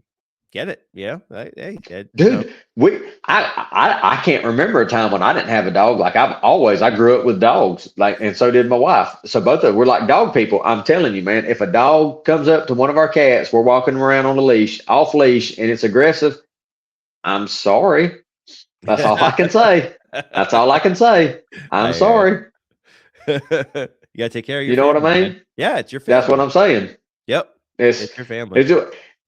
get it. Yeah. Hey, dude, I can't remember a time when I didn't have a dog. Like I grew up with dogs, like, and so did my wife. So both of us, we're like dog people. I'm telling you, man, if a dog comes up to one of our cats, we're walking around on a leash, off leash, and it's aggressive, I'm sorry. That's all I can say. That's all I can say. I'm sorry. You gotta take care of your You know family, what I mean? man. Yeah, it's your family. That's what I'm saying. Yep. It's your family.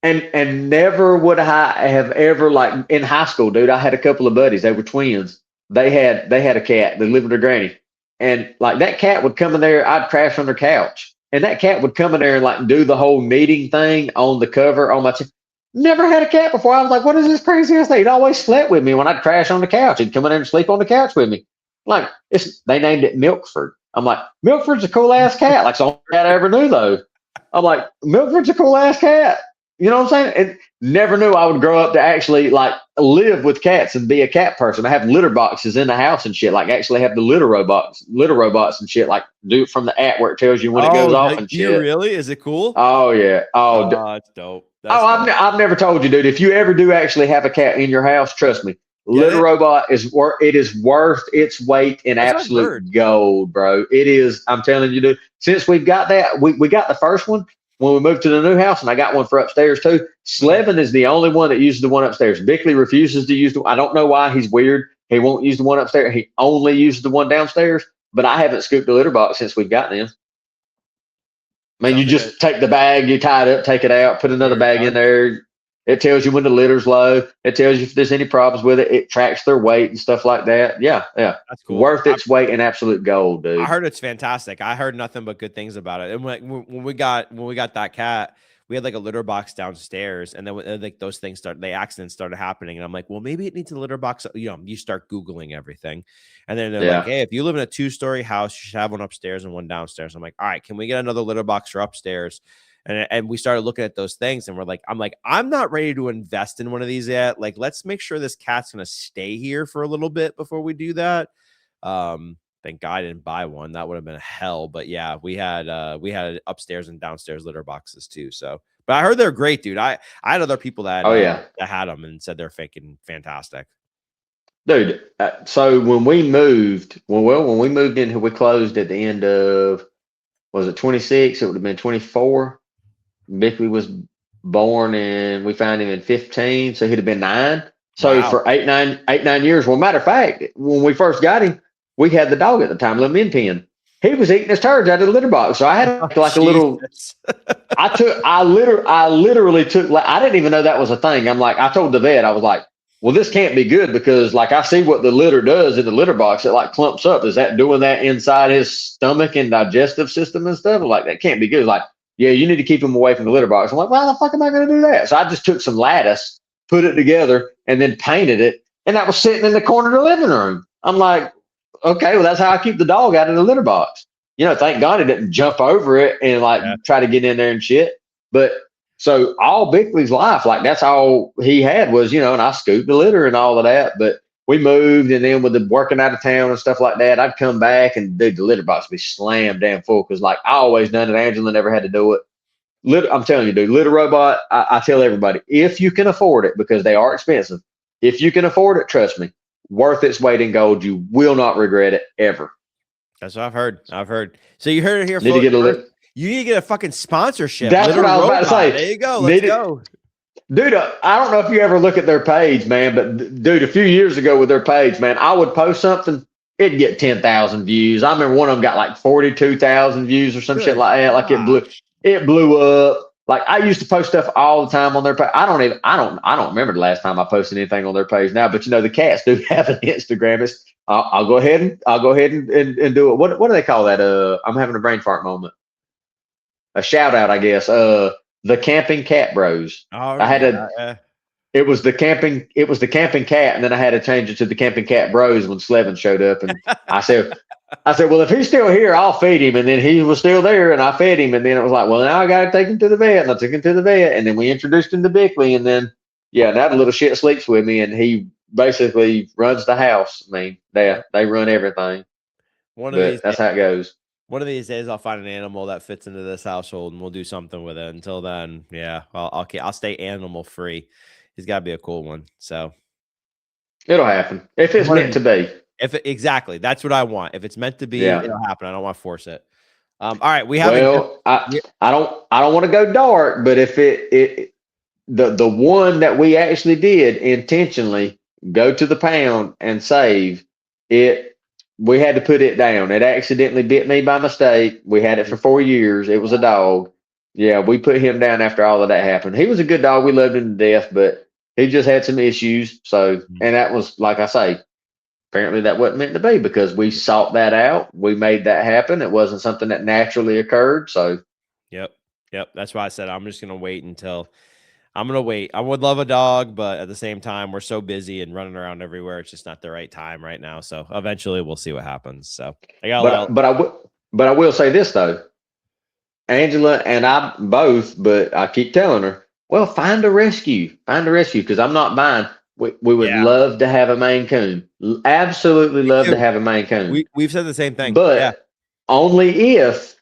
And never would I have ever, like in high school, dude. I had a couple of buddies. They were twins. They had a cat. They lived with their granny, and like that cat would come in there. I'd crash on their couch, and that cat would come in there and like do the whole kneading thing on the cover on my. Never had a cat before. I was like, what is this crazy ass thing? He'd always slept with me when I'd crash on the couch. He'd come in there and sleep on the couch with me. Like they named it Milkford. I'm like, Milford's a cool ass cat. Like, it's the only cat I ever knew though. I'm like, Milford's a cool ass cat. You know what I'm saying? And never knew I would grow up to actually like live with cats and be a cat person. I have litter boxes in the house and shit. Like, actually have the litter robots and shit. Like, do it from the app where it tells you when it goes off and shit. Really? Is it cool? Oh yeah. Oh, that's dope. I've never told you, dude. If you ever do actually have a cat in your house, trust me, litter robot is worth its weight in absolute gold, bro. It is. I'm telling you, dude. Since we've got that, we got the first one when we moved to the new house, and I got one for upstairs too. Slevin is the only one that uses the one upstairs. Bickley refuses to use the. I don't know why. He's weird. He won't use the one upstairs. He only uses the one downstairs. But I haven't scooped the litter box since we've got them. I mean, you just take the bag, you tie it up, take it out, put another bag in there. It tells you when the litter's low. It tells you if there's any problems with it. It tracks their weight and stuff like that. Yeah. That's cool. Worth its weight in absolute gold, dude. I heard it's fantastic. I heard nothing but good things about it. And when we got that cat, we had like a litter box downstairs, and then like those things accidents started happening. And I'm like, well, maybe it needs a litter box. You start Googling everything. And then they're like, hey, if you live in a 2-story house, you should have one upstairs and one downstairs. I'm like, all right, can we get another litter box for upstairs? And we started looking at those things, and I'm not ready to invest in one of these yet. Like, let's make sure this cat's going to stay here for a little bit before we do that. Thank God I didn't buy one. That would have been hell. But yeah, we had upstairs and downstairs litter boxes too. So, but I heard they're great, dude. I had other people that had them and said they're freaking fantastic. Dude, so when we moved in here, we closed at the end of, was it 26? It would have been 24. Bickley was born and we found him in 15, so he'd have been 9. So for 8-9 years. Well, matter of fact, when we first got him, we had the dog at the time, little Min Pin. He was eating his turds out of the litter box. So I had a little. I literally took. I didn't even know that was a thing. I'm like, I told the vet, I was like, well, this can't be good because like I see what the litter does in the litter box. It like clumps up. Is that doing that inside his stomach and digestive system and stuff? I'm like, that can't be good. It's like, yeah, you need to keep him away from the litter box. I'm like, well, how the fuck am I going to do that? So I just took some lattice, put it together, and then painted it. And that was sitting in the corner of the living room. I'm like, okay, well, that's how I keep the dog out of the litter box. Thank God it didn't jump over it and try to get in there and shit. But so all Bickley's life, like that's all he had was, and I scooped the litter and all of that. But we moved, and then with the working out of town and stuff like that, I'd come back and dude, the litter box would be slammed damn full because like I always done it. Angela never had to do it. I'm telling you, dude, litter robot. I tell everybody, if you can afford it, because they are expensive. If you can afford it, trust me, worth its weight in gold. You will not regret it ever. That's what I've heard. So you heard it here. You need to get a fucking sponsorship. That's what I was about to say. There you go. Let's go. Dude, I don't know if you ever look at their page, man, but dude, a few years ago with their page, man, I would post something, it'd get 10,000 views. I remember one of them got like 42,000 views or some shit like that. Like it blew up. Like I used to post stuff all the time on their page. I don't remember the last time I posted anything on their page now, but the cats do have an Instagram. I'll go ahead and do it. What do they call that? I'm having a brain fart moment. A shout out, I guess. The Camping Cat Bros. It was the camping cat, and then I had to change it to the Camping Cat Bros when Slevin showed up. And I said, well, if he's still here, I'll feed him. And then he was still there, and I fed him. And then it was like, well, now I got to take him to the vet. And I took him to the vet, and then we introduced him to Bickley. And then, now the little shit sleeps with me, and he basically runs the house. I mean, they run everything. That's how it goes. One of these days, I'll find an animal that fits into this household, and we'll do something with it. Until then, I'll stay animal free. He's got to be a cool one. So it'll happen if it's meant to be. Exactly, that's what I want. If it's meant to be, it'll happen. I don't want to force it. All right, we have. Well, I don't want to go dark, but if the one that we actually did intentionally go to the pound and save it. We had to put it down. It accidentally bit me by mistake. We had it for 4 years. It was a dog. Yeah, we put him down after all of that happened. He was a good dog. We loved him to death, but he just had some issues. So, and that was, like I say, apparently that wasn't meant to be because we sought that out. We made that happen. It wasn't something that naturally occurred. So, Yep. That's why I said I'm just gonna wait until I'm gonna wait. I would love a dog, but at the same time, we're so busy and running around everywhere. It's just not the right time right now. So eventually, we'll see what happens. So I got. But I will say this though, Angela and I both. But I keep telling her, well, find a rescue, because I'm not buying. We would love to have a Maine Coon. Absolutely love to have a Maine Coon. We've said the same thing, but only if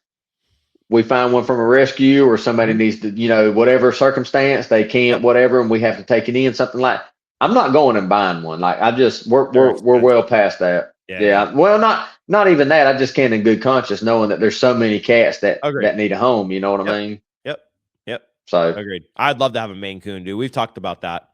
we find one from a rescue or somebody needs to, whatever circumstance they can't, whatever, and we have to take it in, something like. I'm not going and buying one. Like we're well past that. Yeah. Well, not even that. I just can't in good conscience knowing that there's so many cats that need a home. You know what I mean? Yep. So agreed. I'd love to have a Maine Coon, dude. We've talked about that.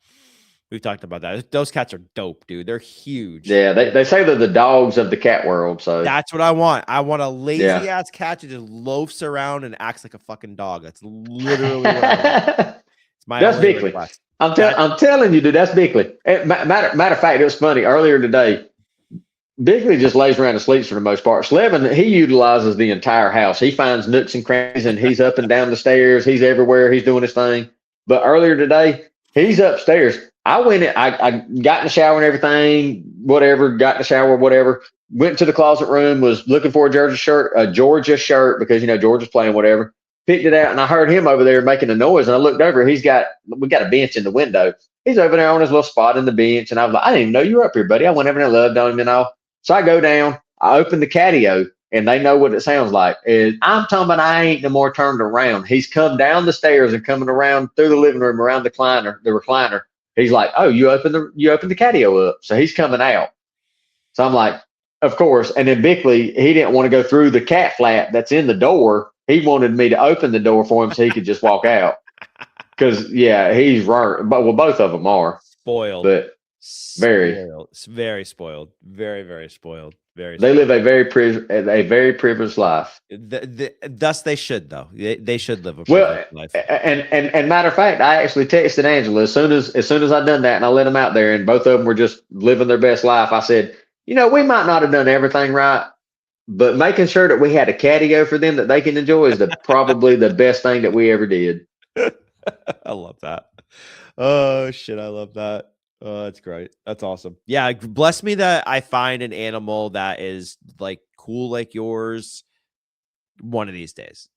Those cats are dope, dude. They're huge. Yeah, they say they're the dogs of the cat world. So that's what I want. I want a lazy ass cat that just loafs around and acts like a fucking dog. That's literally what I want. It's my that's Bickley. I'm telling you, dude, that's Bickley. Matter of fact, it was funny. Earlier today, Bickley just lays around and sleeps for the most part. Slevin, he utilizes the entire house. He finds nooks and crannies, and he's up and down the stairs. He's everywhere. He's doing his thing. But earlier today, he's upstairs. I went in, I got in the shower and everything, whatever, went to the closet room, was looking for a Georgia shirt because, Georgia's playing whatever, picked it out, and I heard him over there making a noise, and I looked over, we got a bench in the window. He's over there on his little spot in the bench, and I was like, I didn't even know you were up here, buddy. I went over and loved on him and all. So I go down, I open the catio, and they know what it sounds like. And I'm talking about I ain't no more turned around. He's come down the stairs and coming around through the living room, around the recliner. He's like, oh, you opened the catio up. So he's coming out. So I'm like, of course. And then Bickley, he didn't want to go through the cat flap that's in the door. He wanted me to open the door for him so he could just walk out. Because, he's right. But both of them are. Spoiled. But very spoiled. Very, very spoiled. They live a very privileged life. Thus they should, though. They should live a privileged life. And matter of fact, I actually texted Angela as soon as I done that, and I let them out there, and both of them were just living their best life. I said, we might not have done everything right, but making sure that we had a catio for them that they can enjoy is probably the best thing that we ever did. I love that. Oh shit, I love that. Oh, that's great. That's awesome. Yeah, bless me that I find an animal that is like cool like yours one of these days.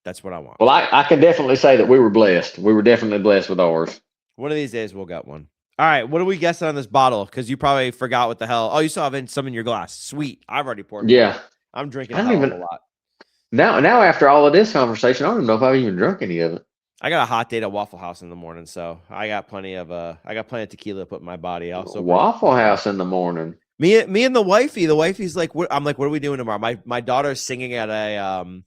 That's what I want. Well, I can definitely say that we were blessed. We were definitely blessed with ours. One of these days we'll get one. All right, what are we guessing on this bottle? Because you probably forgot what the hell. Oh, you still have some in your glass. Sweet. I've already poured. Yeah. I'm drinking a lot. Now after all of this conversation, I don't even know if I've even drunk any of it. I got a hot date at Waffle House in the morning, so I got plenty of tequila to put in my body. Also, Waffle House in the morning. Me and the wifey. The wifey's like, I'm like, what are we doing tomorrow? My daughter's singing at a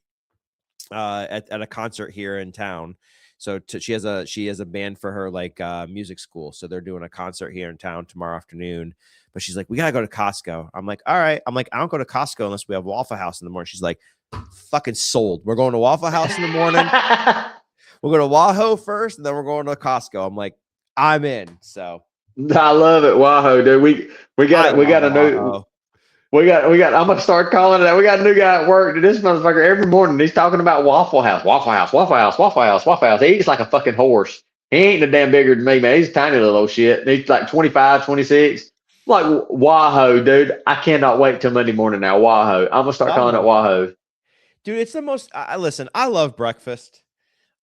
at a concert here in town. So she has a band for her music school. So they're doing a concert here in town tomorrow afternoon. But she's like, we gotta go to Costco. I'm like, all right. I'm like, I don't go to Costco unless we have Waffle House in the morning. She's like, fucking sold. We're going to Waffle House in the morning. We'll go to Wahoo first, and then we're going to Costco. I'm like, I'm in. So I love it, Wahoo, dude. We got a new. We got. I'm gonna start calling it that. We got a new guy at work. This motherfucker every morning he's talking about Waffle House. He eats like a fucking horse. He ain't no damn bigger than me, man. He's a tiny little shit. He's like 25, 26. I'm like, Wahoo, dude. I cannot wait till Monday morning now. Wahoo. I'm gonna start calling it Wahoo. Dude, it's the most. Listen, I love breakfast.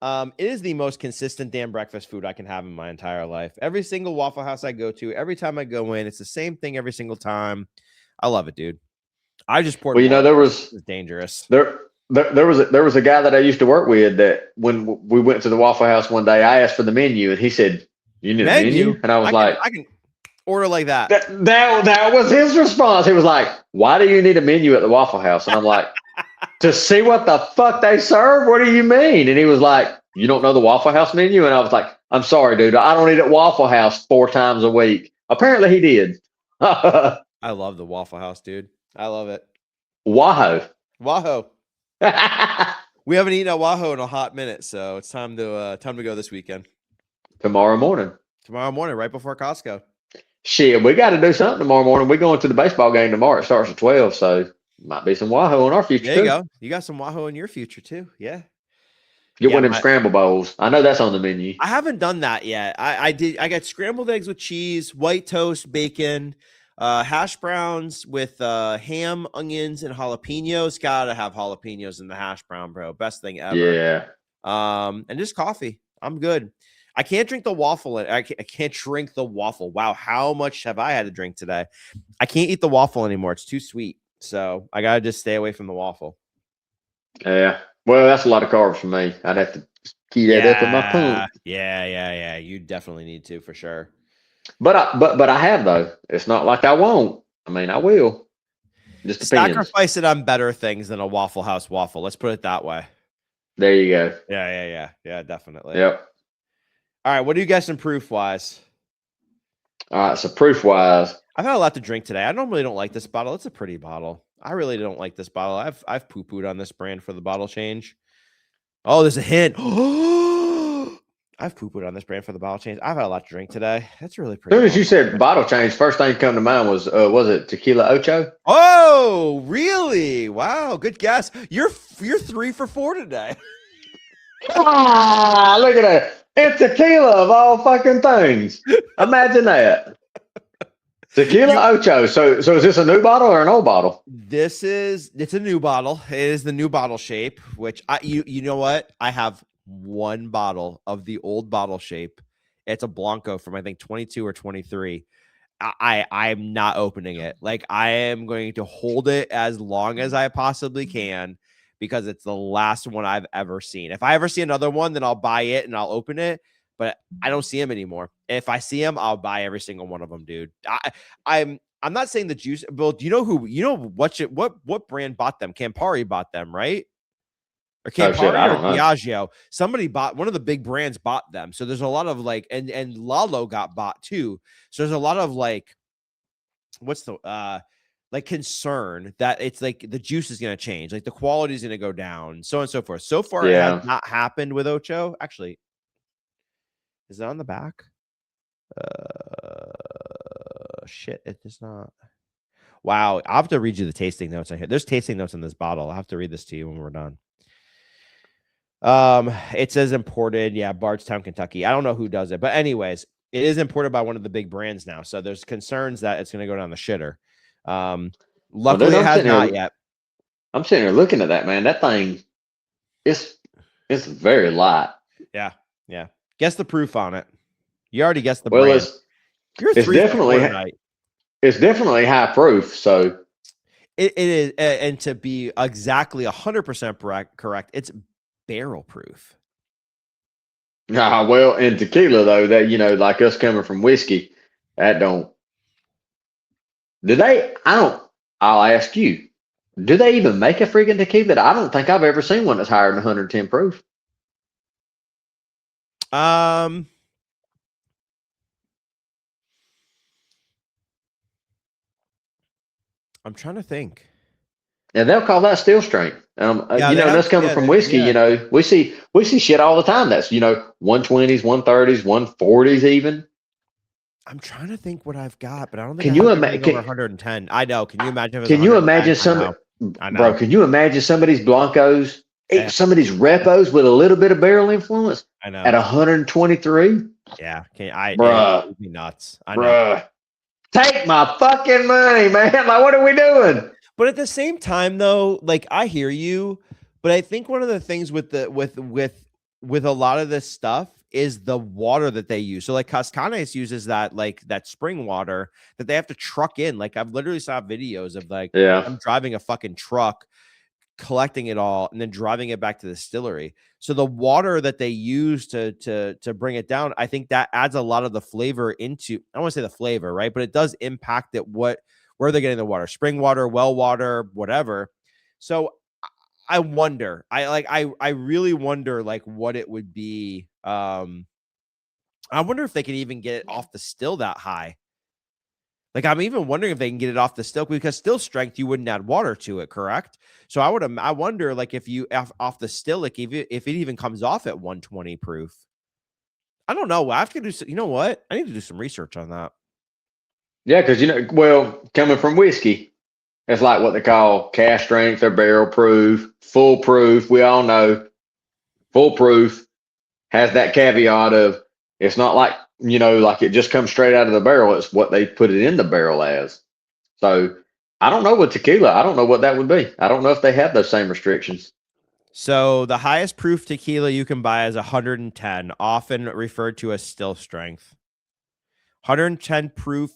It is the most consistent damn breakfast food I can have in my entire life. Every single Waffle House I go to, every time I go in, it's the same thing every single time. I love it, dude. I just poured. Well, there was dangerous. There was a guy that I used to work with that when we went to the Waffle House one day, I asked for the menu and he said, "You need a menu?" And I was I can order like that. That was his response. He was like, "Why do you need a menu at the Waffle House?" And I'm like, "To see what the fuck they serve? What do you mean?" And he was like, "You don't know the Waffle House menu?" And I was like, I'm sorry, dude. I don't eat at Waffle House 4 times a week. Apparently he did. I love the Waffle House, dude. I love it. Wahoo. Wahoo. We haven't eaten at Wahoo in a hot minute, so it's time to go this weekend. Tomorrow morning, right before Costco. Shit, we got to do something tomorrow morning. We're going to the baseball game tomorrow. It starts at 12, so might be some Wahoo in our future, There you too. go. You got some Wahoo in your future, too. Yeah. Get one of them scramble bowls. I know that's on the menu. I haven't done that yet. I got scrambled eggs with cheese, white toast, bacon, hash browns with ham, onions, and jalapenos. Gotta have jalapenos in the hash brown, bro. Best thing ever. Yeah. And just coffee. I'm good. I can't drink the waffle. I can't drink the waffle. Wow, how much have I had to drink today? I can't eat the waffle anymore. It's too sweet. So I gotta just stay away from the waffle. Yeah. Well, that's a lot of carbs for me. I'd have to key that up in my pump. Yeah. You definitely need to for sure. But I have though. It's not like I won't. I mean, I will. Just depends. Sacrifice it on better things than a Waffle House waffle. Let's put it that way. There you go. Yeah, definitely. Yep. All right, what do you guys in proof wise? All right, so proof wise, I've had a lot to drink today. I normally don't like this bottle. It's a pretty bottle. I really don't like this bottle. I've poo-pooed on this brand for the bottle change. Oh, there's a hint. I've poo-pooed on this brand for the bottle change. I've had a lot to drink today. That's really pretty. As soon as you said bottle change, first thing come to mind was it tequila ocho? Oh, really? Wow, good guess. You're 3 for 4 today. Look at that. It's tequila of all fucking things. Imagine that. Tequila ocho. So is this a new bottle or an old bottle? It's a new bottle. It is the new bottle shape, which you know what? I have one bottle of the old bottle shape. It's a Blanco from I think 22 or 23. I'm not opening it. Like I am going to hold it as long as I possibly can because it's the last one I've ever seen. If I ever see another one, then I'll buy it and I'll open it. But I don't see them anymore. If I see them, I'll buy every single one of them, dude. I'm not saying the juice. Well, do you know what brand bought them? Campari bought them, right? Or Campari or Diageo. Somebody bought one of the big brands bought them. So there's a lot of like, and Lalo got bought too. So there's a lot of like, what's the like concern that it's like the juice is going to change, like the quality is going to go down, so on and so forth. So far, it has not happened with Ocho. Actually, is it on the back? Shit, it does not. Wow, I'll have to read you the tasting notes on here. There's tasting notes in this bottle. I'll have to read this to you when we're done. It says imported, Bardstown, Kentucky. I don't know who does it, but anyways, it is imported by one of the big brands now. So there's concerns that it's going to go down the shitter. Luckily, it has not yet. I'm sitting here looking at that, man. That thing, it's very light. Yeah. Guess the proof on it. You already guessed the brand. It's definitely high proof. So it is, and to be exactly 100% correct, it's barrel proof. Well, in tequila though, that like us coming from whiskey, that don't. I'll ask you, do they even make a freaking tequila? I don't think I've ever seen one that's higher than 110 proof. I'm trying to think. And they'll call that still strength. Us coming from whiskey, we see shit all the time. That's 120s, 130s, 140s even. I'm trying to think what I've got, but I don't think. Can you imagine 110? I know. Can you imagine? Can you imagine bro? Can you imagine some of these Blancos, some of these Repos with a little bit of barrel influence? I know. At 123. Yeah. Bruh. It would be nuts. I know. Bruh. Take my fucking money, man. Like, what are we doing? But at the same time, though, like I hear you, but I think one of the things with a lot of this stuff is the water that they use. So like Cascanes uses that spring water that they have to truck in. Like I've literally saw videos of I'm driving a fucking truck, collecting it all, and then driving it back to the distillery. So the water that they use to bring it down, I think that adds a lot of the flavor into. I don't want to say the flavor, right? But it does impact it. Where are they getting the water? Spring water, well water, whatever. So I wonder. I really wonder like what it would be I wonder if they can even get it off the still that high. Like, I'm even wondering if they can get it off the still, because still strength, you wouldn't add water to it, correct? So I wonder, like, if you off the still, like if it even comes off at 120 proof. I don't know. I have to do. You know what? I need to do some research on that. Yeah, because coming from whiskey, it's like what they call cask strength or barrel proof, full proof. We all know full proof has that caveat of it's not like like it just comes straight out of the barrel. It's what they put it in the barrel as. So I don't know with tequila. I don't know what that would be. I don't know if they have those same restrictions. So the highest proof tequila you can buy is 110, often referred to as still strength. 110 proof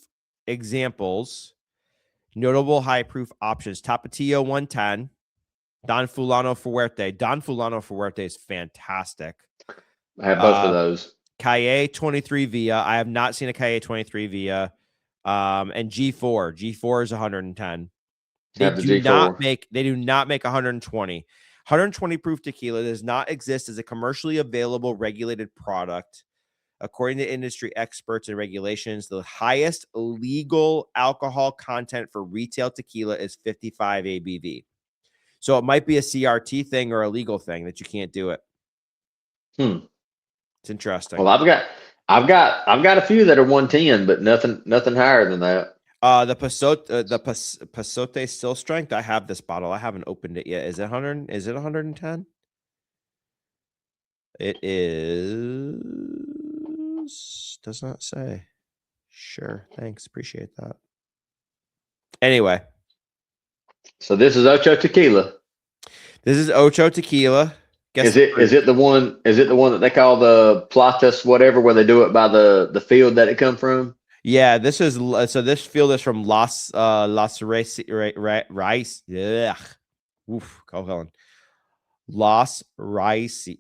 examples, notable high proof options: Tapatio 110, Don Fulano Fuerte. Don Fulano Fuerte is fantastic. I have both of those. Calle 23 Via. I have not seen a Calle 23 Via. And G4. G4 is 110. They do not make 120. 120 proof tequila does not exist as a commercially available regulated product. According to industry experts and regulations, the highest legal alcohol content for retail tequila is 55 ABV. So it might be a CRT thing or a legal thing that you can't do it. It's interesting. Well, I've got a few that are 110, but nothing higher than that. The Pasote still strength. I have this bottle. I haven't opened it yet. Is it 100? Is it 110? It is. Does not say. Sure. Thanks. Appreciate that. Anyway. So this is Ocho Tequila. This is Ocho Tequila. Is it the one that they call the Platas whatever, where they do it by the field that it come from? Yeah, this field is from Las Rice. Yeah. Oof, Colin. Las Raíces,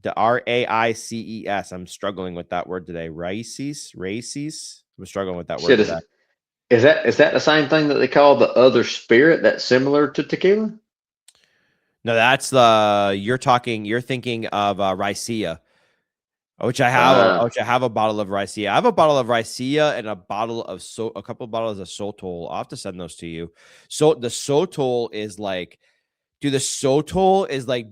the Raices. I'm struggling with that word today. Raíces. I'm struggling with that word today. Is that the same thing that they call the other spirit that's similar to tequila? No, that's you're thinking of Ricea, which I have a bottle of Ricea. I have a bottle of Ricea and a couple of bottles of Sotol. I'll have to send those to you. So the Sotol is like, dude, the Sotol is like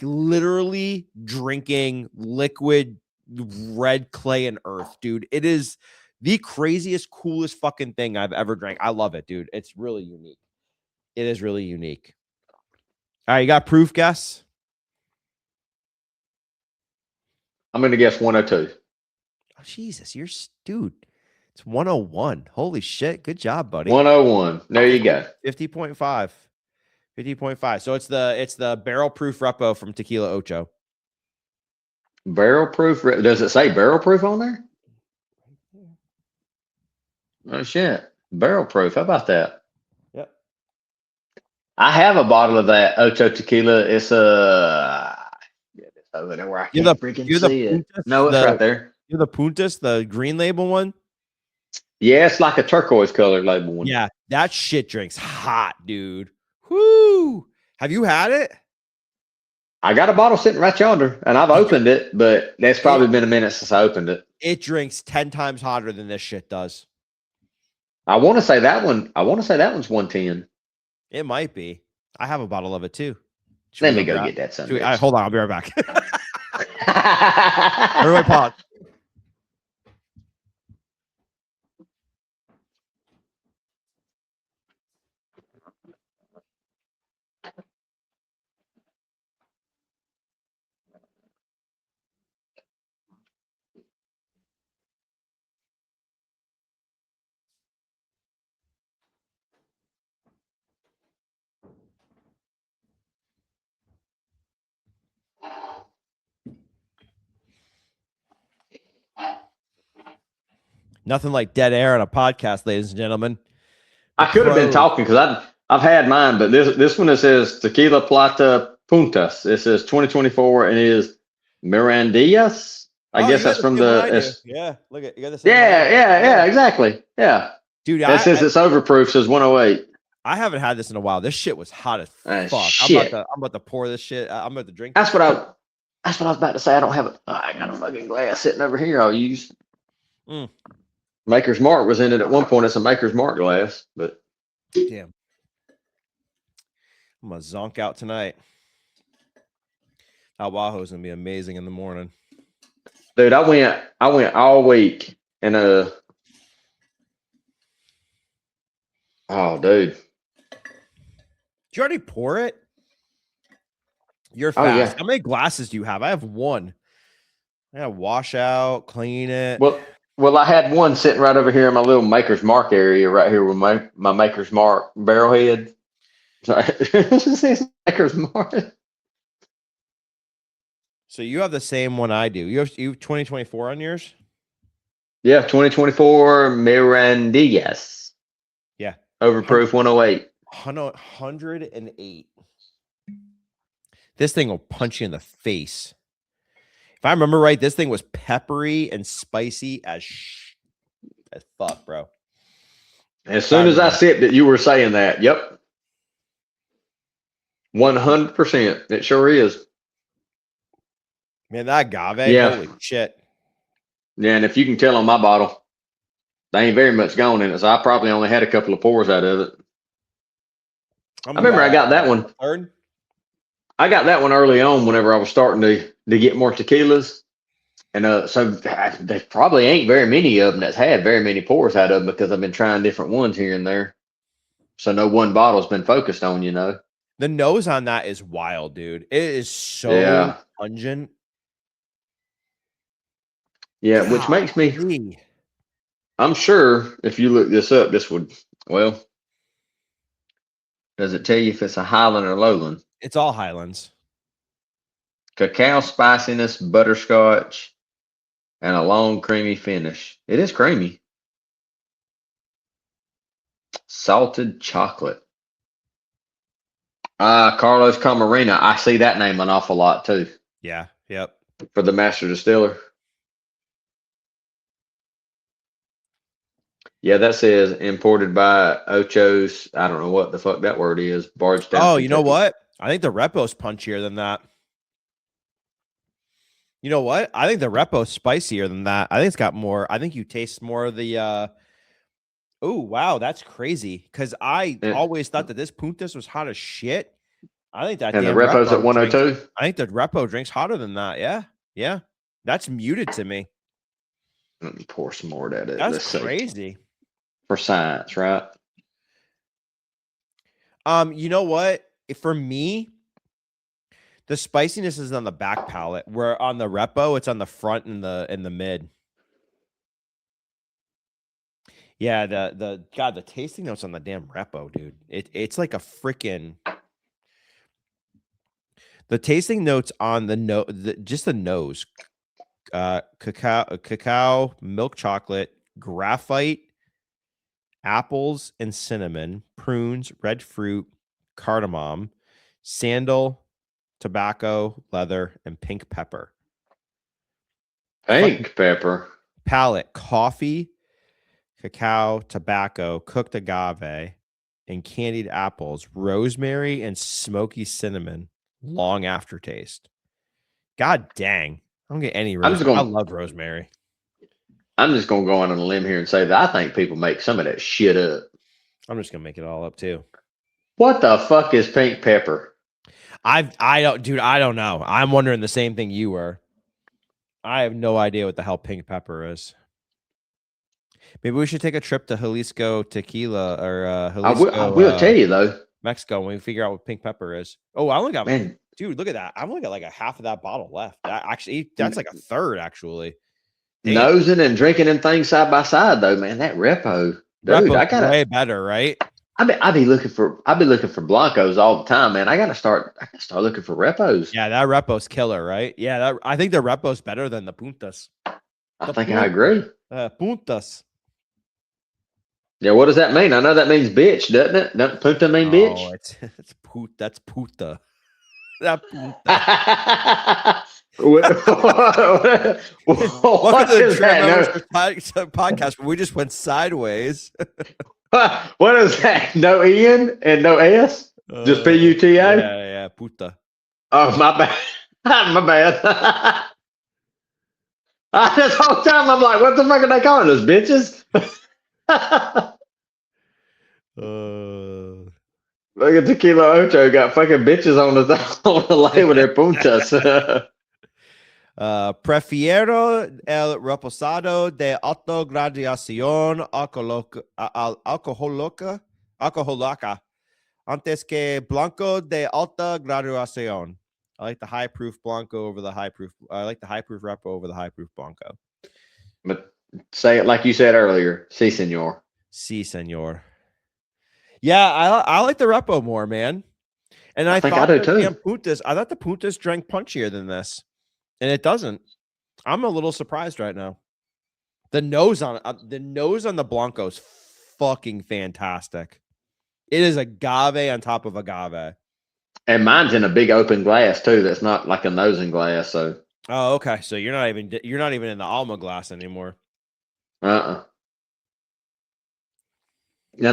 literally drinking liquid red clay and earth, dude. It is the craziest, coolest fucking thing I've ever drank. I love it, dude. It's really unique. It is really unique. All right, you got proof guess? I'm going to guess 102. Oh, Jesus, dude. It's 101. Holy shit. Good job, buddy. 101. There you go. 50.5. 50.5. So it's the barrel proof repo from Tequila Ocho. Barrel proof? Does it say barrel proof on there? Oh, shit. Barrel proof. How about that? I have a bottle of that Ocho Tequila. It's over there where I can't freaking see it. No, it's right there. You're the Puntas, the green label one? Yeah, it's like a turquoise colored label one. Yeah, that shit drinks hot, dude. Whoo! Have you had it? I got a bottle sitting right yonder, and I've opened it, but that's probably been a minute since I opened it. It drinks 10 times hotter than this shit does. I want to say that one. I want to say that one's 110. It might be. I have a bottle of it too. Let me go get that son. Hold on, I'll be right back. Everybody pause. Nothing like dead air on a podcast, ladies and gentlemen. I could have been talking because I've had mine, but this one, it says Tequila Plata Puntas. It says 2024 and it is Mirandillas. I guess that's from the. Yeah, look at you got this. Yeah, exactly. Yeah, dude. It says it's overproof. Says 108. I haven't had this in a while. This shit was hot as fuck. Shit. I'm about to pour this shit. I'm about to drink. That's what That's what I was about to say. I don't have it. I got a fucking glass sitting over here. I'll use. Maker's Mark was in it at one point. It's a Maker's Mark glass, but damn, I'm gonna zonk out tonight. Wahoo's gonna be amazing in the morning, dude. I went all week and oh, dude. Did you already pour it? You're Oh, fast. yeah. How many glasses do you have? I have one. I gotta wash out, clean it. Well, I had one sitting right over here in my little Maker's Mark area, right here with my Maker's Mark barrel head. Maker's Mark. So you have the same one I do. You have 2024 on yours? Yeah, 2024 Mirandillas. Yeah. Overproof 108. 108. This thing will punch you in the face. If I remember right, this thing was peppery and spicy as fuck, bro. As soon as I sipped it, you were saying that. Yep. 100%. It sure is. Man, that agave, holy shit. Yeah, and if you can tell on my bottle, there ain't very much gone in it. So I probably only had a couple of pours out of it. I remember I got that one. Third? I got that one early on whenever I was starting to get more tequilas. And so there probably ain't very many of them that's had very many pours out of them because I've been trying different ones here and there. So no one bottle's been focused on, you know. The nose on that is wild, dude. It is so pungent. Yeah, God, which makes me, I'm sure if you look this up, this would, well, does it tell you if it's a Highland or Lowland? It's all Highlands. Cacao spiciness, butterscotch, and a long creamy finish. It is creamy. Salted chocolate. Carlos Camarena. I see that name an awful lot too. Yeah. Yep. For the master distiller. Yeah, that says imported by Ocho's. I don't know what the fuck that word is. Bardstown. Oh, you know what? I think the Repo's punchier than that. You know what? I think the Repo's spicier than that. I think it's got more. I think you taste more of the. Oh, wow. That's crazy. Because I always thought that this Puntas was hot as shit. I think that. And the Repo's at 102? I think the Repo drinks hotter than that. Yeah. Yeah. That's muted to me. Let me pour some more of that. That's crazy. For science, right? You know what? For me, the spiciness is on the back palate. Where on the Repo, it's on the front and the mid. Yeah, the tasting notes on the damn Repo, dude. It's like a freaking. The tasting notes on just the nose, cacao, milk chocolate, graphite, apples and cinnamon, prunes, red fruit, cardamom, sandal, tobacco, leather, and pink pepper. Pink pepper. Palate, coffee, cacao, tobacco, cooked agave, and candied apples, rosemary, and smoky cinnamon. Long aftertaste. God dang. I don't get any rosemary. I love rosemary. I'm just going to go on a limb here and say that I think people make some of that shit up. I'm just going to make it all up too. What the fuck is pink pepper? I don't know. I'm wondering the same thing you were. I have no idea what the hell pink pepper is. Maybe we should take a trip to Jalisco tequila or Jalisco. I will tell you though. Mexico when we figure out what pink pepper is. Oh, I only got dude, look at that. I've only got like a half of that bottle left. That's like a third actually. Damn. Nosing and drinking them things side by side though, man. That Repo, dude, I gotta way better, right? I be looking for Blancos all the time, man. I gotta start looking for Repos. Yeah, that Repo's killer, right? Yeah, I think the Repo's better than the Puntas. I agree. Puntas. Yeah, what does that mean? I know that means bitch, doesn't it? Doesn't Punta mean bitch? That's puta. That puta. What is that? Podcast where we just went sideways. What is that? No Ian and no S? Just Puta? Yeah, puta. Oh, my bad. My bad. This whole time I'm like, what the fuck are they calling us, bitches? Look at Tequila Ocho got fucking bitches on the label there, puntas. Prefiero el reposado de alta graduación alcohólica antes que blanco de alta graduación. I like the high proof blanco over the high proof. I like the high proof repo over the high proof blanco. But say it like you said earlier, si senor. Si senor. Yeah, I like the repo more, man. And I think thought I do too. I thought the puntas drank punchier than this, and it doesn't. I'm a little surprised right now. The nose on the blanco is fucking fantastic. It is agave on top of agave. And mine's in a big open glass too. That's not like a nosing glass. So. Oh, okay. So you're not even in the Alma glass anymore. And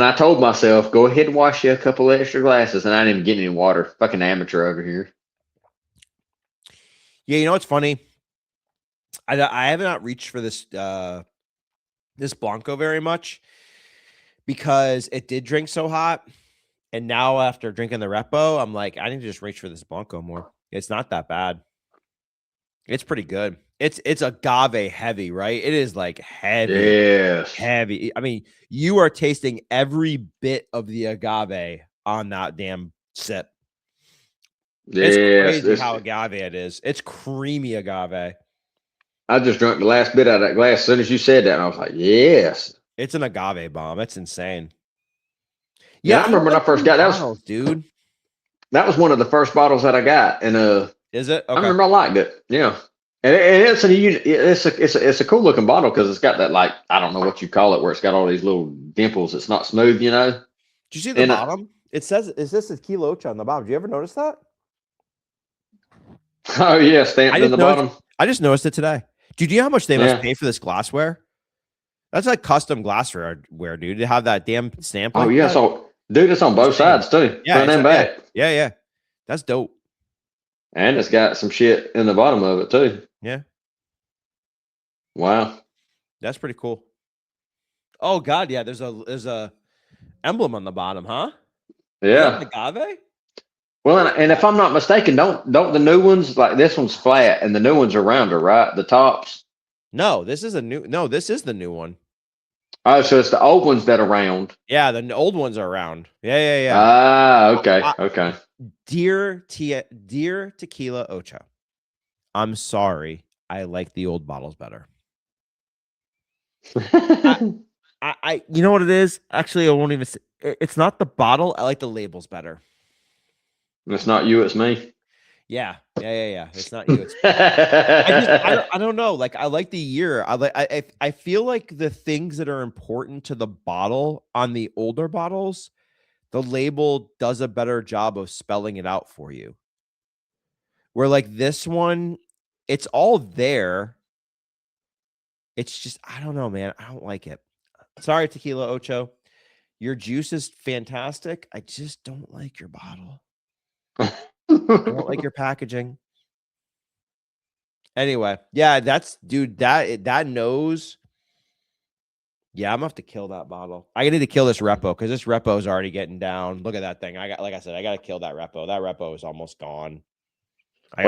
I told myself, go ahead and wash you a couple extra glasses, and I didn't even get any water. Fucking amateur over here. Yeah, you know what's funny? I have not reached for this this Blanco very much because it did drink so hot, and now after drinking the Repo, I'm like, I need to just reach for this Blanco more. It's not that bad. It's pretty good. It's agave heavy, right? It is like heavy. Yes. Heavy. I mean, you are tasting every bit of the agave on that damn sip. It's crazy how agave it is. It's creamy agave. I just drank the last bit out of that glass as soon as you said that, and I was like, yes. It's an agave bomb. It's insane. Yeah, I remember when I first got that. Dude. That was one of the first bottles that I got. And is it? Okay. I remember I liked it. Yeah. And it's a cool looking bottle because it's got that, like, I don't know what you call it, where it's got all these little dimples. It's not smooth, you know. Did you see the bottom? It says tequila ocha on the bottom. Did you ever notice that? Oh yeah, stamped in the bottom. I just noticed it today. Dude, do you know how much they must pay for this glassware? That's like custom glassware, dude. To have that damn stamp. Oh yeah, so dude, it's on both sides too. Yeah, front and back. Yeah. That's dope. And it's got some shit in the bottom of it too. Yeah. Wow. That's pretty cool. Oh God, yeah. There's a emblem on the bottom, huh? Yeah. Agave. Well, and if I'm not mistaken, don't the new ones, like this one's flat and the new ones are rounder, right? The tops. No, this is the new one. Oh, so it's the old ones that are round. Yeah, the old ones are round. Yeah. Ah, okay, okay. Dear Tequila Ocho, I'm sorry. I like the old bottles better. I you know what it is? Actually, I won't even say, it's not the bottle. I like the labels better. It's not you, it's me. Yeah. It's not you. It's I don't know. Like, I like the year. I feel like the things that are important to the bottle on the older bottles, the label does a better job of spelling it out for you. Where like this one, it's all there. It's just, I don't know, man. I don't like it. Sorry, Tequila Ocho. Your juice is fantastic. I just don't like your bottle. I don't like your packaging. Anyway, yeah, that nose. Yeah, I'm gonna have to kill that bottle. I need to kill this Repo because this Repo is already getting down. Look at that thing. I gotta kill that Repo. That Repo is almost gone. I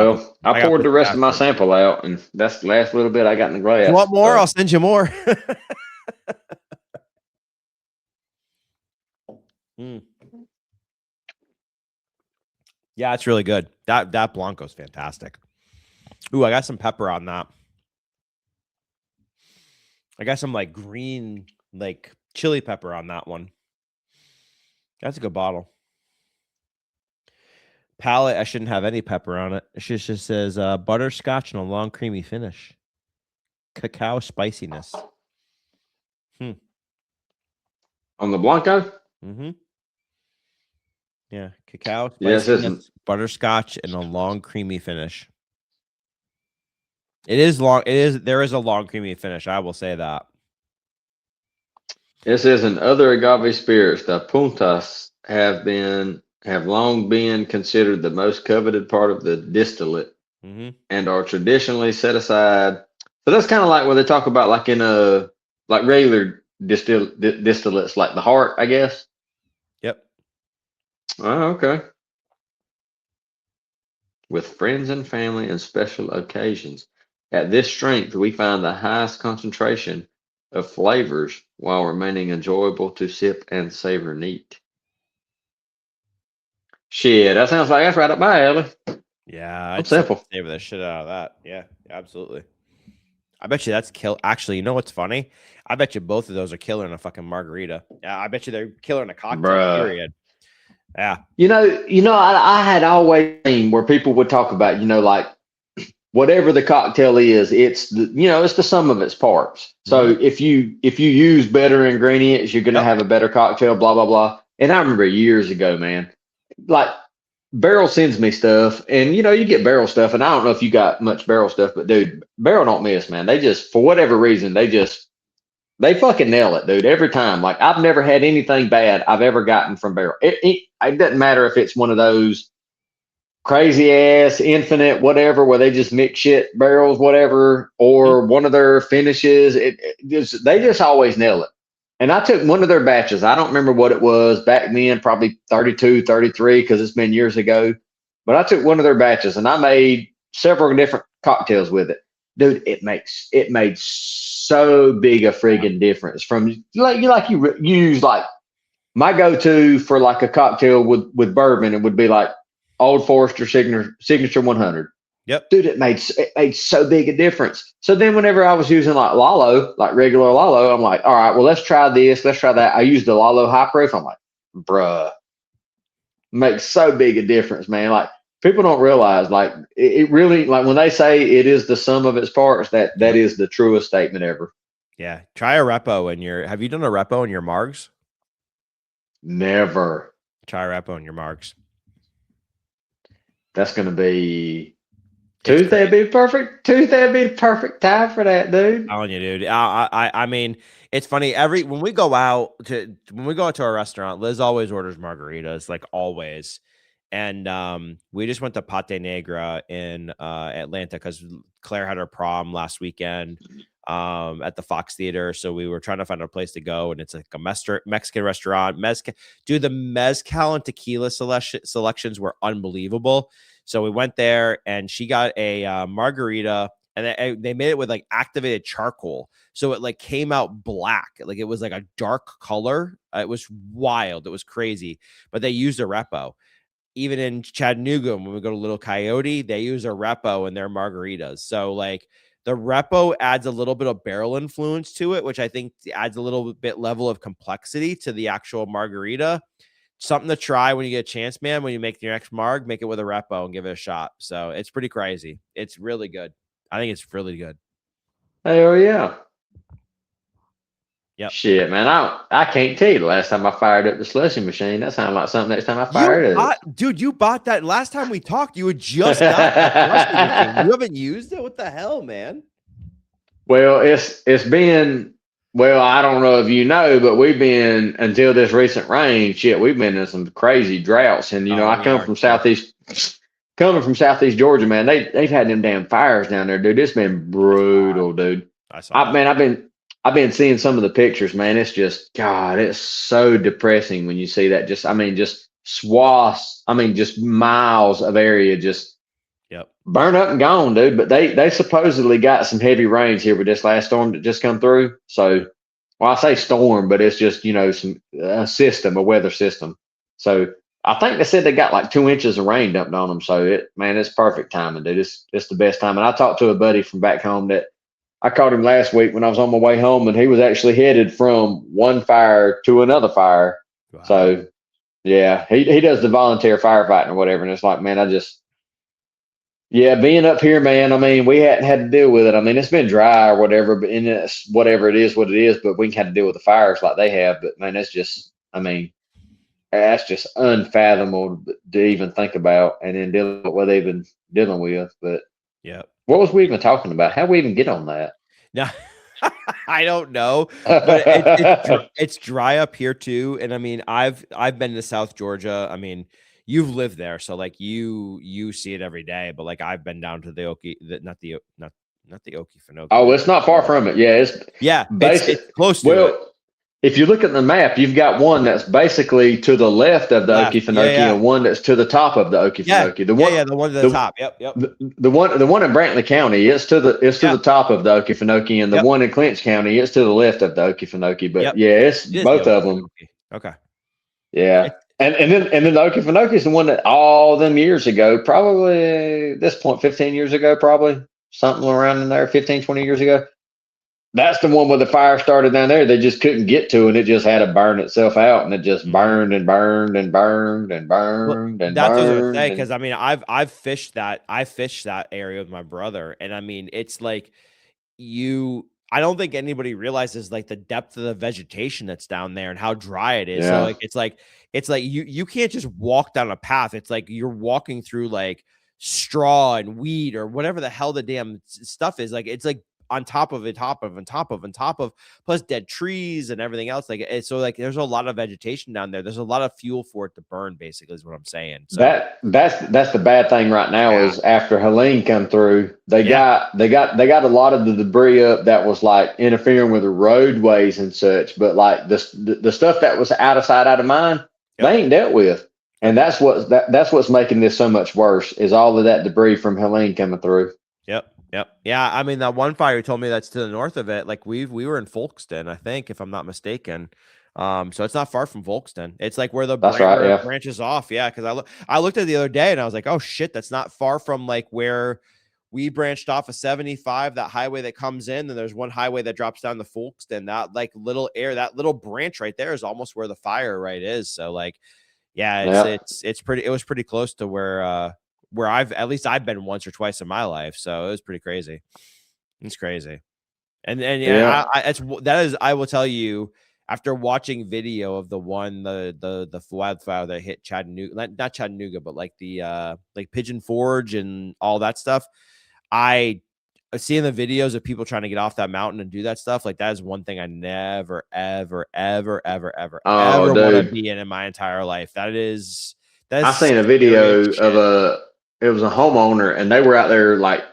poured the rest of my sample out, and that's the last little bit I got in the glass. You want more? I'll send you more. Yeah, it's really good. That Blanco's fantastic. Ooh, I got some pepper on that. I got some like green, like chili pepper on that one. That's a good bottle. Palate, I shouldn't have any pepper on it. It just says butterscotch and a long creamy finish. Cacao spiciness. On the Blanco? Mm-hmm. Yeah, cacao spiciness, butterscotch, and a long creamy finish. There is a long creamy finish. I will say that. It says in other agave spirits, the puntas have long been considered the most coveted part of the distillate. and are traditionally set aside. So that's kind of like what they talk about, like in like regular distillates, like the heart, I guess. Yep. Oh, okay. With friends and family and special occasions. At this strength, we find the highest concentration of flavors while remaining enjoyable to sip and savor neat. Shit, that sounds like that's right up my alley. Yeah, I'm I'd sip simple. savor the shit out of that. Yeah, absolutely. I bet you that's kill. Actually, you know what's funny? I bet you both of those are killer in a fucking margarita. Yeah, I bet you they're killer in a cocktail. Bruh. Period. Yeah. I had always seen where people would talk about, like whatever the cocktail is, it's it's the sum of its parts. So if you use better ingredients, you're gonna have a better cocktail, blah blah blah. And I remember years ago, man, like Barrel sends me stuff, and you get Barrel stuff, and I don't know if you got much Barrel stuff, but dude, Barrel don't miss, man. They just, for whatever reason, they fucking nail it, dude, every time. Like I've never had anything bad I've ever gotten from Barrel. It doesn't matter if it's one of those crazy ass infinite whatever where they just mix shit barrels, whatever, or one of their finishes. They just always nail it. And I took one of their batches. I don't remember what it was back then, probably 32, 33, because it's been years ago. But I took one of their batches and I made several different cocktails with it. Dude, it made so big a friggin' difference from you use like my go-to for like a cocktail with bourbon. It would be like Old Forester signature 100. Yep. Dude, it made so big a difference. So then whenever I was using like Lalo, like regular Lalo, I'm like, all right, well, let's try this. Let's try that. I used the Lalo high proof. I'm like, bruh, makes so big a difference, man. Like people don't realize, like it really, like when they say it is the sum of its parts, that is the truest statement ever. Yeah. Try a repo have you done a repo in your margs? Never. Try a repo in your margs. That's going to be Tuesday would be perfect. Tuesday would be the perfect time for that, dude. I'm telling you, dude. I mean, it's funny. When we go out to a restaurant, Liz always orders margaritas, like always. And we just went to Pate Negra in Atlanta because Claire had her prom last weekend at the Fox Theater. So we were trying to find a place to go, and it's like a Mexican restaurant. Dude, the mezcal and tequila selections were unbelievable. So we went there, and she got a margarita, and they made it with like activated charcoal. So it like came out black. Like it was like a dark color. It was wild. It was crazy. But they used a repo. Even in Chattanooga, when we go to Little Coyote, they use a repo in their margaritas. So like the repo adds a little bit of barrel influence to it, which I think adds a little bit level of complexity to the actual margarita. Something to try when you get a chance, man. When you make your next marg, make it with a repo and give it a shot. So it's pretty crazy. It's really good. I think it's really good. Hell yeah. Yep. Shit, man. I can't tell you the last time I fired up the slushy machine. That sounds like something next time I fire it up. Dude, you bought that last time we talked. You had just got that slushy machine. You haven't used it? What the hell, man? Well, it's been, well, I don't know if you know, but we've been, until this recent rain, shit, we've been in some crazy droughts. And I come from coming from Southeast Georgia, man. They've had them damn fires down there, dude. It's been brutal, dude. I've been seeing some of the pictures, man. It's just, God, it's so depressing when you see that. Just swaths. Just miles of area just burn up and gone, dude. But they supposedly got some heavy rains here with this last storm that just come through. So, well, I say storm, but it's just a weather system. So I think they said they got like 2 inches of rain dumped on them. So it's perfect timing, dude. It's the best time. And I talked to a buddy from back home that I caught him last week when I was on my way home, and he was actually headed from one fire to another fire. Wow. So, yeah, he does the volunteer firefighting or whatever. And it's like, man, being up here, man, I mean, we hadn't had to deal with it. I mean, it's been dry or whatever, but it's whatever it is, what it is, but we can have to deal with the fires like they have. But, man, that's just unfathomable to even think about, and then dealing with what they've been dealing with. But, yeah. What was we even talking about? How did we even get on that? No, I don't know, but it's dry up here too. And I mean, I've been to South Georgia. I mean, you've lived there, so like you see it every day. But like I've been down to the not the Okefenokee. Oh, it's not far from it. Yeah, it's basic. It's close to it. Well, if you look at the map, you've got one that's basically to the left of the Okefenokee and one that's to the top of the Okefenokee. The one to the top. Yep. The one in Brantley County, it's to the top of the Okefenokee, and the one in Clinch County, it's to the left of the Okefenokee. But it's both of them. Okay. Yeah. And then the Okefenokee is the one that all them years ago, probably at this point, 15 years ago, probably something around in there, 15, 20 years ago. That's the one where the fire started down there. They just couldn't get to it. And it just had to burn itself out, and it just burned and burned and burned and burned and that's burned. What I was saying, because I mean, I've fished that. I fished that area with my brother, and I mean, it's like I don't think anybody realizes like the depth of the vegetation that's down there and how dry it is. So like it's like you can't just walk down a path. It's like you're walking through like straw and weed or whatever the hell the damn stuff is. Like it's like on top of, plus dead trees and everything else. Like so like there's a lot of vegetation down there. There's a lot of fuel for it to burn, basically, is what I'm saying. So that's the bad thing right now is after Helene come through, they got a lot of the debris up that was like interfering with the roadways and such. But like the stuff that was out of sight, out of mind, they ain't dealt with. And that's what's making this so much worse is all of that debris from Helene coming through. Yep. Yeah. I mean, that one fire you told me that's to the north of it. Like we were in Folkston, I think, if I'm not mistaken. So it's not far from Folkston. It's like where the branches off. Yeah. Cause I looked at it the other day and I was like, oh shit, that's not far from like where we branched off of 75, that highway that comes in. And there's one highway that drops down to Folkston. That like that little branch right there is almost where the fire is. So like, it was pretty close to where I've been once or twice in my life. So it was pretty crazy. It's crazy. And I will tell you, after watching video of the wildfire that hit Chattanooga, not Chattanooga, but like the like Pigeon Forge and all that stuff, I seeing the videos of people trying to get off that mountain and do that stuff, like that is one thing I never, ever want to be in my entire life. I've seen a video of it was a homeowner, and they were out there like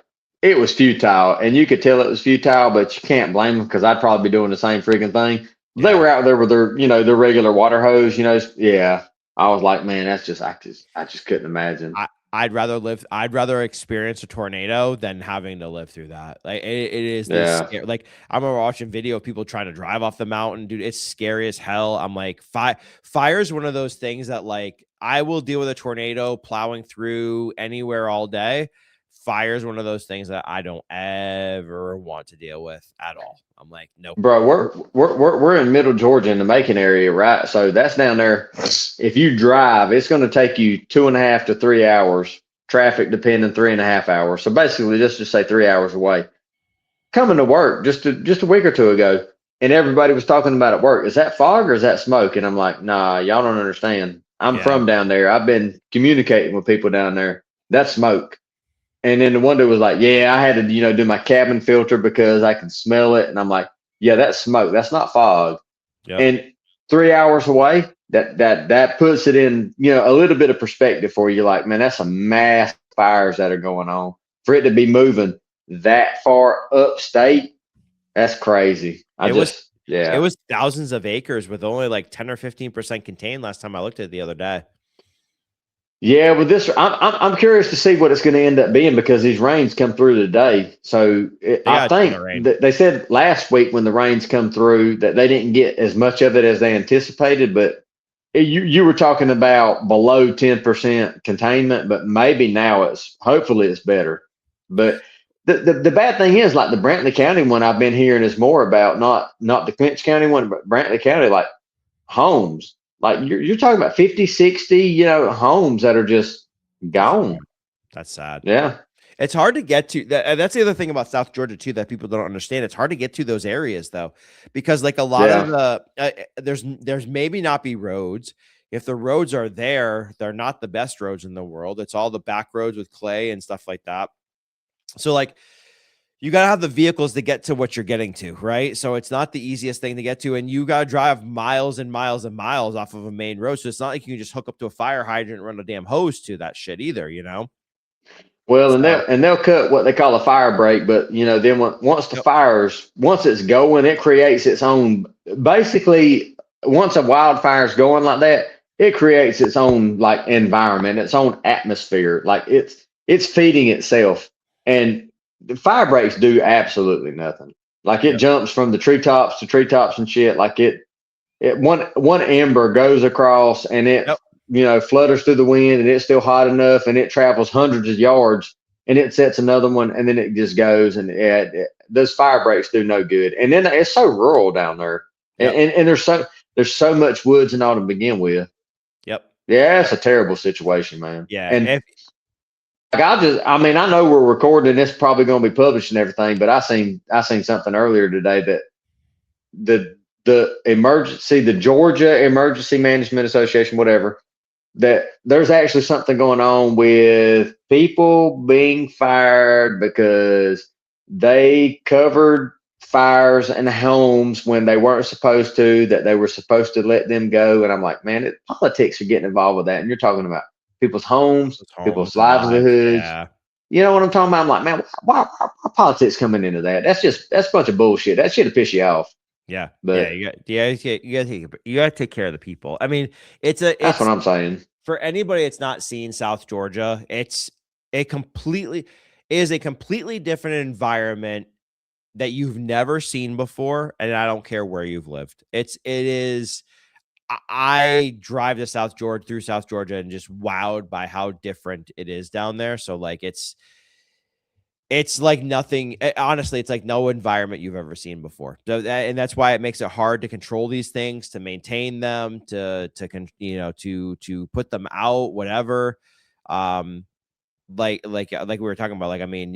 it was futile, and you could tell it was futile, but you can't blame them because I'd probably be doing the same freaking thing. They were out there with their regular water hose, I was like, man, I just couldn't imagine. I'd rather experience a tornado than having to live through that. Like it is scary. Like I remember watching video of people trying to drive off the mountain, dude. It's scary as hell. I'm like, fire is one of those things that like I will deal with a tornado plowing through anywhere all day. Fire is one of those things that I don't ever want to deal with at all. I'm like, nope. Bro, we're in Middle Georgia in the Macon area, right? So that's down there. If you drive, it's going to take you 2.5 to 3 hours. Traffic depending, 3.5 hours. So basically, let's just say 3 hours away. Coming to work just a week or two ago, and everybody was talking about at work. Is that fog or is that smoke? And I'm like, nah, y'all don't understand. I'm from down there. I've been communicating with people down there. That's smoke. And then the one dude was like, yeah, I had to, do my cabin filter because I could smell it. And I'm like, yeah, that's smoke. That's not fog. Yep. And 3 hours away, that puts it in, a little bit of perspective for you. Like, man, that's some mass fires that are going on. For it to be moving that far upstate, that's crazy. It was thousands of acres with only like 10 or 15% contained last time I looked at it the other day. Yeah, with this, I'm curious to see what it's going to end up being because these rains come through today. So I think they said last week when the rains come through that they didn't get as much of it as they anticipated. But you were talking about below 10% containment, but maybe now hopefully it's better. But the bad thing is like the Brantley County one I've been hearing is more about not the Clinch County one, but Brantley County, like homes. Like you're talking about 50, 60, homes that are just gone. That's sad. Yeah. It's hard to get to that. That's the other thing about South Georgia too, that people don't understand. It's hard to get to those areas though, because like a lot of the, there's maybe not be roads. If the roads are there, they're not the best roads in the world. It's all the back roads with clay and stuff like that. So like, you got to have the vehicles to get to what you're getting to, right? So it's not the easiest thing to get to, and you got to drive miles and miles and miles off of a main road. So it's not like you can just hook up to a fire hydrant and run a damn hose to that shit either, you know? Well, So, and they'll cut what they call a fire break, but then once the fires, once it's going, it creates its own. Basically, once a wildfire's going like that, it creates its own like environment, its own atmosphere. Like it's feeding itself, and the fire breaks do absolutely nothing. Like it jumps from the treetops to treetops and shit. Like it one ember goes across and it flutters through the wind, and it's still hot enough, and it travels hundreds of yards, and it sets another one, and then it just goes. And those fire breaks do no good. And then it's so rural down there, and there's so much woods and all to begin with. Yep. Yeah, it's a terrible situation, man. Yeah. And I know we're recording this, probably going to be published and everything, but I seen something earlier today that the Georgia Emergency Management Association, whatever, that there's actually something going on with people being fired because they covered fires in homes when they weren't supposed to, that they were supposed to let them go. And I'm like, man, politics are getting involved with that. And you're talking about people's homes, people's livelihoods. Yeah. You know what I'm talking about? I'm like, man, why politics coming into that? That's a bunch of bullshit. That shit'll piss you off. Yeah. But you gotta take care of the people. I mean, that's what I'm saying. For anybody that's not seen South Georgia, it is a completely different environment that you've never seen before, and I don't care where you've lived. I drive to through South Georgia, and just wowed by how different it is down there. So like it's like nothing. Honestly, it's like no environment you've ever seen before. So and that's why it makes it hard to control these things, to maintain them, to put them out, whatever. Like we were talking about, like, I mean,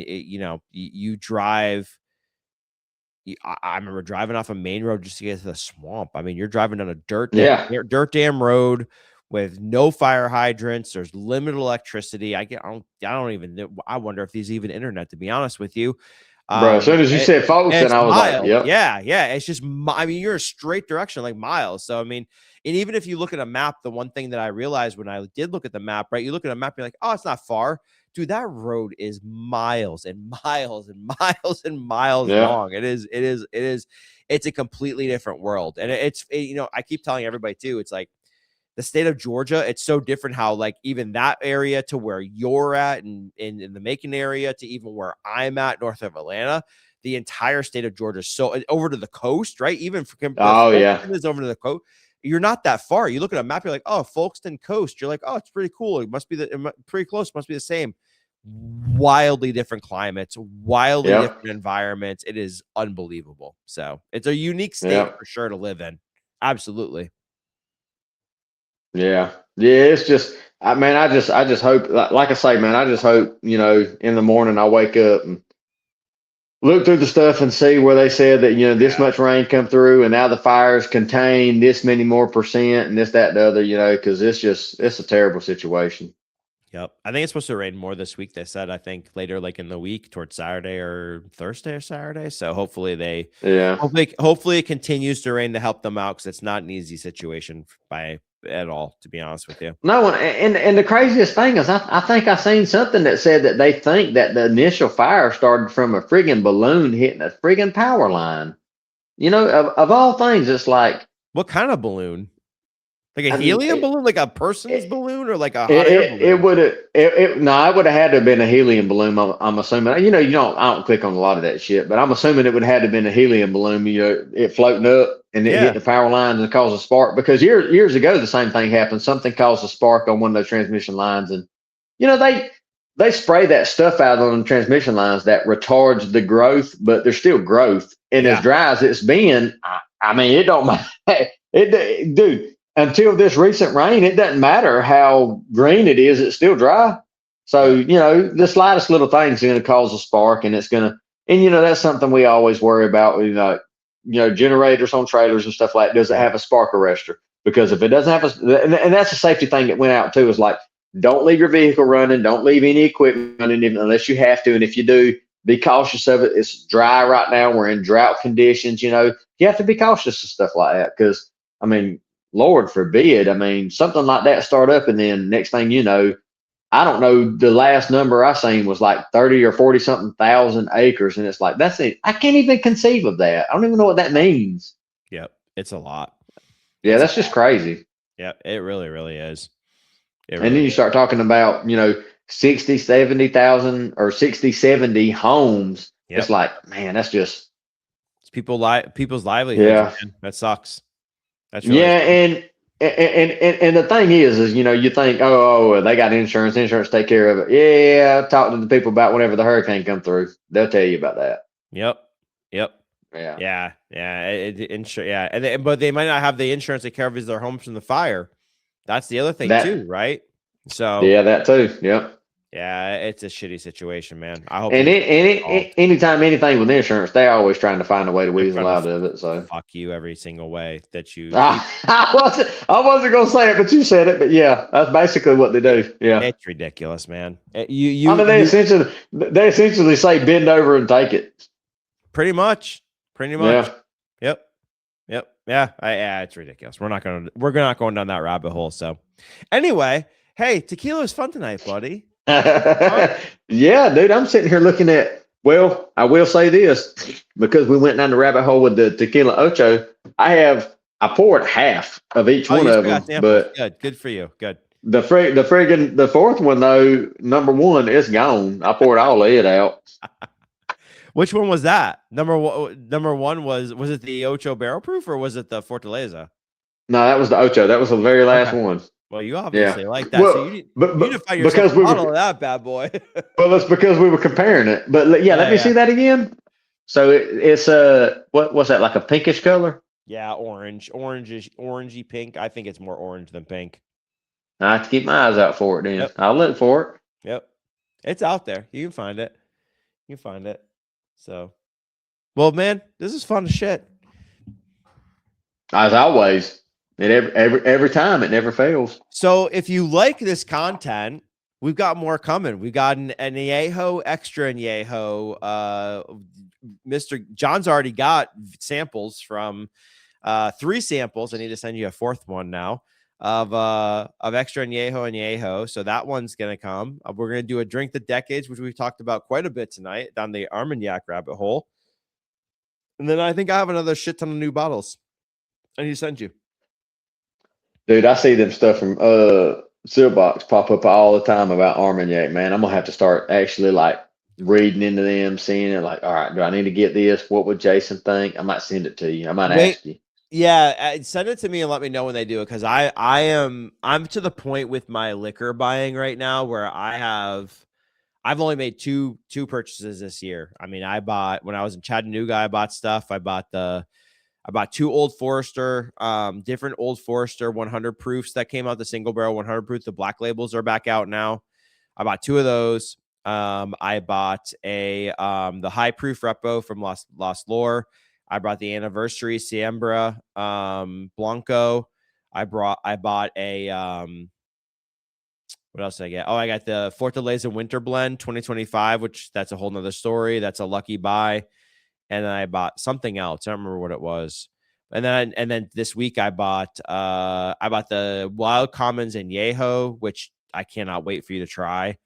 you drive. I remember driving off a main road just to get to the swamp. I mean, you're driving on a dirt dam road with no fire hydrants. There's limited electricity. I don't even know. I wonder if there's even internet, to be honest with you. Bro, as soon as you said folks, and I was miles. like, yep. Yeah. It's just, I mean, you're a straight direction, like miles. So, I mean, and even if you look at a map, the one thing that I realized when I did look at the map, right? You look at a map, you're like, oh, it's not far. Dude, that road is miles and miles and miles and miles long. It's a completely different world. And I keep telling everybody too, it's like the state of Georgia, it's so different how, like, even that area to where you're at and in the Macon area to even where I'm at north of Atlanta, the entire state of Georgia. So over to the coast, right? Even is over to the coast. You're not that far. You look at a map, you're like, oh, Folkestone Coast. You're like, oh, it's pretty cool. It must be pretty close. Must be the same. Wildly different climates, wildly different environments. It is unbelievable. So it's a unique state for sure to live in. Absolutely. Yeah. It's just, I just hope, like I say, man, I just hope, in the morning I wake up and look through the stuff and see where they said that, this much rain come through, and now the fires contain this many more percent and this, that, the other, because it's a terrible situation. Yep. I think it's supposed to rain more this week. They said, I think later, like in the week towards Saturday or Thursday or Saturday. So hopefully hopefully it continues to rain to help them out, because it's not an easy situation at all, to be honest with you. No, and the craziest thing is I think I seen something that said that they think that the initial fire started from a friggin' balloon hitting a friggin' power line. Of all things, it's like, what kind of balloon? Like a helium balloon, like a person's balloon, or like a hot air balloon? It would have had to have been a helium balloon. I'm assuming. I don't click on a lot of that shit, but I'm assuming it would have had to have been a helium balloon. It floating up and it hit the power lines and caused a spark. Because years ago, the same thing happened. Something caused a spark on one of those transmission lines, and they spray that stuff out on the transmission lines that retards the growth, but there's still growth. And as dry as it's been, I mean, it don't matter. Dude. Until this recent rain, it doesn't matter how green it is; it's still dry. So the slightest little thing is going to cause a spark, and it's going to. And that's something we always worry about. Generators on trailers and stuff like that. Does it have a spark arrestor? Because if it doesn't have and that's a safety thing that went out too. Is like, don't leave your vehicle running, don't leave any equipment running unless you have to, and if you do, be cautious of it. It's dry right now. We're in drought conditions. You have to be cautious of stuff like that because, I mean, Lord forbid, I mean, something like that start up, and then next thing you know, I don't know, the last number I seen was like 30 or 40 something thousand acres. And it's like, that's it. I can't even conceive of that. I don't even know what that means. Yep. It's a lot. Yeah, that's just crazy. Yeah, it really, really is. And then you start talking about, 60, 70,000 or 60, 70 homes. Yep. It's like, man, that's just. It's people's livelihoods. Yeah. Man. That sucks. That's really and the thing is, you think, oh, they got insurance take care of it. Yeah, talk to the people about whenever the hurricane come through. They'll tell you about that. Yep. Yeah. But they might not have the insurance that covers their homes from the fire. That's the other thing too, right? So yeah, that too. Yep. Yeah, it's a shitty situation, man. I hope. And anytime anything with insurance, they're always trying to find a way to weasel out of it. So fuck you every single way that you. I wasn't gonna say it, but you said it. But yeah, that's basically what they do. Yeah, it's ridiculous, man. They essentially say bend over and take it. Pretty much. Yeah. Yep. Yeah. It's ridiculous. We're not going down that rabbit hole. So, anyway, hey, tequila was fun tonight, buddy. Yeah, dude, I'm sitting here looking at. Well, I will say this because we went down the rabbit hole with the tequila ocho. I poured half of each one of them, but good for you. Good. The fourth one though, number one, it's gone. I poured all of it out. Which one was that? Number one was it the Ocho barrel proof or was it the Fortaleza? No, that was the Ocho. That was the very last one. Well, you obviously like that. Well, so you need to find yourself a bottle of that bad boy. Well, that's because we were comparing it. But yeah, let me see that again. So it's what's that, like a pinkish color? Yeah, orangey pink. I think it's more orange than pink. I have to keep my eyes out for it then. Yep. I'll look for it. Yep. It's out there. You can find it. So, well, man, this is fun as shit. As always. Every time, it never fails. So if you like this content, we've got more coming. We've got an Añejo extra Añejo. Mr. John's already got samples from 3 samples. I need to send you a 4th one now of extra Añejo. So that one's gonna come. We're gonna do a drink the decades, which we've talked about quite a bit tonight down the Armagnac rabbit hole. And then I think I have another shit ton of new bottles I need to send you. Dude, I see them stuff from Sealbox pop up all the time about Armagnac, man. I'm going to have to start actually like reading into them, seeing it like, all right, do I need to get this? What would Jason think? I might send it to you. I might ask you. Yeah, send it to me and let me know when they do it because I'm to the point with my liquor buying right now where I've only made two purchases this year. I mean, when I was in Chattanooga, I bought stuff. I bought 2 Old Forester, different Old Forester 100 proofs that came out, the single barrel 100 proof. The black labels are back out now. I bought 2 of those. I bought the high proof Repo from Lost Lore. I bought the Anniversary Siembra Blanco. I bought a what else did I get? Oh, I got the Fortaleza Winter Blend 2025, which that's a whole nother story. That's a lucky buy. And then I bought something else. I don't remember what it was. And then this week I bought the Wild Commons Añejo, which I cannot wait for you to try.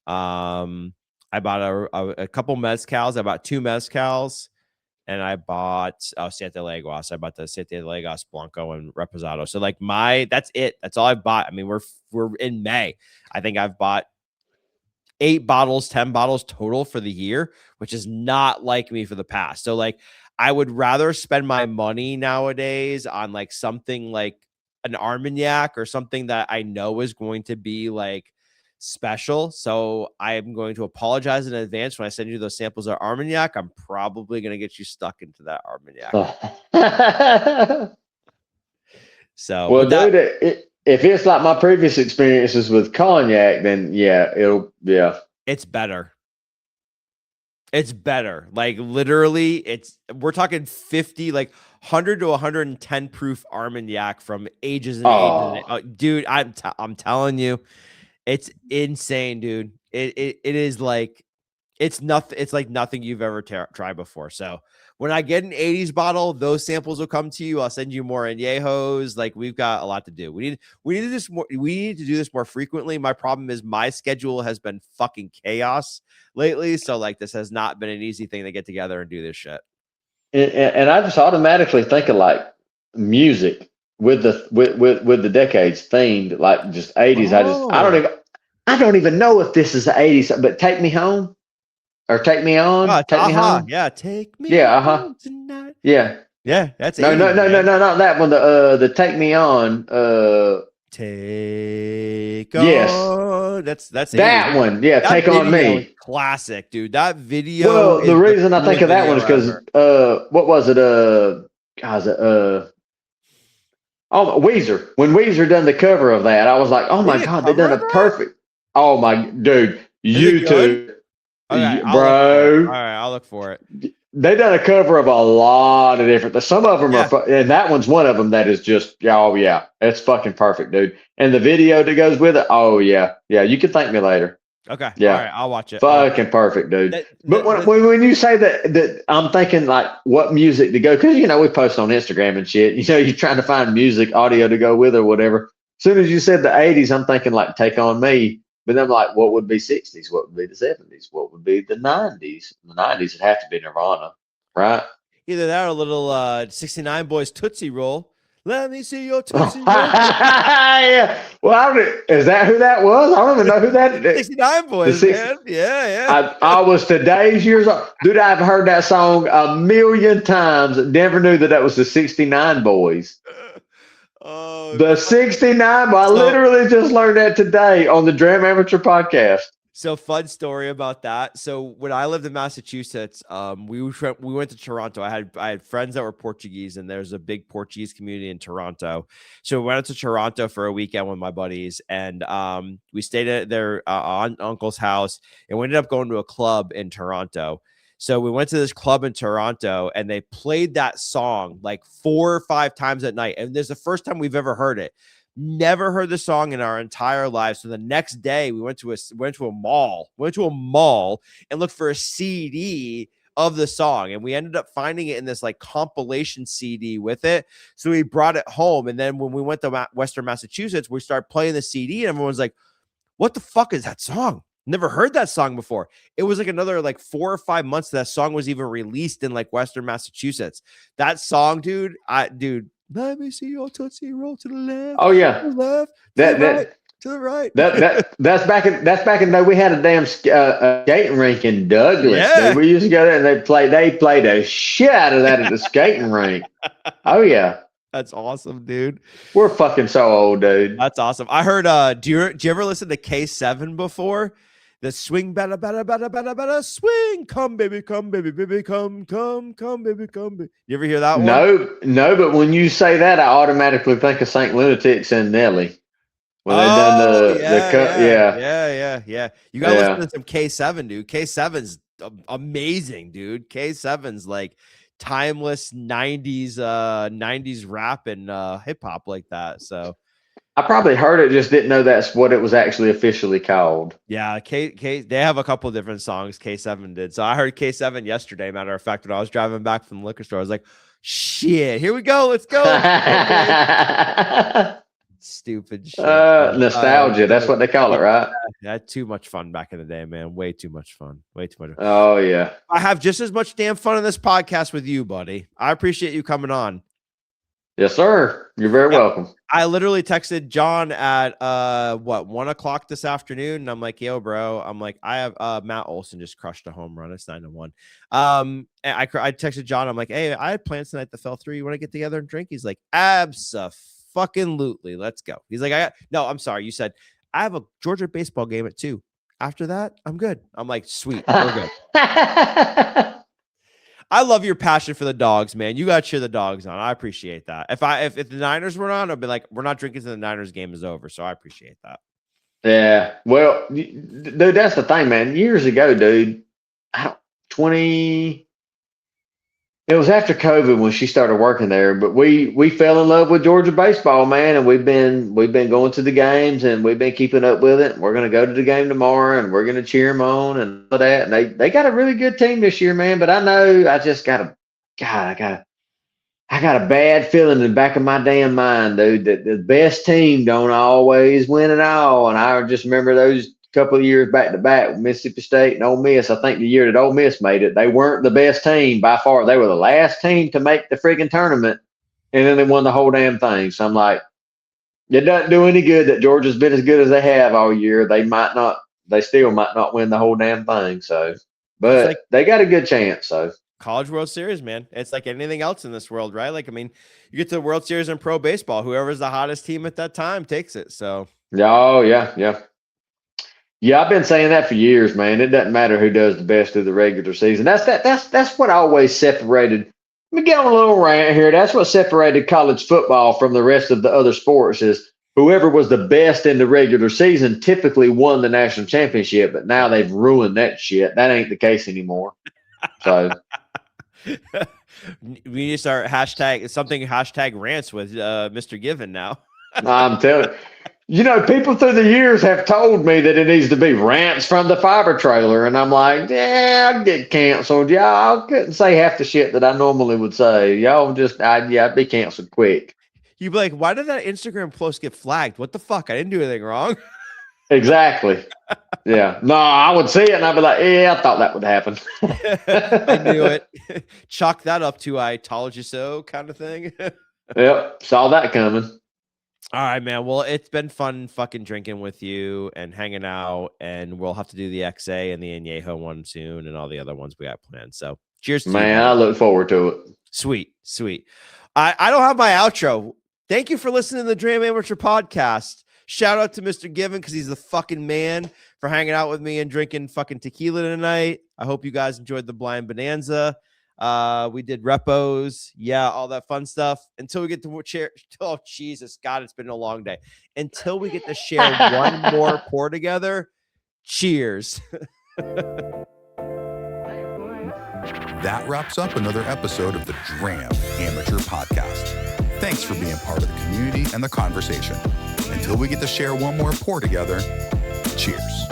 I bought a couple mezcals. I bought 2 mezcals, and I bought Siete Leguas. I bought the Siete Leguas Blanco and Reposado. So like that's it. That's all I bought. I mean, we're in May. I think I've bought 8 bottles, 10 bottles total for the year, which is not like me for the past. So like I would rather spend my money nowadays on like something like an Armagnac or something that I know is going to be like special. So I'm going to apologize in advance when I send you those samples of Armagnac. I'm probably going to get you stuck into that Armagnac. So, well, dude, if it's like my previous experiences with cognac, then yeah, it's better. It's better. Like literally, we're talking 50, like 100 to 110 proof Armagnac from ages and ages. Dude, I'm telling you, it's insane, dude. It is like It's nothing. It's like nothing you've ever tried before. So when I get an 80s bottle, those samples will come to you. I'll send you more añejos. Like we've got a lot to do. We need to this more. We need to do this more frequently. My problem is my schedule has been fucking chaos lately. So like this has not been an easy thing to get together and do this shit. And I just automatically think of like music with the decades themed, like just 80s. Oh. I don't even know if this is the 80s, but Take Me Home or Take Me On. Take Me Home. Yeah, take me home tonight. Yeah. Yeah, that's no, 80s, no, not that one. The Take Me On. Take yes. On. That's that 80s. one. Yeah, that Take On Me. Classic, dude. That video. Well, the reason I think of that one is because what was it? Weezer. When Weezer done the cover of that, I was like, oh my God, they done a perfect. Oh my dude, YouTube, okay, bro. All right, I'll look for it. They done a cover of a lot of different. Some of them are, and that one's one of them that is just, oh yeah, it's fucking perfect, dude. And the video that goes with it, oh yeah, you can thank me later. Okay, yeah, all right, I'll watch it. Fucking perfect, dude. But when you say that, I'm thinking like what music to go, because we post on Instagram and shit. You're trying to find music, audio to go with or whatever. As soon as you said the 80s, I'm thinking like Take On Me. But then I'm like, what would be 60s? What would be the 70s? What would be the 90s? The 90s would have to be Nirvana, right? Either that or a little 69 Boys Tootsie Roll. Let me see your Tootsie Roll. Yeah. Well, is that who that was? I don't even know who that is. 69 Boys, man. Yeah. I was today's years old. Dude, I've heard that song a million times. Never knew that was the 69 Boys. The 69, I literally just learned that today on the Dram Amateur podcast. So fun story about that. So when I lived in Massachusetts, we went to Toronto. I had friends that were Portuguese, and there's a big Portuguese community in Toronto. So we went to Toronto for a weekend with my buddies, and we stayed at their uncle's house, and we ended up going to a club in Toronto. So we went to this club in Toronto, and they played that song like 4 or 5 times at night. And there's the first time we've ever heard it. Never heard the song in our entire lives. So the next day we went to a mall and looked for a CD of the song. And we ended up finding it in this like compilation CD with it. So we brought it home. And then when we went to Western Massachusetts, we started playing the CD, and everyone's like, what the fuck is that song? Never heard that song before. It was like another like 4 or 5 months that song was even released in like Western Massachusetts. That song, dude, let me see your Tootsie Roll to the left. Oh yeah, to the left, to the right. That's back in the day. We had a damn skating rink in Douglas. Yeah. We used to go there and they played the shit out of that at the skating rink. Oh yeah. That's awesome, dude. We're fucking so old, dude. That's awesome. I heard do you ever listen to K7 before? The swing better, swing, come baby, baby, come, baby, come. You ever hear that one? No, but when you say that, I automatically think of Saint Lunatics and Nelly. When they done yeah. You gotta listen to some K7, dude. K7's amazing, dude. K7's like timeless 90s rap and hip hop like that. So I probably heard it, just didn't know that's what it was actually officially called. Yeah, they have a couple of different songs. K7 did. So I heard K7 yesterday. Matter of fact, when I was driving back from the liquor store, I was like, "Shit, here we go, let's go." Stupid shit. Nostalgia. That's what they call it, right? I had too much fun back in the day, man. Way too much fun. Way too much. Oh yeah. I have just as much damn fun on this podcast with you, buddy. I appreciate you coming on. Yes, sir. You're very welcome. I literally texted John at 1 o'clock this afternoon, and I'm like, "Yo, bro," I'm like, "I have Matt Olson just crushed a home run. It's 9-1." And I texted John. I'm like, "Hey, I had plans tonight that fell through. You want to get together and drink?" He's like, "Abso-fucking-lutely. Let's go." He's like, "No, I'm sorry. You said I have a Georgia baseball game at 2. After that, I'm good." I'm like, "Sweet, we're good." I love your passion for the dogs, man. You got to cheer the dogs on. I appreciate that. If the Niners were on, I'd be like, we're not drinking till the Niners game is over. So I appreciate that. Yeah. Well, dude, that's the thing, man. Years ago, dude, 20 It was after COVID when she started working there, but we fell in love with Georgia baseball, man, and we've been going to the games and we've been keeping up with it. We're gonna go to the game tomorrow and we're gonna cheer them on and all that. And they got a really good team this year, man. But I know I just I got a bad feeling in the back of my damn mind, dude, that the best team don't always win it all. And I just remember those couple of years back to back with Mississippi State and Ole Miss. I think the year that Ole Miss made it, they weren't the best team by far. They were the last team to make the friggin' tournament, and then they won the whole damn thing. So I'm like, it doesn't do any good that Georgia's been as good as they have all year. They still might not win the whole damn thing. So, but like, they got a good chance. So. College World Series, man. It's like anything else in this world, right? Like, I mean, you get to the World Series in pro baseball. Whoever's the hottest team at that time takes it. So, oh, yeah. Yeah, I've been saying that for years, man. It doesn't matter who does the best through the regular season. That's what always separated. Let me get on a little rant here. That's what separated college football from the rest of the other sports is whoever was the best in the regular season typically won the national championship, but now they've ruined that shit. That ain't the case anymore. So we need to start hashtag rants with Mr. Given now. I'm telling you, people through the years have told me that it needs to be rants from the fiber trailer. And I'm like, yeah, I'd get canceled. Y'all couldn't say half the shit that I normally would say. Y'all I'd be canceled quick. You'd be like, why did that Instagram post get flagged? What the fuck? I didn't do anything wrong. Exactly. Yeah. No, I would see it and I'd be like, yeah, I thought that would happen. I knew it. Chalk that up to I told you so kind of thing. Yep. Saw that coming. All right, man. Well, it's been fun fucking drinking with you and hanging out, and we'll have to do the XA and the Añejo one soon and all the other ones we got planned. So cheers to man, you. I look forward to it. Sweet. I don't have my outro. Thank you for listening to the Dram Amateur Podcast. Shout out to Mr. Given because he's the fucking man for hanging out with me and drinking fucking tequila tonight. I hope you guys enjoyed the Blind Bonanza. We did repos. Yeah, all that fun stuff. Until we get to share. Oh, Jesus. God, it's been a long day. Until we get to share one more pour together. Cheers. That wraps up another episode of the Dram Amateur Podcast. Thanks for being part of the community and the conversation. Until we get to share one more pour together, cheers.